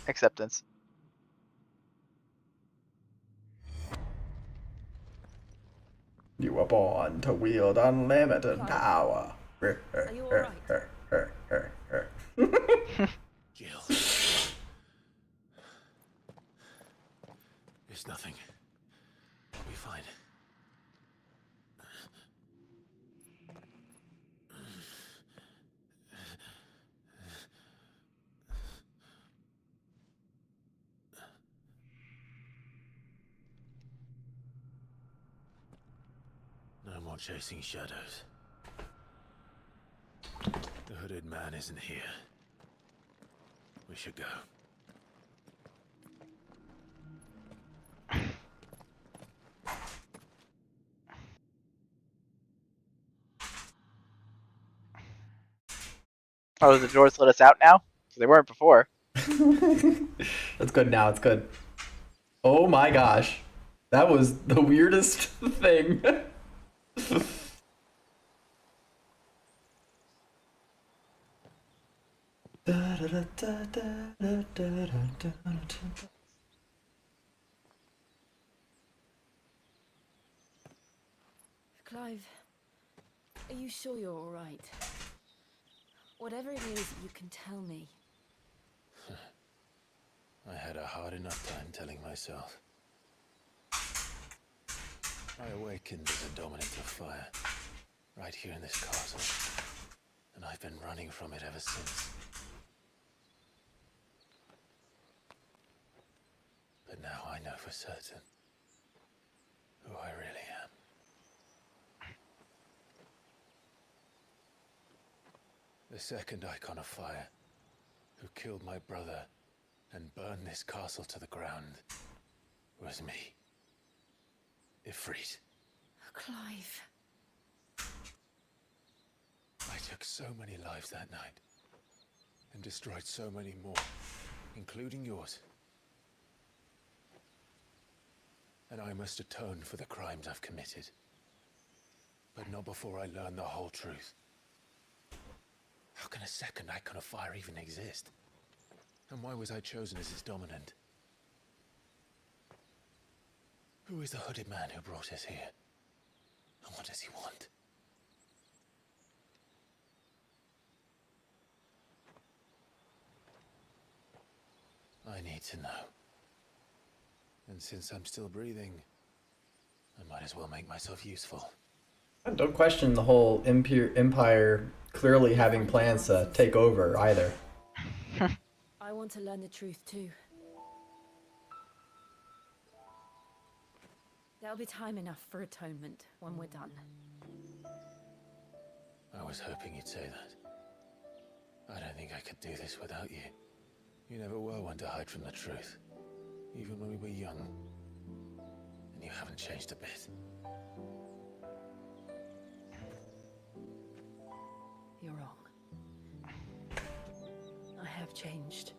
Acceptance.
You were born to wield unlimited power.
Are you alright?
Jill. It's nothing. We'll be fine. No more chasing shadows. The hooded man isn't here. We should go.
Oh, the doors let us out now? They weren't before.
It's good now. It's good. Oh my gosh. That was the weirdest thing.
Clive, are you sure you're all right? Whatever it is, you can tell me.
I had a hard enough time telling myself. I awakened as a dominant of fire, right here in this castle, and I've been running from it ever since. But now I know for certain who I really am. The second icon of fire, who killed my brother and burned this castle to the ground, was me. Ifrit.
Clive.
I took so many lives that night, and destroyed so many more, including yours. And I must atone for the crimes I've committed. But not before I learn the whole truth. How can a second icon of fire even exist? And why was I chosen as its dominant? Who is the hooded man who brought us here? And what does he want? I need to know. And since I'm still breathing, I might as well make myself useful.
Don't question the whole empire clearly having plans to take over either.
I want to learn the truth too. There'll be time enough for atonement when we're done.
I was hoping you'd say that. I don't think I could do this without you. You never were one to hide from the truth, even when we were young. And you haven't changed a bit.
You're wrong. I have changed.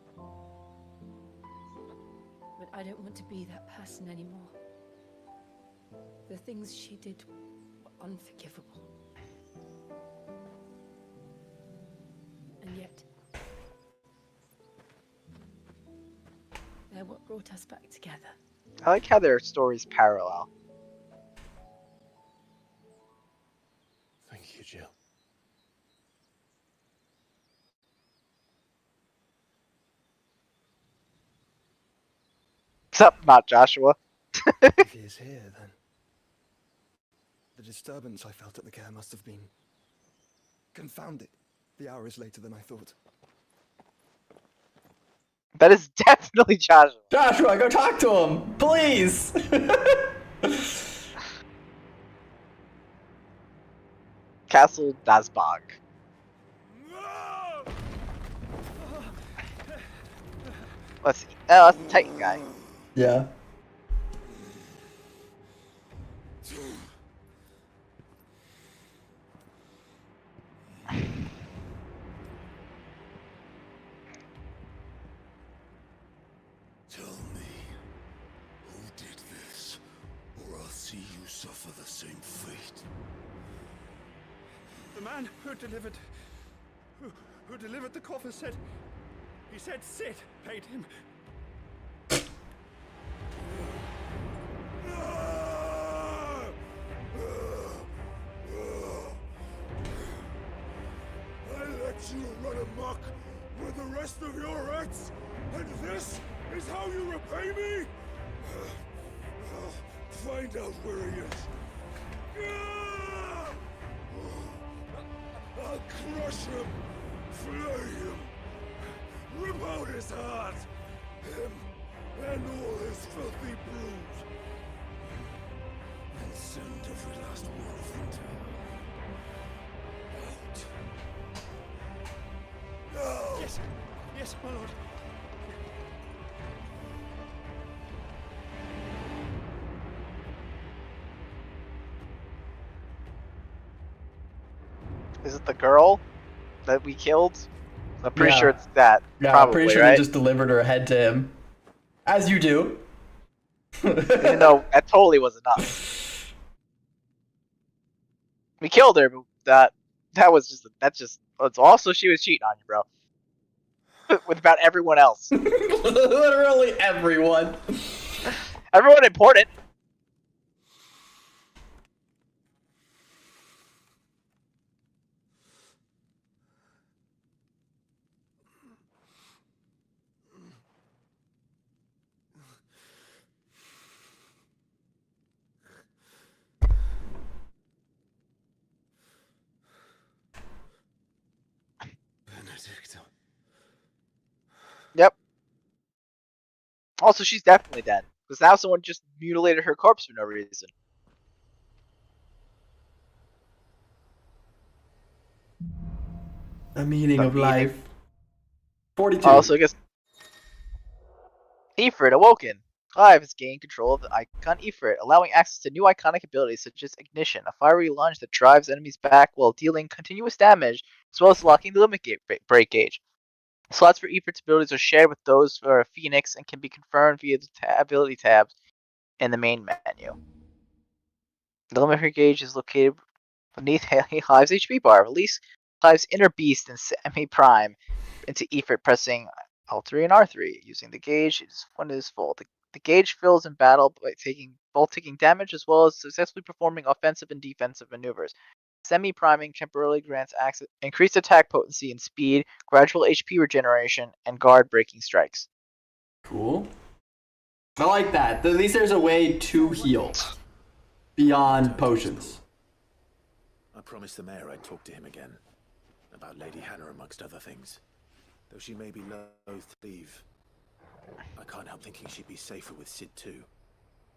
But I don't want to be that person anymore. The things she did were unforgivable. And yet, they're what brought us back together.
I like how their stories parallel.
Thank you, Jill.
What's up, not Joshua?
If he is here, then the disturbance I felt at the care must have been confounded. The hour is later than I thought.
That is definitely Joshua.
Joshua, go talk to him, please.
Castle Dasbog. Let's see. Oh, that's the Titan guy.
Yeah.
Tell me, who did this, or I'll see you suffer the same fate.
The man who delivered the coffin said, he said Sid paid him.
I let you run amok with the rest of your rats, and this is how you repay me? Find out where he is. I'll crush him, flay him, rip out his heart, him and all his filthy brood, and send every last one of them to hell. Out. No!
Yes, yes, my lord.
Is it the girl that we killed I'm pretty sure it's that.
Yeah,
probably,
I'm pretty sure
right?
they just delivered her head to him. As you do.
Even though that totally was enough. We killed her, but that's also she was cheating on you, bro. With about everyone else.
Literally everyone.
Everyone important.
Benedicta.
Yep. Also, she's definitely dead. Because now someone just mutilated her corpse for no reason.
The meaning of
meaning.
life. 42.
Also, I guess Ifrit awoken. Clive has gained control of the icon Ifrit, allowing access to new iconic abilities such as Ignition, a fiery lunge that drives enemies back while dealing continuous damage, as well as locking the limit break gauge. Slots for Ifrit's abilities are shared with those for Phoenix and can be confirmed via the ability tabs in the main menu. The limit break gauge is located beneath Clive's HP bar. Release Clive's inner beast and semi-prime into Ifrit, pressing L3 and R3. Using the gauge when it is full. The gauge fills in battle by taking damage as well as successfully performing offensive and defensive maneuvers. Semi-priming temporarily grants access, increased attack potency and speed, gradual HP regeneration, and guard breaking strikes.
Cool. I like that. At least there's a way to heal beyond potions.
I promised the mayor I'd talk to him again. About Lady Hannah amongst other things. Though she may be loath to leave, I can't help thinking she'd be safer with Sid too.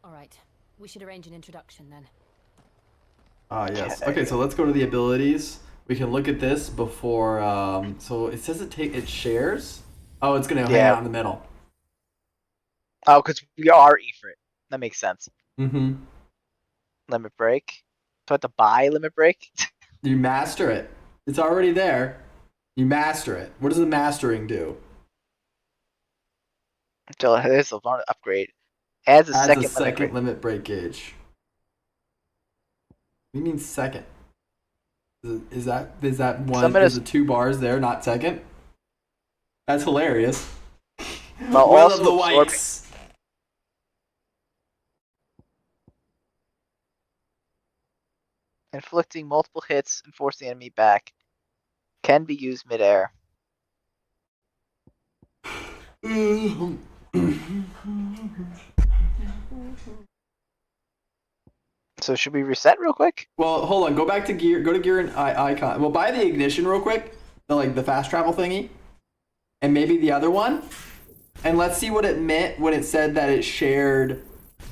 Alright, we should arrange an introduction then.
Ah, yes. Okay, so let's go to the abilities. We can look at this before, so it says it shares? Oh, it's gonna hang out in the middle.
Oh, because we are Ifrit. That makes sense.
Mm-hmm.
Limit break. Do I have to buy limit break?
You master it. It's already there. You master it. What does the mastering do?
Until there's a upgrade. Adds a second
limit break gauge. What do you mean second? Is that one? Is the 2 bars there, not second? That's hilarious.
Well,
Will
also
of the Whites.
Inflicting multiple hits and forcing the enemy back. Can be used midair. So should we reset real quick?
Well, hold on. Go back to gear. Go to gear and icon. Well, buy the ignition real quick. The fast travel thingy, and maybe the other one. And let's see what it meant when it said that it shared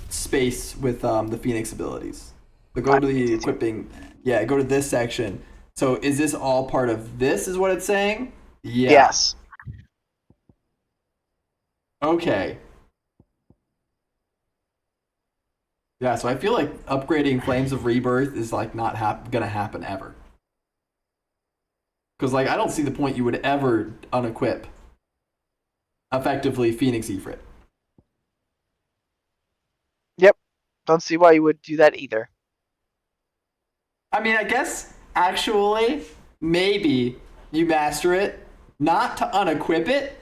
space with the Phoenix abilities. So go to the equipping. Yeah, go to this section. So is this all part of this? Is what it's saying? Yeah.
Yes.
Okay. Yeah, so I feel like upgrading Flames of Rebirth is like not gonna happen ever. Because like I don't see the point you would ever unequip effectively Phoenix Ifrit.
Yep. Don't see why you would do that either.
I mean, I guess actually maybe you master it not to unequip it,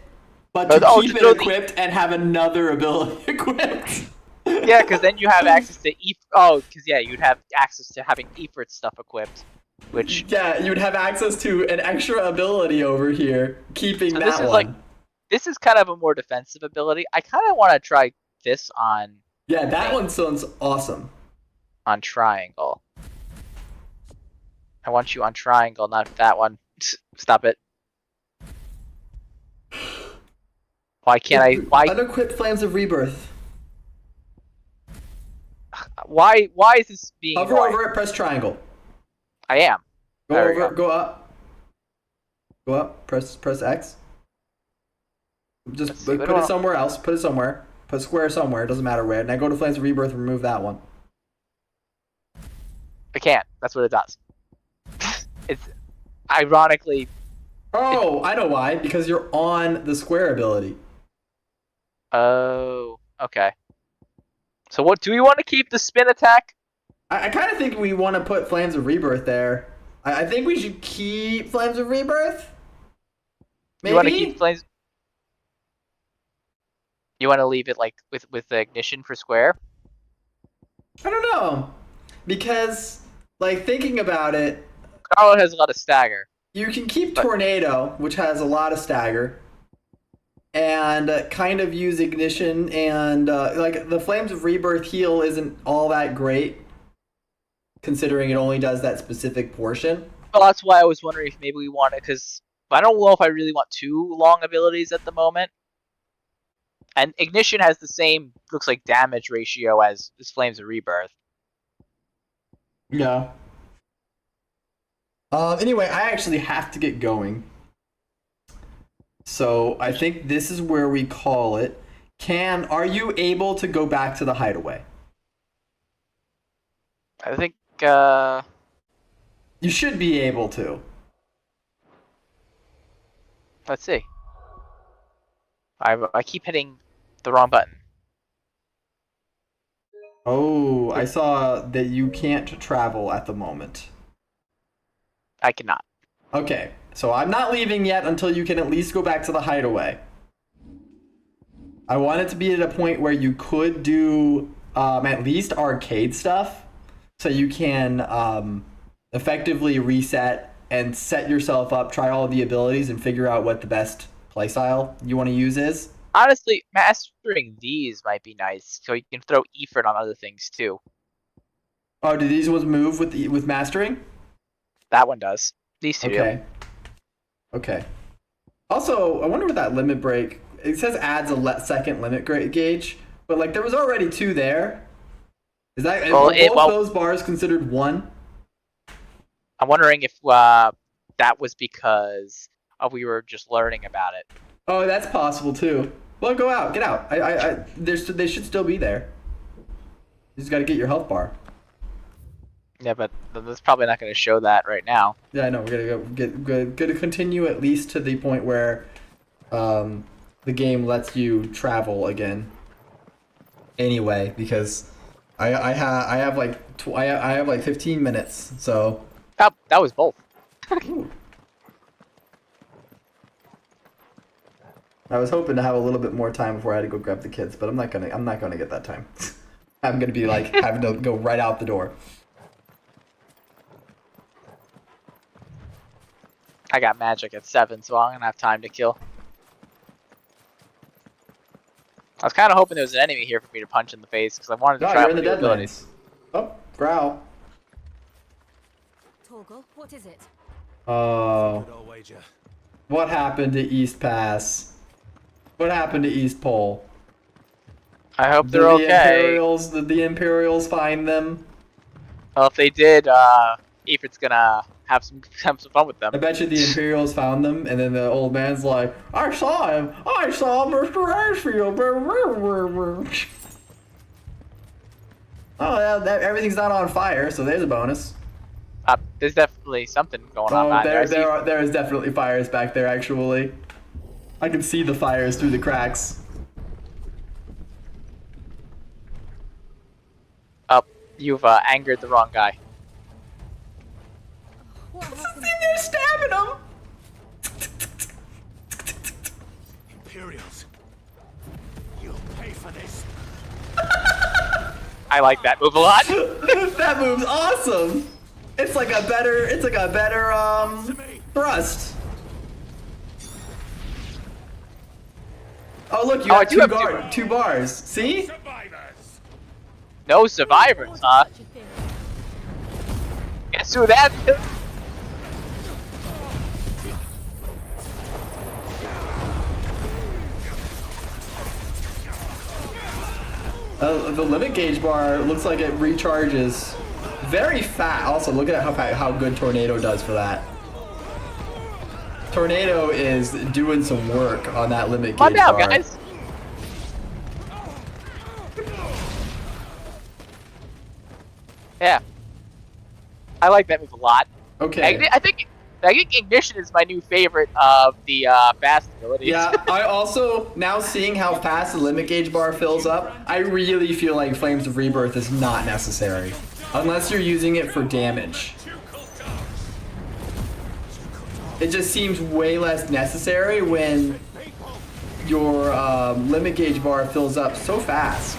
but to keep it equipped and have another ability equipped.
Yeah, because then you have access to you'd have access to having Ifrit stuff equipped, which
you'd have access to an extra ability over here, keeping
so
that one.
This is kind of a more defensive ability. I kind of want to try this on.
Yeah, that one sounds awesome.
On triangle. I want you on triangle, not that one. Stop it. Why can't I? Why
unequip Flames of Rebirth?
Why is this being
hover over it, press triangle.
I am.
Go over, go up. Go up, press X. Just put it somewhere else. Put it somewhere. Put square somewhere. It doesn't matter where. Now go to Flames of Rebirth and remove that one.
I can't. That's what it does. It's ironically
Oh, I know why. Because you're on the square ability.
Oh, okay. So what, do we want to keep the spin attack?
I kind of think we want to put Flames of Rebirth there. I think we should keep Flames of Rebirth. Maybe?
You want to keep Flames... You want to leave it like with the ignition for square?
I don't know. Because, like, thinking about it...
Carlo has a lot of stagger.
You can keep Tornado, which has a lot of stagger. And kind of use ignition, and like the Flames of Rebirth heal isn't all that great, considering it only does that specific portion.
Well, that's why I was wondering if maybe we want it, because I don't know if I really want 2 long abilities at the moment. And ignition has the same, looks like, damage ratio as Flames of Rebirth.
Yeah. Anyway, I actually have to get going. So I think this is where we call it. Are you able to go back to the hideaway?
I think,
You should be able to.
Let's see. I keep hitting the wrong button.
Oh, I saw that you can't travel at the moment.
I cannot.
Okay, so I'm not leaving yet until you can at least go back to the hideaway. I want it to be at a point where you could do at least arcade stuff, so you can effectively reset and set yourself up, try all the abilities, and figure out what the best playstyle you want to use is.
Honestly, mastering these might be nice, so you can throw Ephraim on other things too.
Oh, do these ones move with mastering?
That one does. These two
Okay. Okay. Also, I wonder what that limit break... It says adds a second limit gauge, but like there was already 2 there. Is that both those bars considered 1?
I'm wondering if that was because we were just learning about it.
Oh, that's possible too. Well, go out, get out. They should still be there. You just got to get your health bar.
Yeah, but that's probably not going to show that right now.
Yeah, I know. We're gonna continue at least to the point where the game lets you travel again. Anyway, because I have like 15 minutes, so.
That was both.
I was hoping to have a little bit more time before I had to go grab the kids, but I'm not gonna get that time. I'm gonna be like having to go right out the door.
I got magic at 7, so I'm gonna have time to kill. I was kind of hoping there was an enemy here for me to punch in the face, because I wanted to try out the new abilities.
Oh, growl.
Torgal, what is it?
Oh. What happened to East Pass? What happened to East Pole?
I hope they're okay.
Did the Imperials find them?
Well, if they did, Ephraim's gonna have some fun with them.
I bet you the Imperials found them, and then the old man's like, I saw him! I saw Mr. Ashfield! Oh, everything's not on fire, so there's a bonus.
There's definitely something going on back there.
There is definitely fires back there, actually. I can see the fires through the cracks.
Oh, you've angered the wrong guy.
They're stabbing him!
Imperials, you'll pay for this.
I like that move a lot.
That move's awesome. It's like a better thrust. Oh look, you have two bars. See?
No survivors, huh? Guess who that is?
The limit gauge bar looks like it recharges very fast. Also, look at how good Tornado does for that. Tornado is doing some work on that limit gauge bar.
Come on now, guys. Yeah. I like that move a lot.
Okay.
I think I think Ignition is my new favorite of the fast abilities.
Yeah, I also, now seeing how fast the limit gauge bar fills up, I really feel like Flames of Rebirth is not necessary. Unless you're using it for damage. It just seems way less necessary when your limit gauge bar fills up so fast.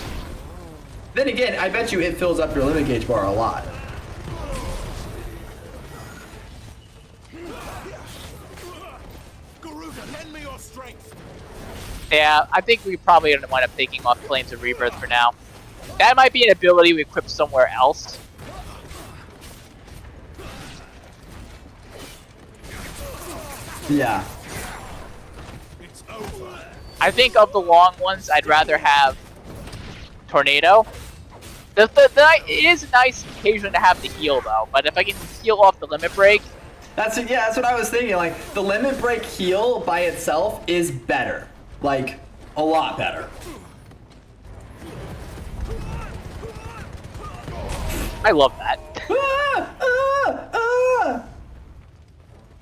Then again, I bet you it fills up your limit gauge bar a lot.
Yeah, I think we probably going to wind up taking off Flames of Rebirth for now. That might be an ability we equip somewhere else.
Yeah.
I think of the long ones, I'd rather have Tornado. It is nice occasionally to have the heal though, but if I can heal off the limit break.
That's what I was thinking. Like, the limit break heal by itself is better. Like, a lot better.
I love that.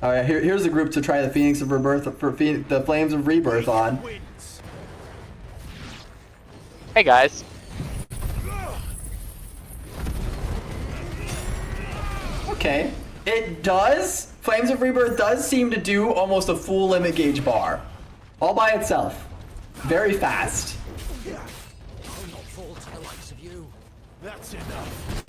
All right, here's a group to try the Phoenix of Rebirth for the Flames of Rebirth on.
Hey guys.
Okay, it does. Flames of Rebirth does seem to do almost a full limit gauge bar, all by itself. Very fast.
I'll not fall to the likes of you. That's enough.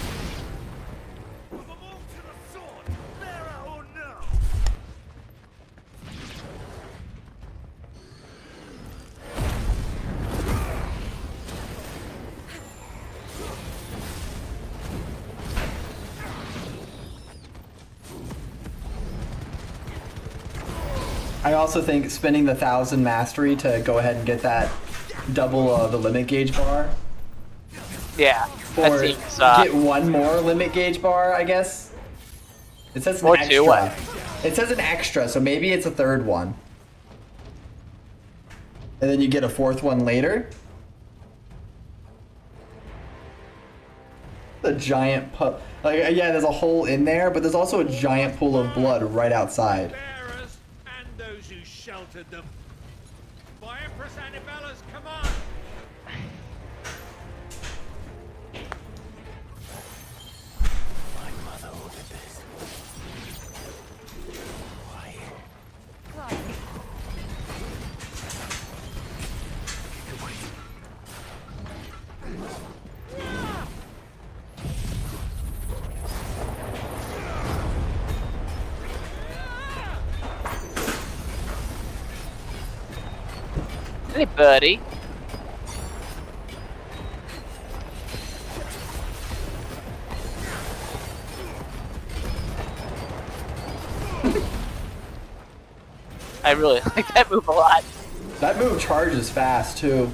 I also think spending the 1,000 mastery to go ahead and get that double the limit gauge bar.
Yeah,
or
that seems,
get one more limit gauge bar, I guess. It says an extra.
What?
It says an extra, so maybe it's a third one. And then you get a fourth one later. The giant like, yeah, there's a hole in there, but there's also a giant pool of blood right outside.
And those who sheltered them. By Empress Annibella's command.
My mother ordered this. Why?
Hey, birdie. I really like that move a lot.
That move charges fast, too.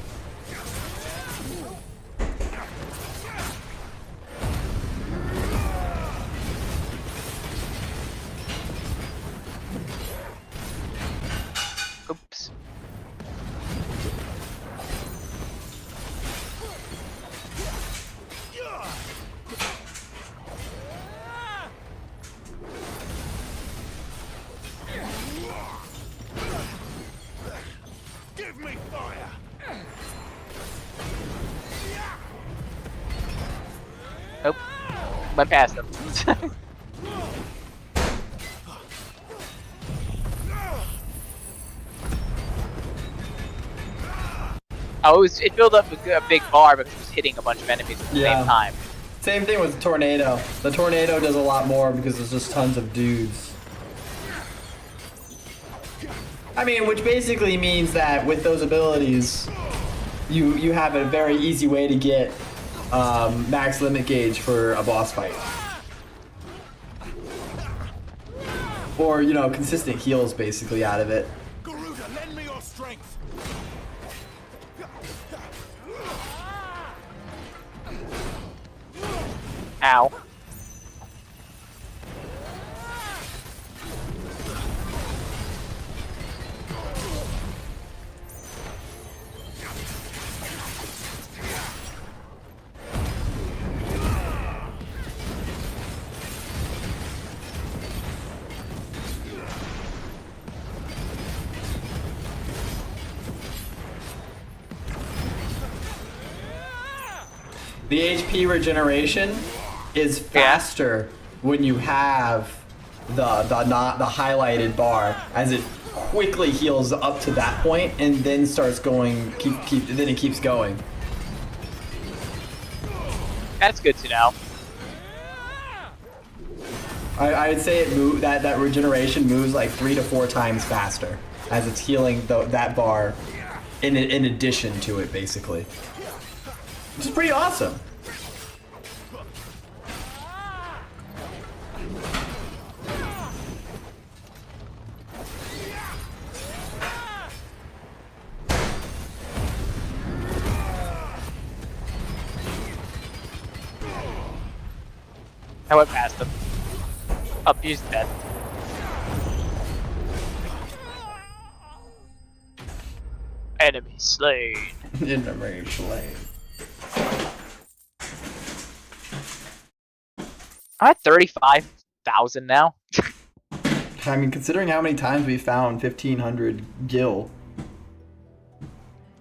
Oops.
Give me fire.
Nope. Went past him. It built up a big bar because it was hitting a bunch of enemies at the same time.
Same thing with the tornado. The tornado does a lot more because there's just tons of dudes. I mean, which basically means that with those abilities, you have a very easy way to get max limit gauge for a boss fight. Or, you know, consistent heals basically out of it.
Garuda, lend me your strength.
Ow.
The HP regeneration is faster when you have the highlighted bar, as it quickly heals up to that point and then starts going. Then it keeps going.
That's good to know.
I'd say that regeneration moves like 3 to 4 times faster as it's healing that bar in addition to it, basically. Which is pretty awesome.
I went past him. Up, he's dead. Enemy slain.
Enemy slain.
I'm at 35,000 now.
I mean, considering how many times we found 1,500 gil.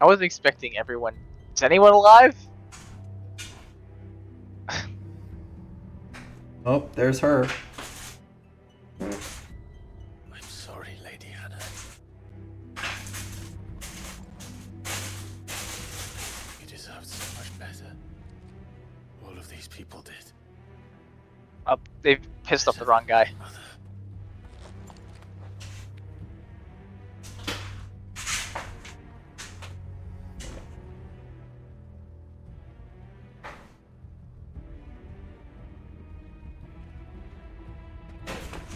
I wasn't expecting everyone. Is anyone alive?
Oh, there's her.
I'm sorry, Lady Anna. You deserved so much better. All of these people did.
Oh, they pissed off the wrong guy.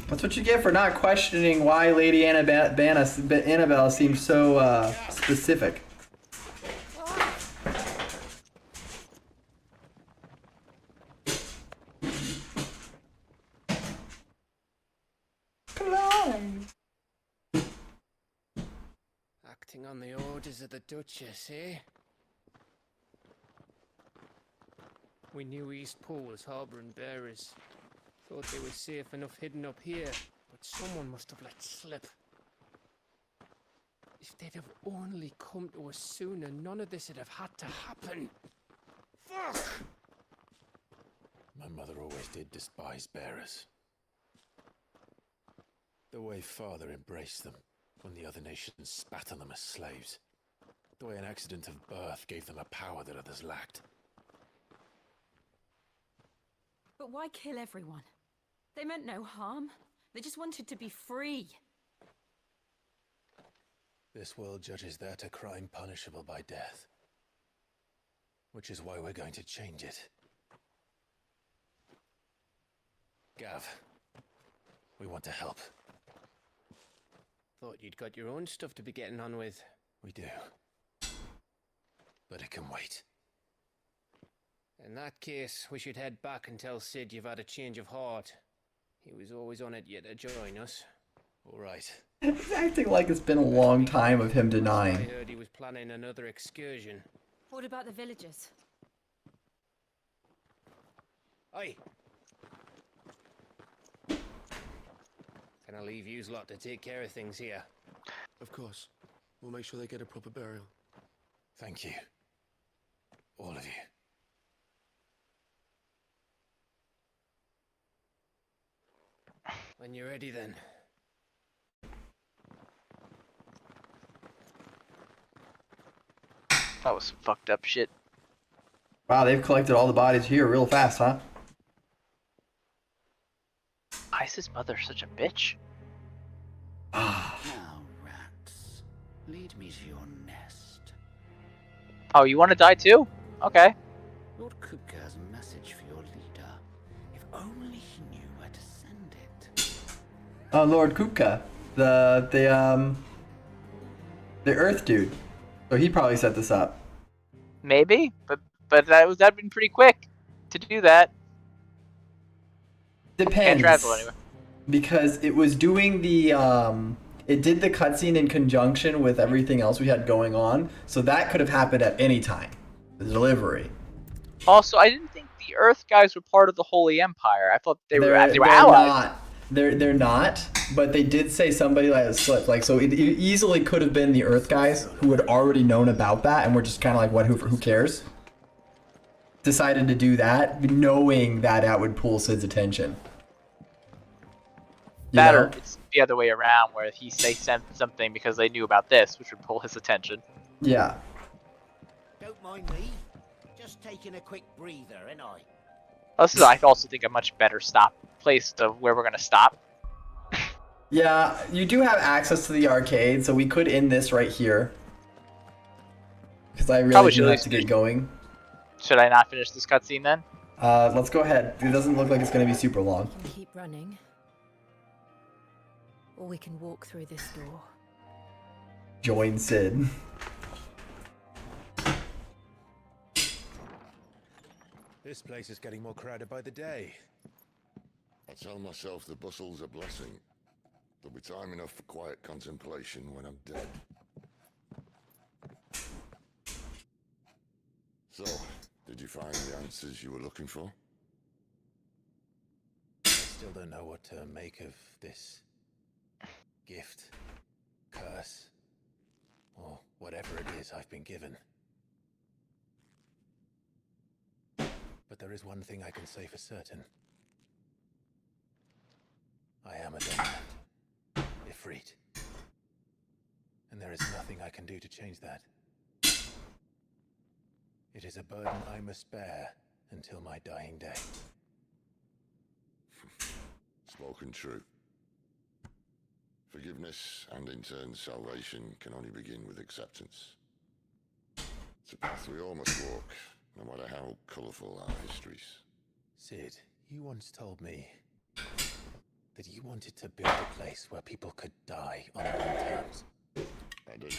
That's what you get for not questioning why Lady Annabelle seems so specific.
Acting on the orders of the Duchess, eh? We knew Eastpool was harbouring bearers. Thought they were safe enough hidden up here, but someone must have let slip. If they'd have only come to us sooner, none of this would have had to happen. Fuck!
My mother always did despise bearers. The way Father embraced them when the other nations spat on them as slaves. The way an accident of birth gave them a power that others lacked.
But why kill everyone? They meant no harm. They just wanted to be free.
This world judges that a crime punishable by death. Which is why we're going to change it. Gav, we want to help.
Thought you'd got your own stuff to be getting on with.
We do. But it can wait.
In that case, we should head back and tell Sid you've had a change of heart. He was always on it yet to join us.
All right.
He's acting like it's been a long time of him
I
denying.
heard he was planning another excursion.
What about the villagers?
Aye. Can I leave yous lot to take care of things here?
Of course. We'll make sure they get a proper burial.
Thank you. All of you.
When you're ready then.
That was some fucked up shit.
Wow, they've collected all the bodies here real fast, huh?
Why is his mother such a bitch?
Now, rats, lead me to your nest.
Oh, you want to die too? Okay.
Lord Kupka has a message for your leader. If only he knew where to send it.
Lord Kupka, the Earth dude. So he probably set this up.
Maybe, but that'd been pretty quick to do that.
Depends.
Can't travel anyway.
Because it was doing the it did the cutscene in conjunction with everything else we had going on, so that could have happened at any time. The delivery.
Also, I didn't think the Earth guys were part of the Holy Empire. I thought they were allies.
Not. They're not, but they did say somebody let it slip. Like, so it easily could have been the Earth guys who had already known about that and were just kind of like, what? Who cares?
decided to do that, knowing that that would pull Sid's attention. You
That
know?
or it's the other way around, where they sent something because they knew about this, which would pull his attention.
Yeah.
Don't mind me. Just taking a quick breather, ain't I?
This is, I also think, a much better place to where we're gonna stop.
Yeah, you do have access to the arcade, so we could end this right here. Because I really do have to get going.
Should I not finish this cutscene then?
Let's go ahead. It doesn't look like it's going to be super long.
We can keep running. Or we can walk through this door.
Join Sid.
This place is getting more crowded by the day.
I tell myself the bustle's a blessing. There'll be time enough for quiet contemplation when I'm dead. So, did you find the answers you were looking for?
I still don't know what to make of this gift, curse, or whatever it is I've been given. But there is one thing I can say for certain. I am a dead man, Ifrit. And there is nothing I can do to change that. It is a burden I must bear until my dying day.
Spoken true. Forgiveness and in turn salvation can only begin with acceptance. It's a path we all must walk, no matter how colourful our histories.
Sid, you once told me that you wanted to build a place where people could die on their own terms.
I did.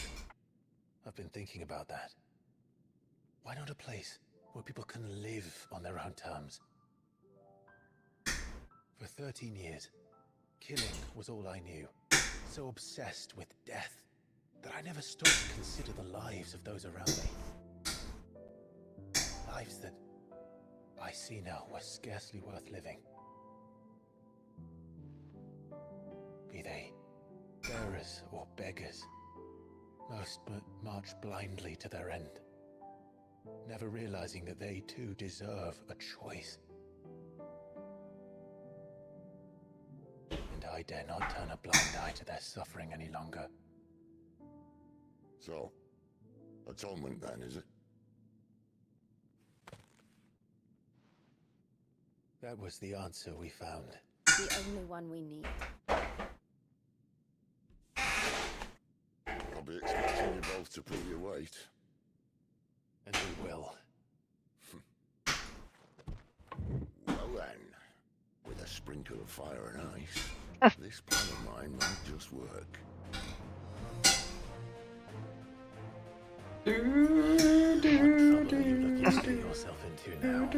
I've been thinking about that. Why not a place where people can live on their own terms? For 13 years, killing was all I knew. So obsessed with death that I never stopped to consider the lives of those around me. Lives that I see now were scarcely worth living. Be they bearers or beggars, most march blindly to their end, never realizing that they too deserve a choice. And I dare not turn a blind eye to their suffering any longer.
So, atonement then, is it?
That was the answer we found.
The only one we need.
I'll be expecting you both to pull your weight.
And we will.
Well then, with a sprinkle of fire and ice, this plan of mine might just work.
Yourself into now.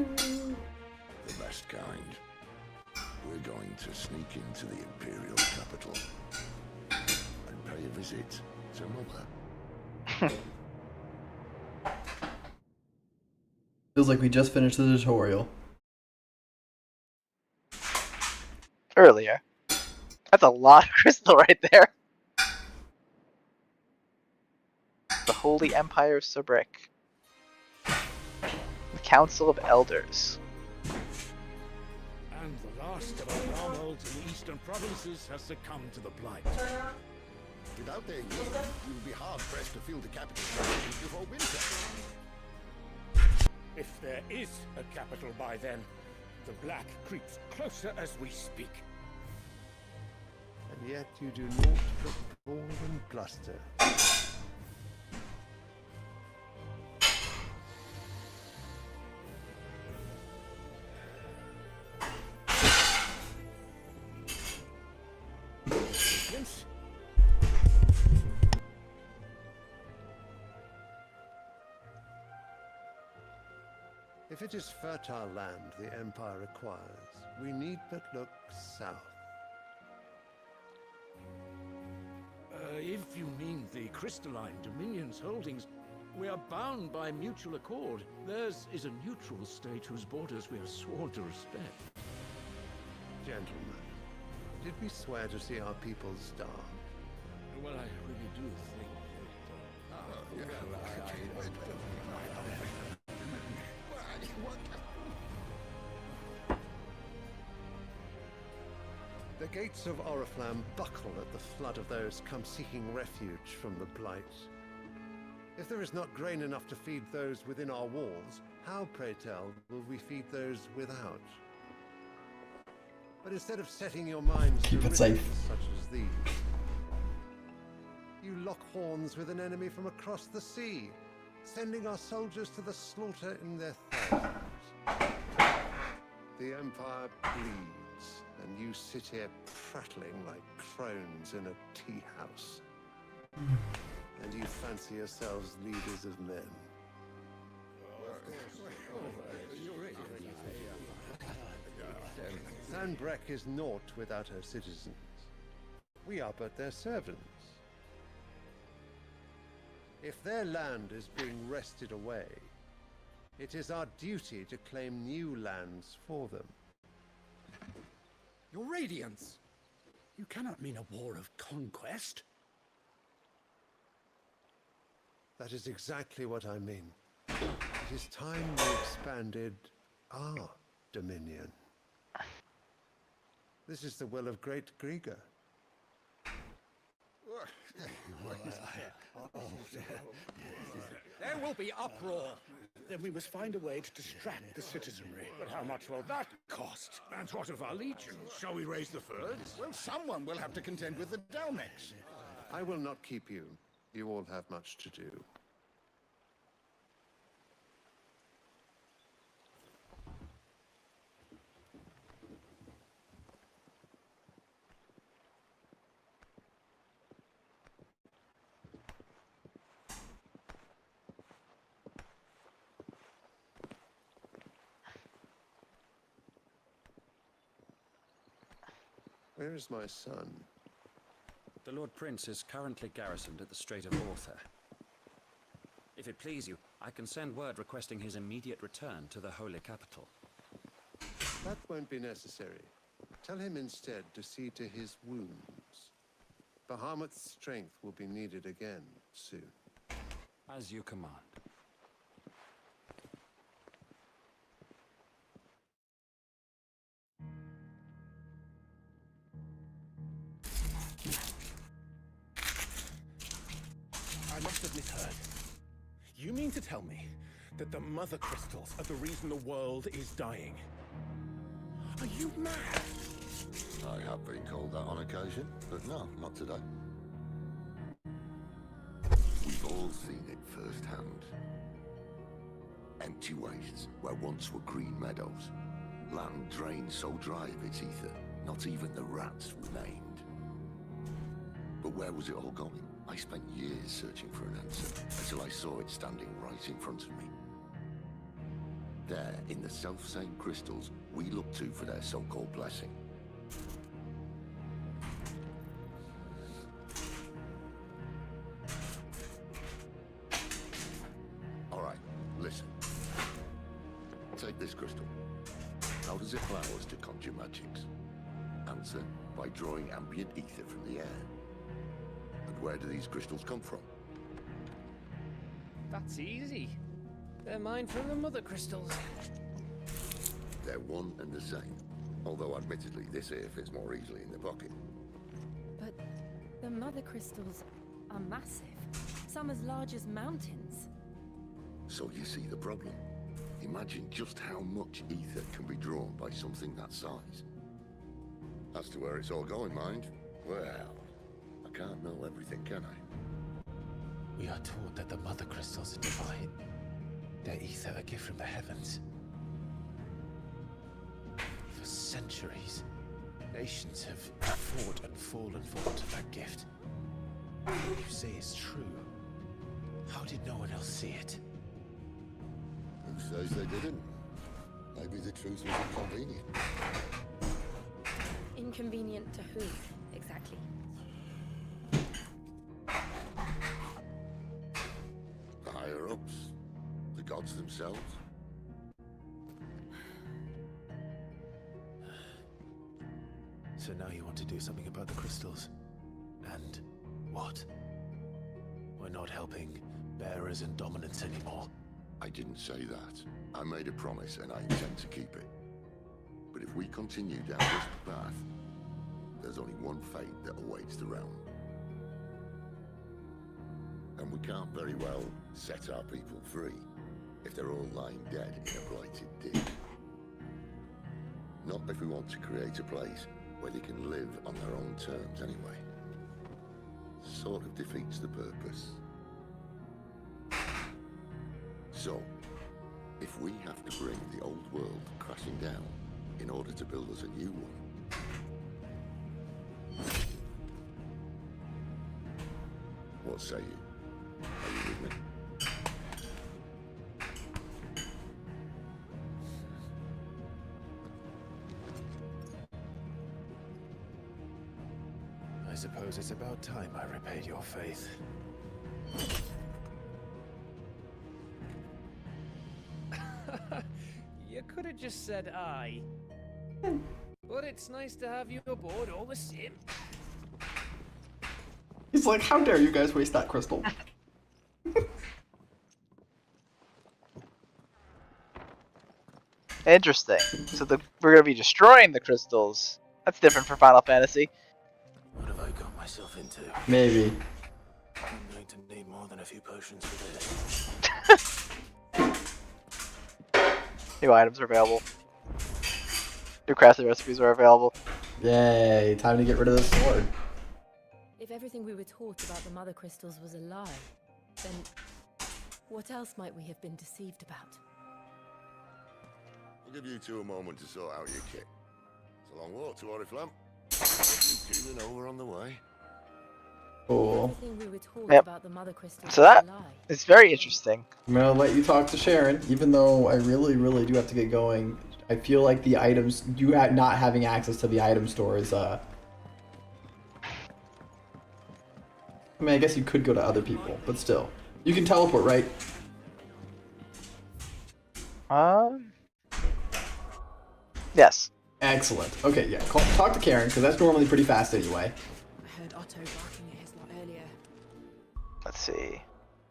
The best kind. We're going to sneak into the Imperial capital and pay a visit to Mother.
Feels like we just finished the tutorial.
Earlier. That's a lot of crystal right there. The Holy Empire of Sobrik. The Council of Elders.
And the last of our strongholds in the eastern provinces has succumbed to the blight.
Without their yield, you will be hard-pressed to fill the capital before winter.
If there is a capital by then, the black creeps closer as we speak.
And yet you do not but pour and bluster.
Yes.
If it is fertile land the Empire acquires, we need but look south.
If you mean the crystalline Dominion's holdings, we are bound by mutual accord. Theirs is a neutral state whose borders we have sworn to respect.
Gentlemen, did we swear to see our people starve?
Well, I really do think that...
What
The gates of Oriflamme buckle at the flood of those come seeking refuge from the Blight. If there is not grain enough to feed those within our walls, how, pray tell, will we feed those without? But instead of setting your minds
Keep
to
it safe.
risks such as these, you lock horns with an enemy from across the sea, sending our soldiers to the slaughter in their thousands. The Empire bleeds, and you sit here prattling like crones in a tea house. And you fancy yourselves leaders of men. Sanbreque is naught without her citizens. We are but their servants. If their land is being wrested away, it is our duty to claim new lands for them.
Your Radiance! You cannot mean a war of conquest.
That is exactly what I mean. It is time we expanded our dominion. This is the will of great Grieger.
There will be uproar. Then we must find a way to distract the citizenry. But how much will that cost? And what of our legions? Shall we raise the furs?
Well, someone will have to contend with the Dalmex.
I will not keep you. You all have much to do. Where is my son?
The Lord Prince is currently garrisoned at the Strait of Arthur. If it please you, I can send word requesting his immediate return to the Holy Capital.
That won't be necessary. Tell him instead to see to his wounds. Bahamut's strength will be needed again soon.
As you command.
I must have misheard. You mean to tell me that the Mother Crystals are the reason the world is dying? Are you mad?
I have been called that on occasion, but no, not today. We've all seen it firsthand. Empty wastes where once were green meadows. Land drained so dry of its ether, not even the rats remained. But where was it all going? I spent years searching for an answer, until I saw it standing right in front of me. There, in the self-same crystals, we look to for their so-called blessing. Alright, listen. Take this crystal. How does it allow us to conjure magics? Answer, by drawing ambient ether from the air. And where do these crystals come from?
That's easy. They're mine from the Mother Crystals.
They're one and the same. Although admittedly, this here fits more easily in the pocket.
But the Mother Crystals are massive. Some as large as mountains.
So you see the problem. Imagine just how much ether can be drawn by something that size. As to where it's all going, mind, well, I can't know everything, can I?
We are taught that the Mother Crystals are divine. Their ether a gift from the heavens. For centuries, nations have fought and fallen for that gift. What you say is true. How did no one else see it?
Who says they didn't? Maybe the truth was inconvenient.
Inconvenient to who, exactly?
The higher-ups? The gods themselves?
So now you want to do something about the crystals? And what? We're not helping bearers and dominants anymore.
I didn't say that. I made a promise and I intend to keep it. But if we continue down this path, there's only one fate that awaits the realm. And we can't very well set our people free if they're all lying dead in a blighted dig. Not if we want to create a place where they can live on their own terms anyway. Sort of defeats the purpose. So, if we have to bring the old world crashing down in order to build us a new one, what say you? Are you with me?
I suppose it's about time I repaid your faith.
You could have just said aye. But it's nice to have you aboard all the same.
He's like, how dare you guys waste that crystal?
Interesting. So we're gonna be destroying the crystals. That's different for Final Fantasy.
What have I got myself into?
Maybe.
I'm going to need more than a few potions for this.
New items are available. New crafting recipes are available.
Yay, time to get rid of the sword.
If everything we were taught about the mother crystals was a lie, then what else might we have been deceived about?
I'll give you two a moment to sort out your kit. It's a long walk to Oriflamme. Keeling over on the way.
Cool.
Everything we were taught
Yep.
about the mother crystals
So
was
that
a lie.
is very interesting.
I'm gonna let you talk to Sharon, even though I really, really do have to get going. I feel like the items, not having access to the item store is, I mean, I guess you could go to other people, but still. You can teleport, right?
Yes.
Excellent. Okay, yeah. Talk to Karen, because that's normally pretty fast anyway.
I heard Otto barking at his lot earlier.
Let's see.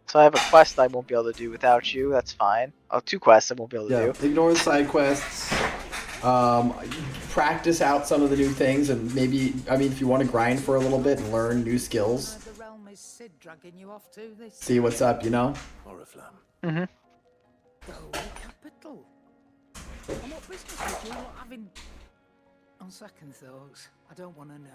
So I have a quest I won't be able to do without you. That's fine. Oh, two quests I won't be able to
Yeah,
do.
ignore the side quests. Practice out some of the new things, and maybe, I mean, if you want to grind for a little bit and learn new skills,
The realm is Sid dragging you off to this.
see what's up, you know?
Oriflamme.
Mm-hmm.
The Holy Capital. And what business would you lot having? On second thoughts, I don't want to know.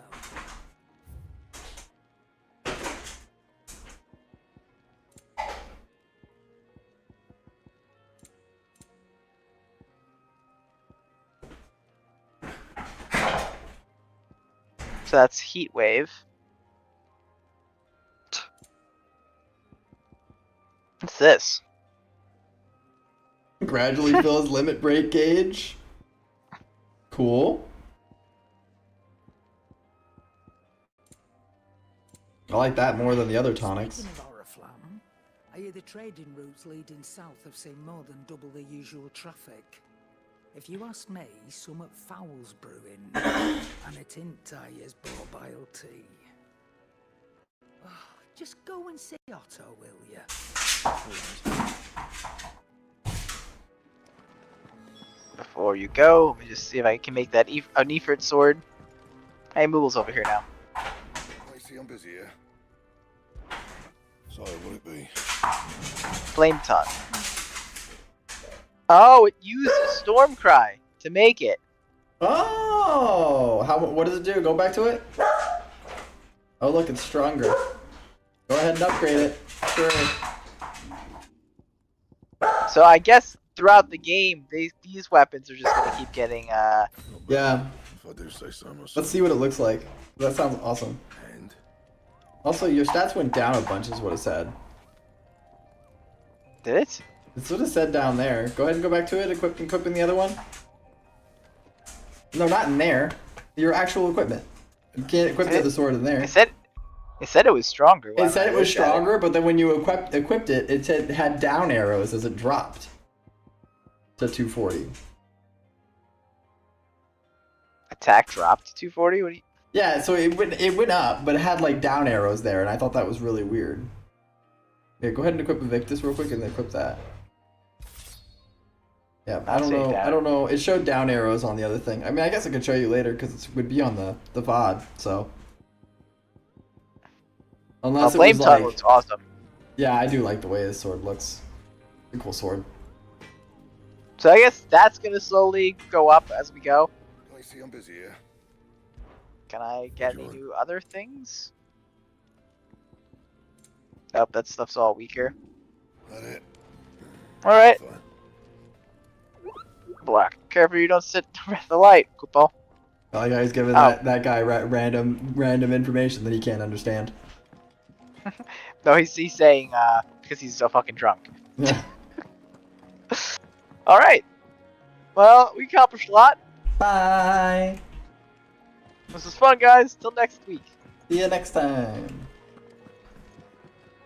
So that's Heat Wave. What's this?
Gradually fills limit break gauge. Cool. I like that more than the other tonics.
Speaking of Oriflamme, I hear the trading routes leading south have seen more than double the usual traffic. If you ask me, some foul's brewing, and it ain't I as borbile tea. Oh, just go and see Otto, will ya?
Before you go, let me just see if I can make that a Nephrit sword. Hey, Moogle's over here now.
I see I'm busy here. Sorry, would it be?
Flame Tongue. Oh, it used a Storm Cry to make it.
Oh! What does it do? Go back to it? Oh, look, it's stronger. Go ahead and upgrade it. Sure.
So I guess throughout the game, these weapons are just gonna keep getting
Yeah.
If I do say so myself.
Let's see what it looks like. That sounds awesome.
And
Also, your stats went down a bunch is what it said.
Did it?
It's what it said down there. Go ahead and go back to it, equipping the other one. No, not in there. Your actual equipment. You can't equip the other sword in there.
It said it was stronger.
It said it was stronger, but then when you equipped it, it said it had down arrows as it dropped to 240.
Attack dropped to 240. What do you?
Yeah, so it went up, but it had like down arrows there, and I thought that was really weird. Okay, go ahead and equip Evictus real quick, and then equip that. Yeah, I don't know. I don't know. It showed down arrows on the other thing. I mean, I guess I could show you later because it would be on the VOD. So unless it
Flame
was
Tongue
like,
looks awesome.
yeah, I do like the way this sword looks. It's a cool sword.
So I guess that's gonna slowly go up as we go.
I see I'm busy here.
Can I get any new other things? Oh, that stuff's all weaker.
That it.
Alright. Black. Careful you don't sit in the light, Kupo.
I like how he's giving that guy random information that he can't understand.
No, he's saying, because he's so fucking drunk.
Yeah.
Alright. Well, we accomplished a lot.
Bye.
This was fun, guys. Till next week.
See you next time.